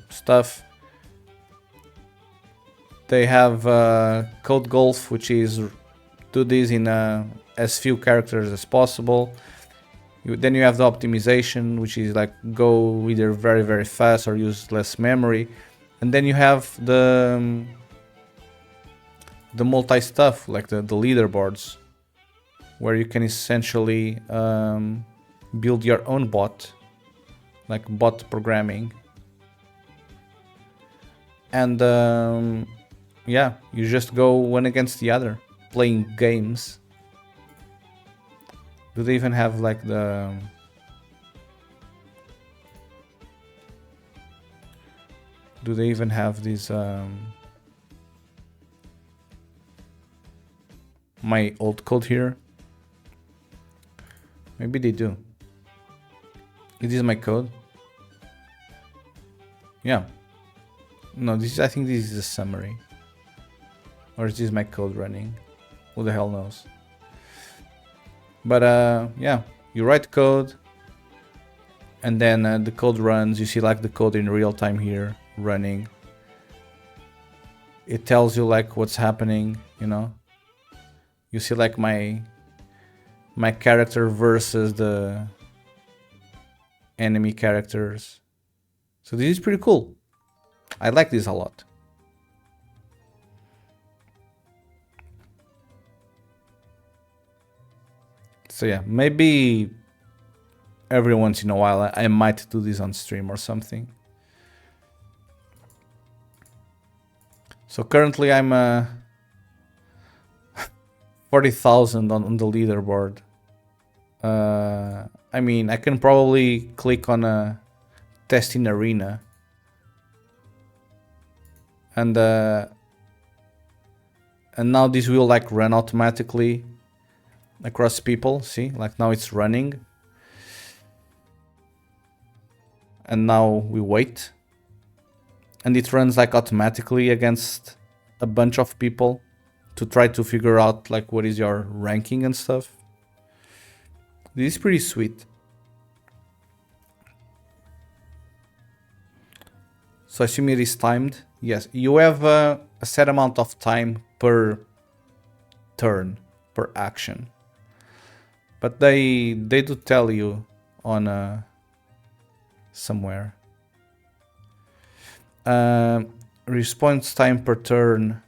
stuff. They have Code Golf, which is do this in as few characters as possible. Then you have the optimization, which is like go either very, very fast or use less memory. And then you have the multi-stuff, like the leaderboards, where you can essentially build your own bot, like bot programming. And yeah, you just go one against the other, playing games. Do they even have like the... do they even have these... my old code here? Maybe they do. Is this my code? Yeah. No, this is, I think this is a summary. Or is this my code running? Who the hell knows? But yeah, you write code, and then the code runs. You see like the code in real time here running. It tells you like what's happening, you know. You see like my character versus the enemy characters. So this is pretty cool. I like this a lot. So yeah, maybe every once in a while I might do this on stream or something. So currently I'm 40,000 on the leaderboard. I mean, I can probably click on a testing arena, and now this will like run automatically across people. See, like now it's running, and now we wait, and it runs like automatically against a bunch of people to try to figure out like what is your ranking and stuff. This is pretty sweet. So I assume it is timed. Yes, you have a set amount of time per turn, per action. But they do tell you on somewhere. Response time per turn.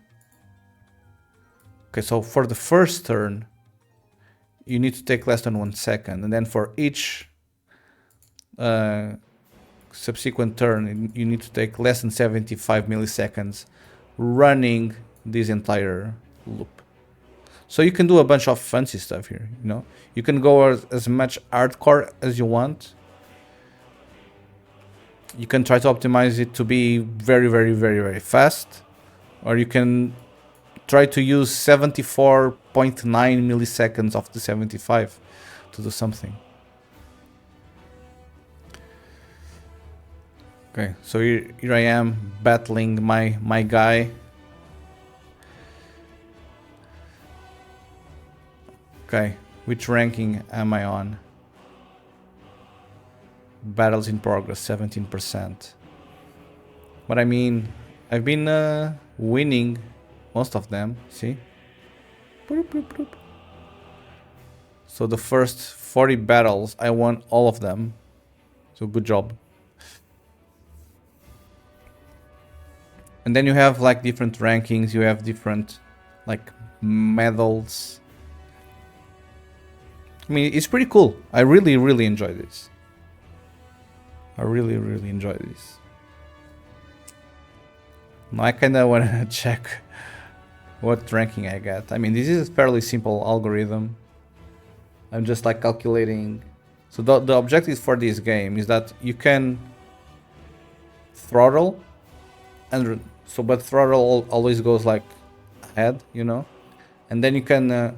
Okay, so for the first turn, you need to take less than 1 second, and then for each subsequent turn, you need to take less than 75 milliseconds running this entire loop. So you can do a bunch of fancy stuff here, you know. You can go as much hardcore as you want. You can try to optimize it to be very, very, very, very fast, or you can try to use 74.9 milliseconds of the 75 to do something. Okay, so here I am battling my guy. Okay, which ranking am I on? Battles in progress, 17%. But I mean, I've been winning most of them, see? Bloop, bloop, bloop. So the first 40 battles, I won all of them. So good job. And then you have like different rankings, you have different like medals. I mean, it's pretty cool. I really, really enjoy this. I really, really enjoy this. Now I kind of want to check what ranking I got. I mean, this is a fairly simple algorithm. I'm just like calculating. So the objective for this game is that you can throttle, and so but throttle always goes like ahead, you know, and then you can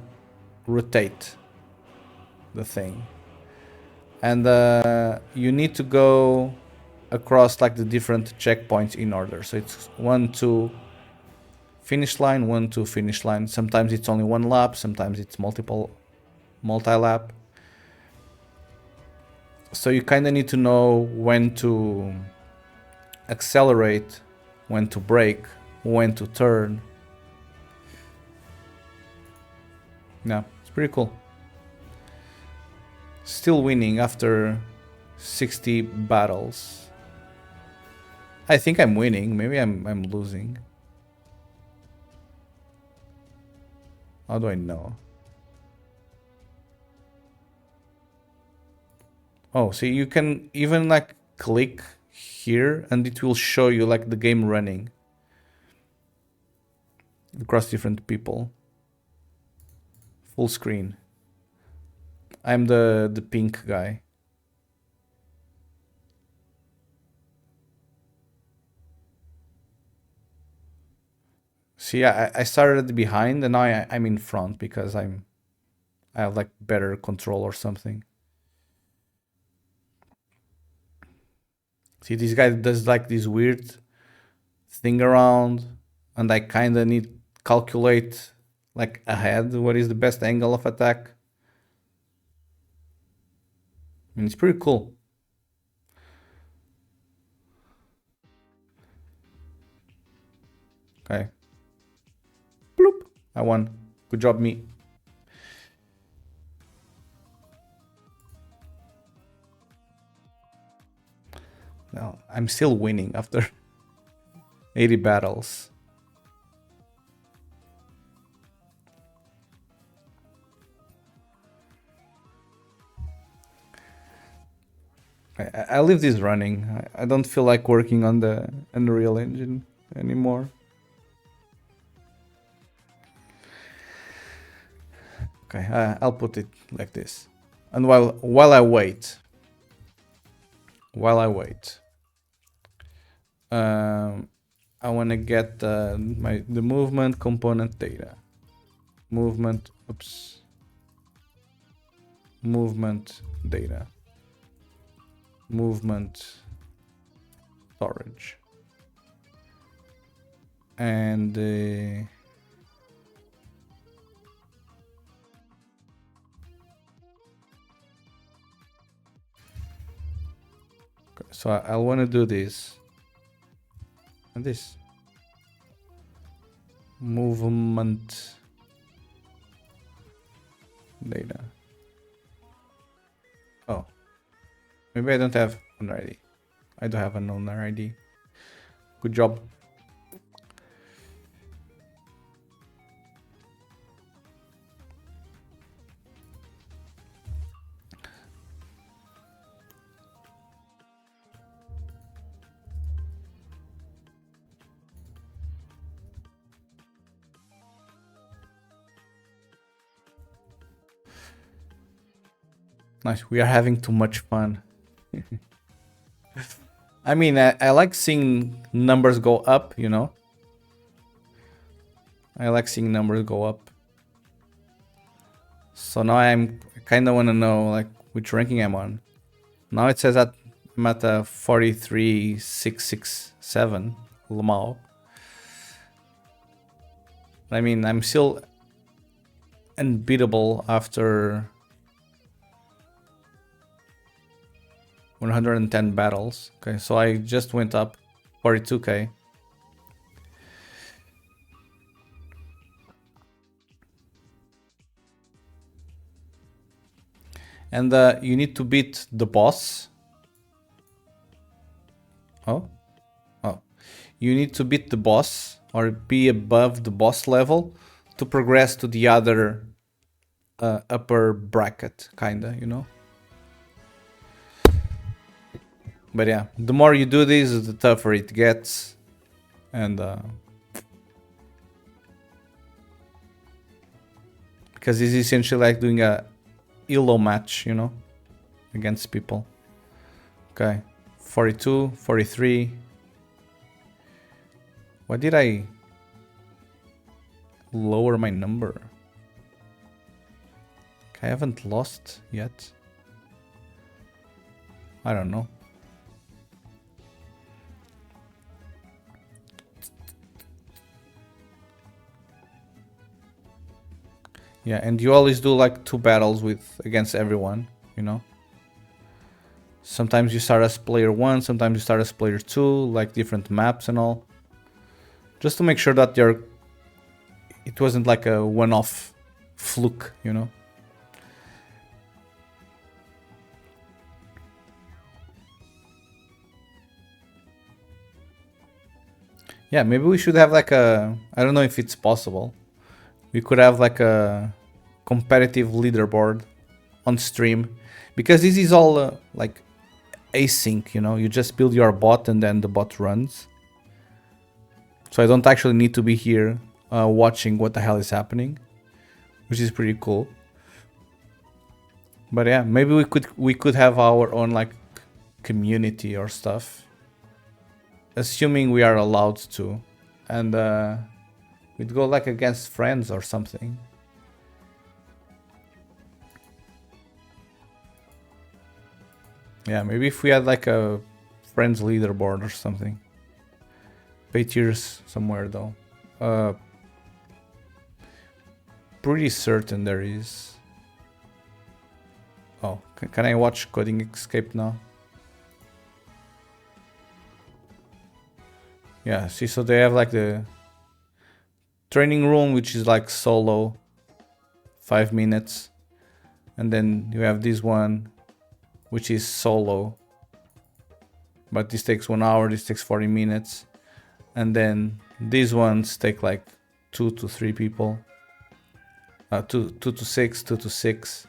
rotate the thing, and you need to go across like the different checkpoints in order. So it's 1, 2 finish line, 1, 2 finish line. Sometimes it's only one lap, sometimes it's multi-lap. So you kind of need to know when to accelerate, when to brake, when to turn. Yeah, it's pretty cool. Still winning after 60 battles. I think I'm winning. Maybe I'm losing. How do I know? Oh, see, you can even like click here and it will show you like the game running across different people. Full screen. I'm the pink guy. See, I started behind and now I'm in front because I have like better control or something. See, this guy does like this weird thing around, and I kind of need calculate like ahead what is the best angle of attack. I mean, it's pretty cool. Okay. Bloop. I won. Good job, me. No, I'm still winning after 80 battles. I leave this running. I don't feel like working on the Unreal Engine anymore. Okay, I'll put it like this. And while I wait, I want to get the movement component data. Movement data. Movement storage. And so I want to do this and this movement data. Oh, maybe I don't have owner ID. I don't have an owner ID. Good job. Nice. We are having too much fun. I mean, I like seeing numbers go up, you know? I like seeing numbers go up. So now I kind of want to know like which ranking I'm on. Now it says that I'm at a 43,667 Lamau. I mean, I'm still unbeatable after 110 battles. Okay, so I just went up 42k. And you need to beat the boss. Oh. You need to beat the boss or be above the boss level to progress to the other upper bracket, kinda, you know. But yeah, the more you do this, the tougher it gets, and because it's essentially like doing a elo match, you know, against people. Okay, 42, 43. Why did I lower my number? I haven't lost yet. I don't know. Yeah, and you always do like 2 battles with against everyone, you know. Sometimes you start as player 1, sometimes you start as player 2, like different maps and all. Just to make sure that it wasn't like a one-off fluke, you know. Yeah, maybe we should have like a, I don't know if it's possible. We could have like a competitive leaderboard on stream, because this is all like async, you know. You just build your bot and then the bot runs. So I don't actually need to be here watching what the hell is happening, which is pretty cool. But yeah, maybe we could have our own like community or stuff, assuming we are allowed to, and we'd go like against friends or something. Yeah, maybe if we had like a friends leaderboard or something. Pay tiers somewhere though. Pretty certain there is. Oh, can I watch Coding Escape now? Yeah, see, so they have like the training room, which is like solo, 5 minutes. And then you have this one, which is solo. But this takes 1 hour, this takes 40 minutes. And then these ones take like 2 to 3 people. 2 to 6, 2 to 6,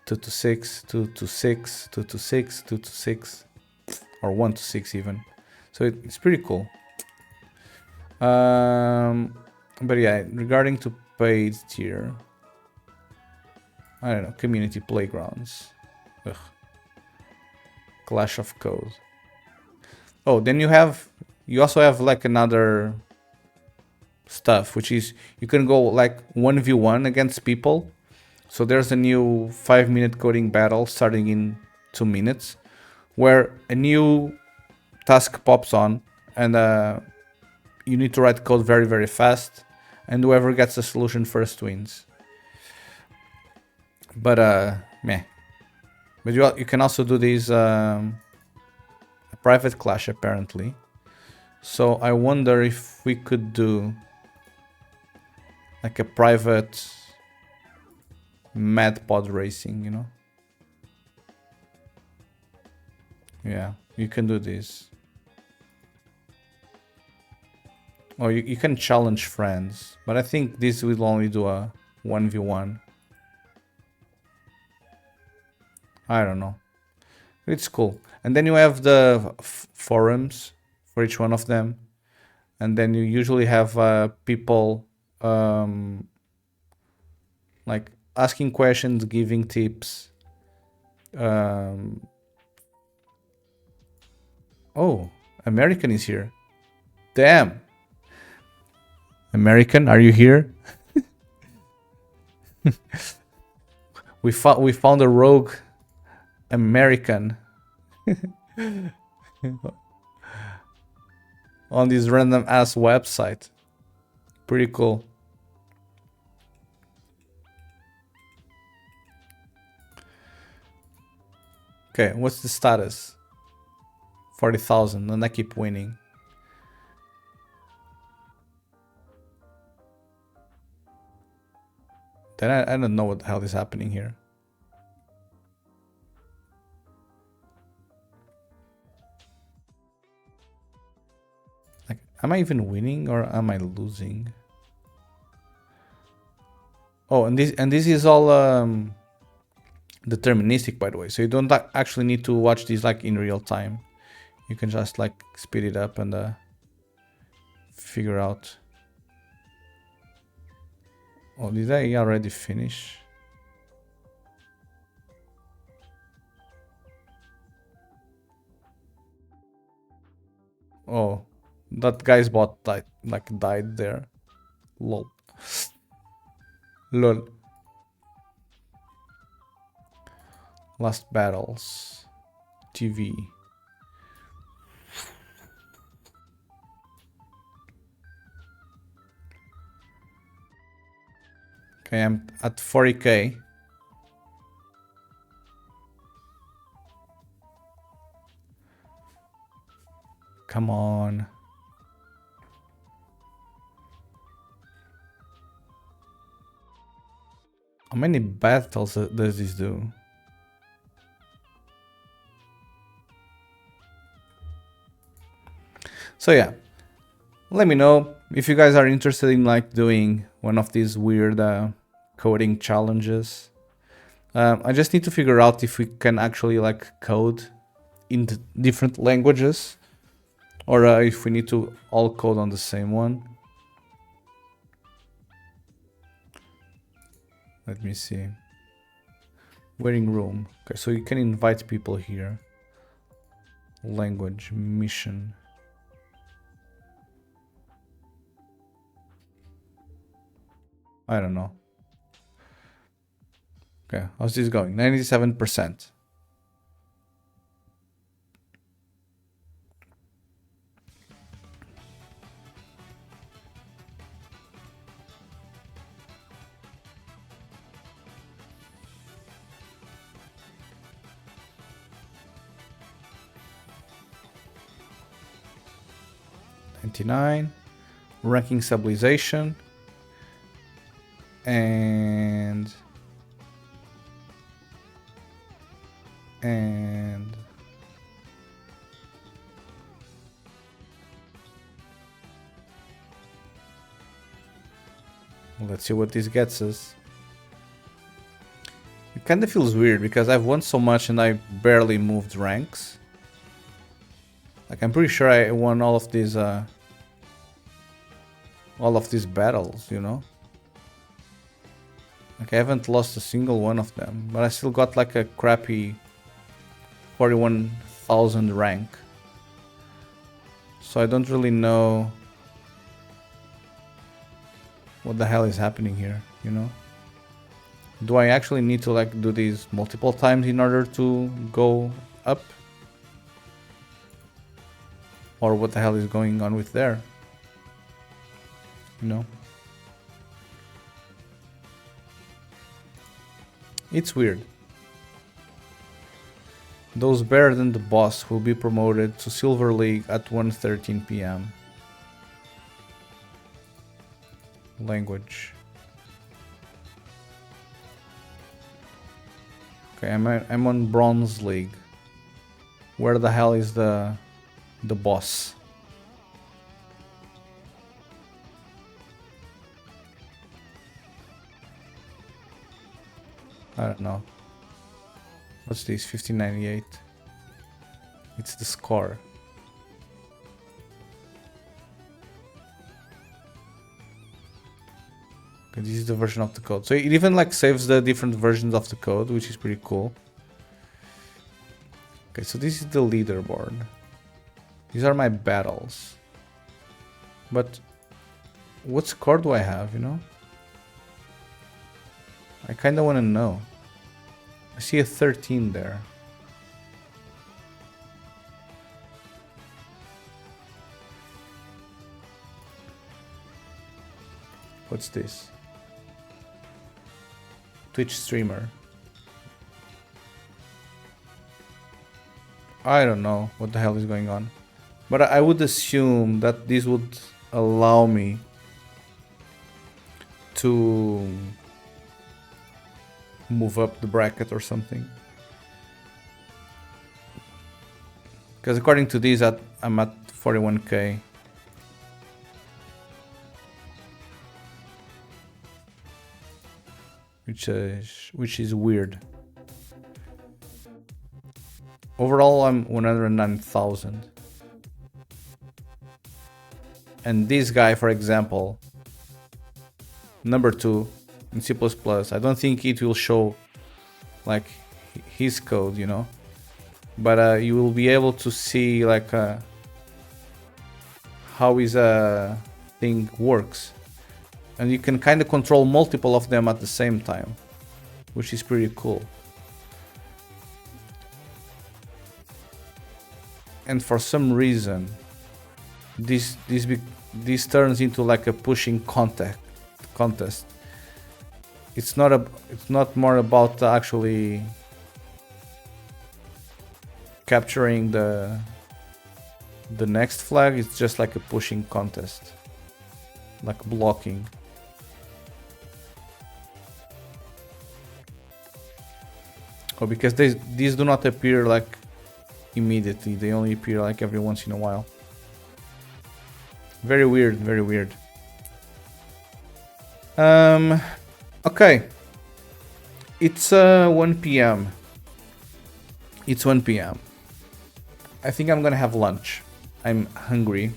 2 to 6, 2 to 6, 2 to 6, 2 to 6, or 1 to 6 even. So it's pretty cool. But yeah, regarding to paid tier, I don't know, community playgrounds. Ugh. Clash of Code. Oh, then you also have like another stuff, which is you can go like 1v1 against people. So there's a new 5-minute coding battle starting in 2 minutes, where a new task pops on, and you need to write code very, very fast, and whoever gets the solution first wins. But meh. But you can also do these a private clash apparently. So I wonder if we could do like a private mad pod racing, you know? Yeah, you can do this. Oh, you can challenge friends, but I think this will only do a 1v1. I don't know. It's cool. And then you have the forums for each one of them. And then you usually have people like asking questions, giving tips. Oh, American is here. Damn. American, are you here? we found a rogue American on this random ass website. Pretty cool. Okay, what's the status? 40,000, and I keep winning. Then I don't know what the hell is happening here. Like, am I even winning or am I losing? Oh, and this is all deterministic, by the way. So you don't actually need to watch these like in real time. You can just like speed it up and figure out. Oh, did I already finish? Oh, that guy's bot died there. Lol. Lol. Last battles. TV. Okay, I'm at 40k. Come on. How many battles does this do? So yeah, let me know if you guys are interested in like doing one of these weird coding challenges. I just need to figure out if we can actually like code in different languages, or if we need to all code on the same one. Let me see. Waiting room. Okay, so you can invite people here. Language, mission. I don't know. Okay, how's this going? 97%. Ranking stabilization, and let's see what this gets us. It kind of feels weird because I've won so much and I barely moved ranks. Like I'm pretty sure I won all of these battles, you know? Like I haven't lost a single one of them, but I still got like a crappy 41,000 rank. So I don't really know what the hell is happening here, you know? Do I actually need to like do these multiple times in order to go up? Or what the hell is going on with there? You know? It's weird. Those better than the boss will be promoted to Silver League at 1:13 p.m. Language. Okay, I'm on Bronze League. Where the hell is the boss? I don't know. What's this? 1598. It's the score. Okay, this is the version of the code. So it even like saves the different versions of the code, which is pretty cool. Okay, so this is the leaderboard. These are my battles. But what score do I have, you know? I kind of want to know. I see a 13 there. What's this? Twitch streamer. I don't know what the hell is going on. But I would assume that this would allow me to move up the bracket or something. Because according to these, I'm at 41k. which is weird. Overall, I'm 109,000. And this guy, for example, number 2 in C++, I don't think it will show like his code, you know, but you will be able to see like how his thing works, and you can kind of control multiple of them at the same time, which is pretty cool. And for some reason, this turns into like a pushing contest. It's not more about actually capturing the next flag. It's just like a pushing contest, like blocking. Oh, because these do not appear like immediately. They only appear like every once in a while. Very weird, very weird. Okay. It's 1 p.m. It's 1 p.m. I think I'm gonna have lunch. I'm hungry.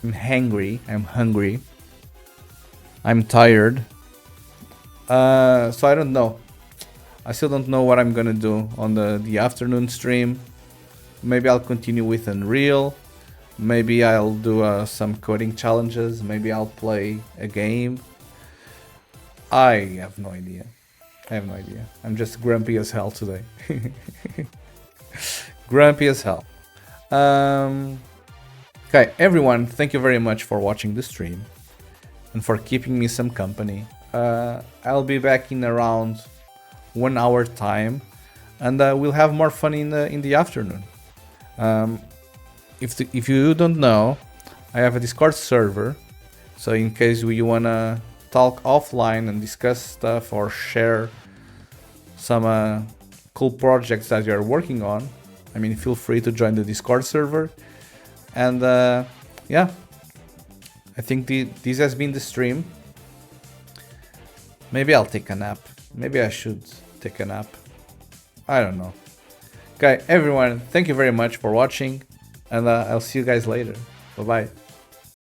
I'm hungry. I'm tired. So I don't know. I still don't know what I'm gonna do on the afternoon stream. Maybe I'll continue with Unreal. Maybe I'll do some coding challenges. Maybe I'll play a game. I have no idea. I'm just grumpy as hell today. Grumpy as hell. Okay, everyone, thank you very much for watching the stream and for keeping me some company. I'll be back in around 1 hour time, and we'll have more fun in the afternoon. If you don't know, I have a Discord server, so in case you wanna talk offline and discuss stuff or share some cool projects that you're working on, I mean, feel free to join the Discord server. And yeah, I think this has been the stream. Maybe I'll take a nap. Maybe I should take a nap. I don't know. Okay, everyone, thank you very much for watching, and I'll see you guys later. Bye-bye.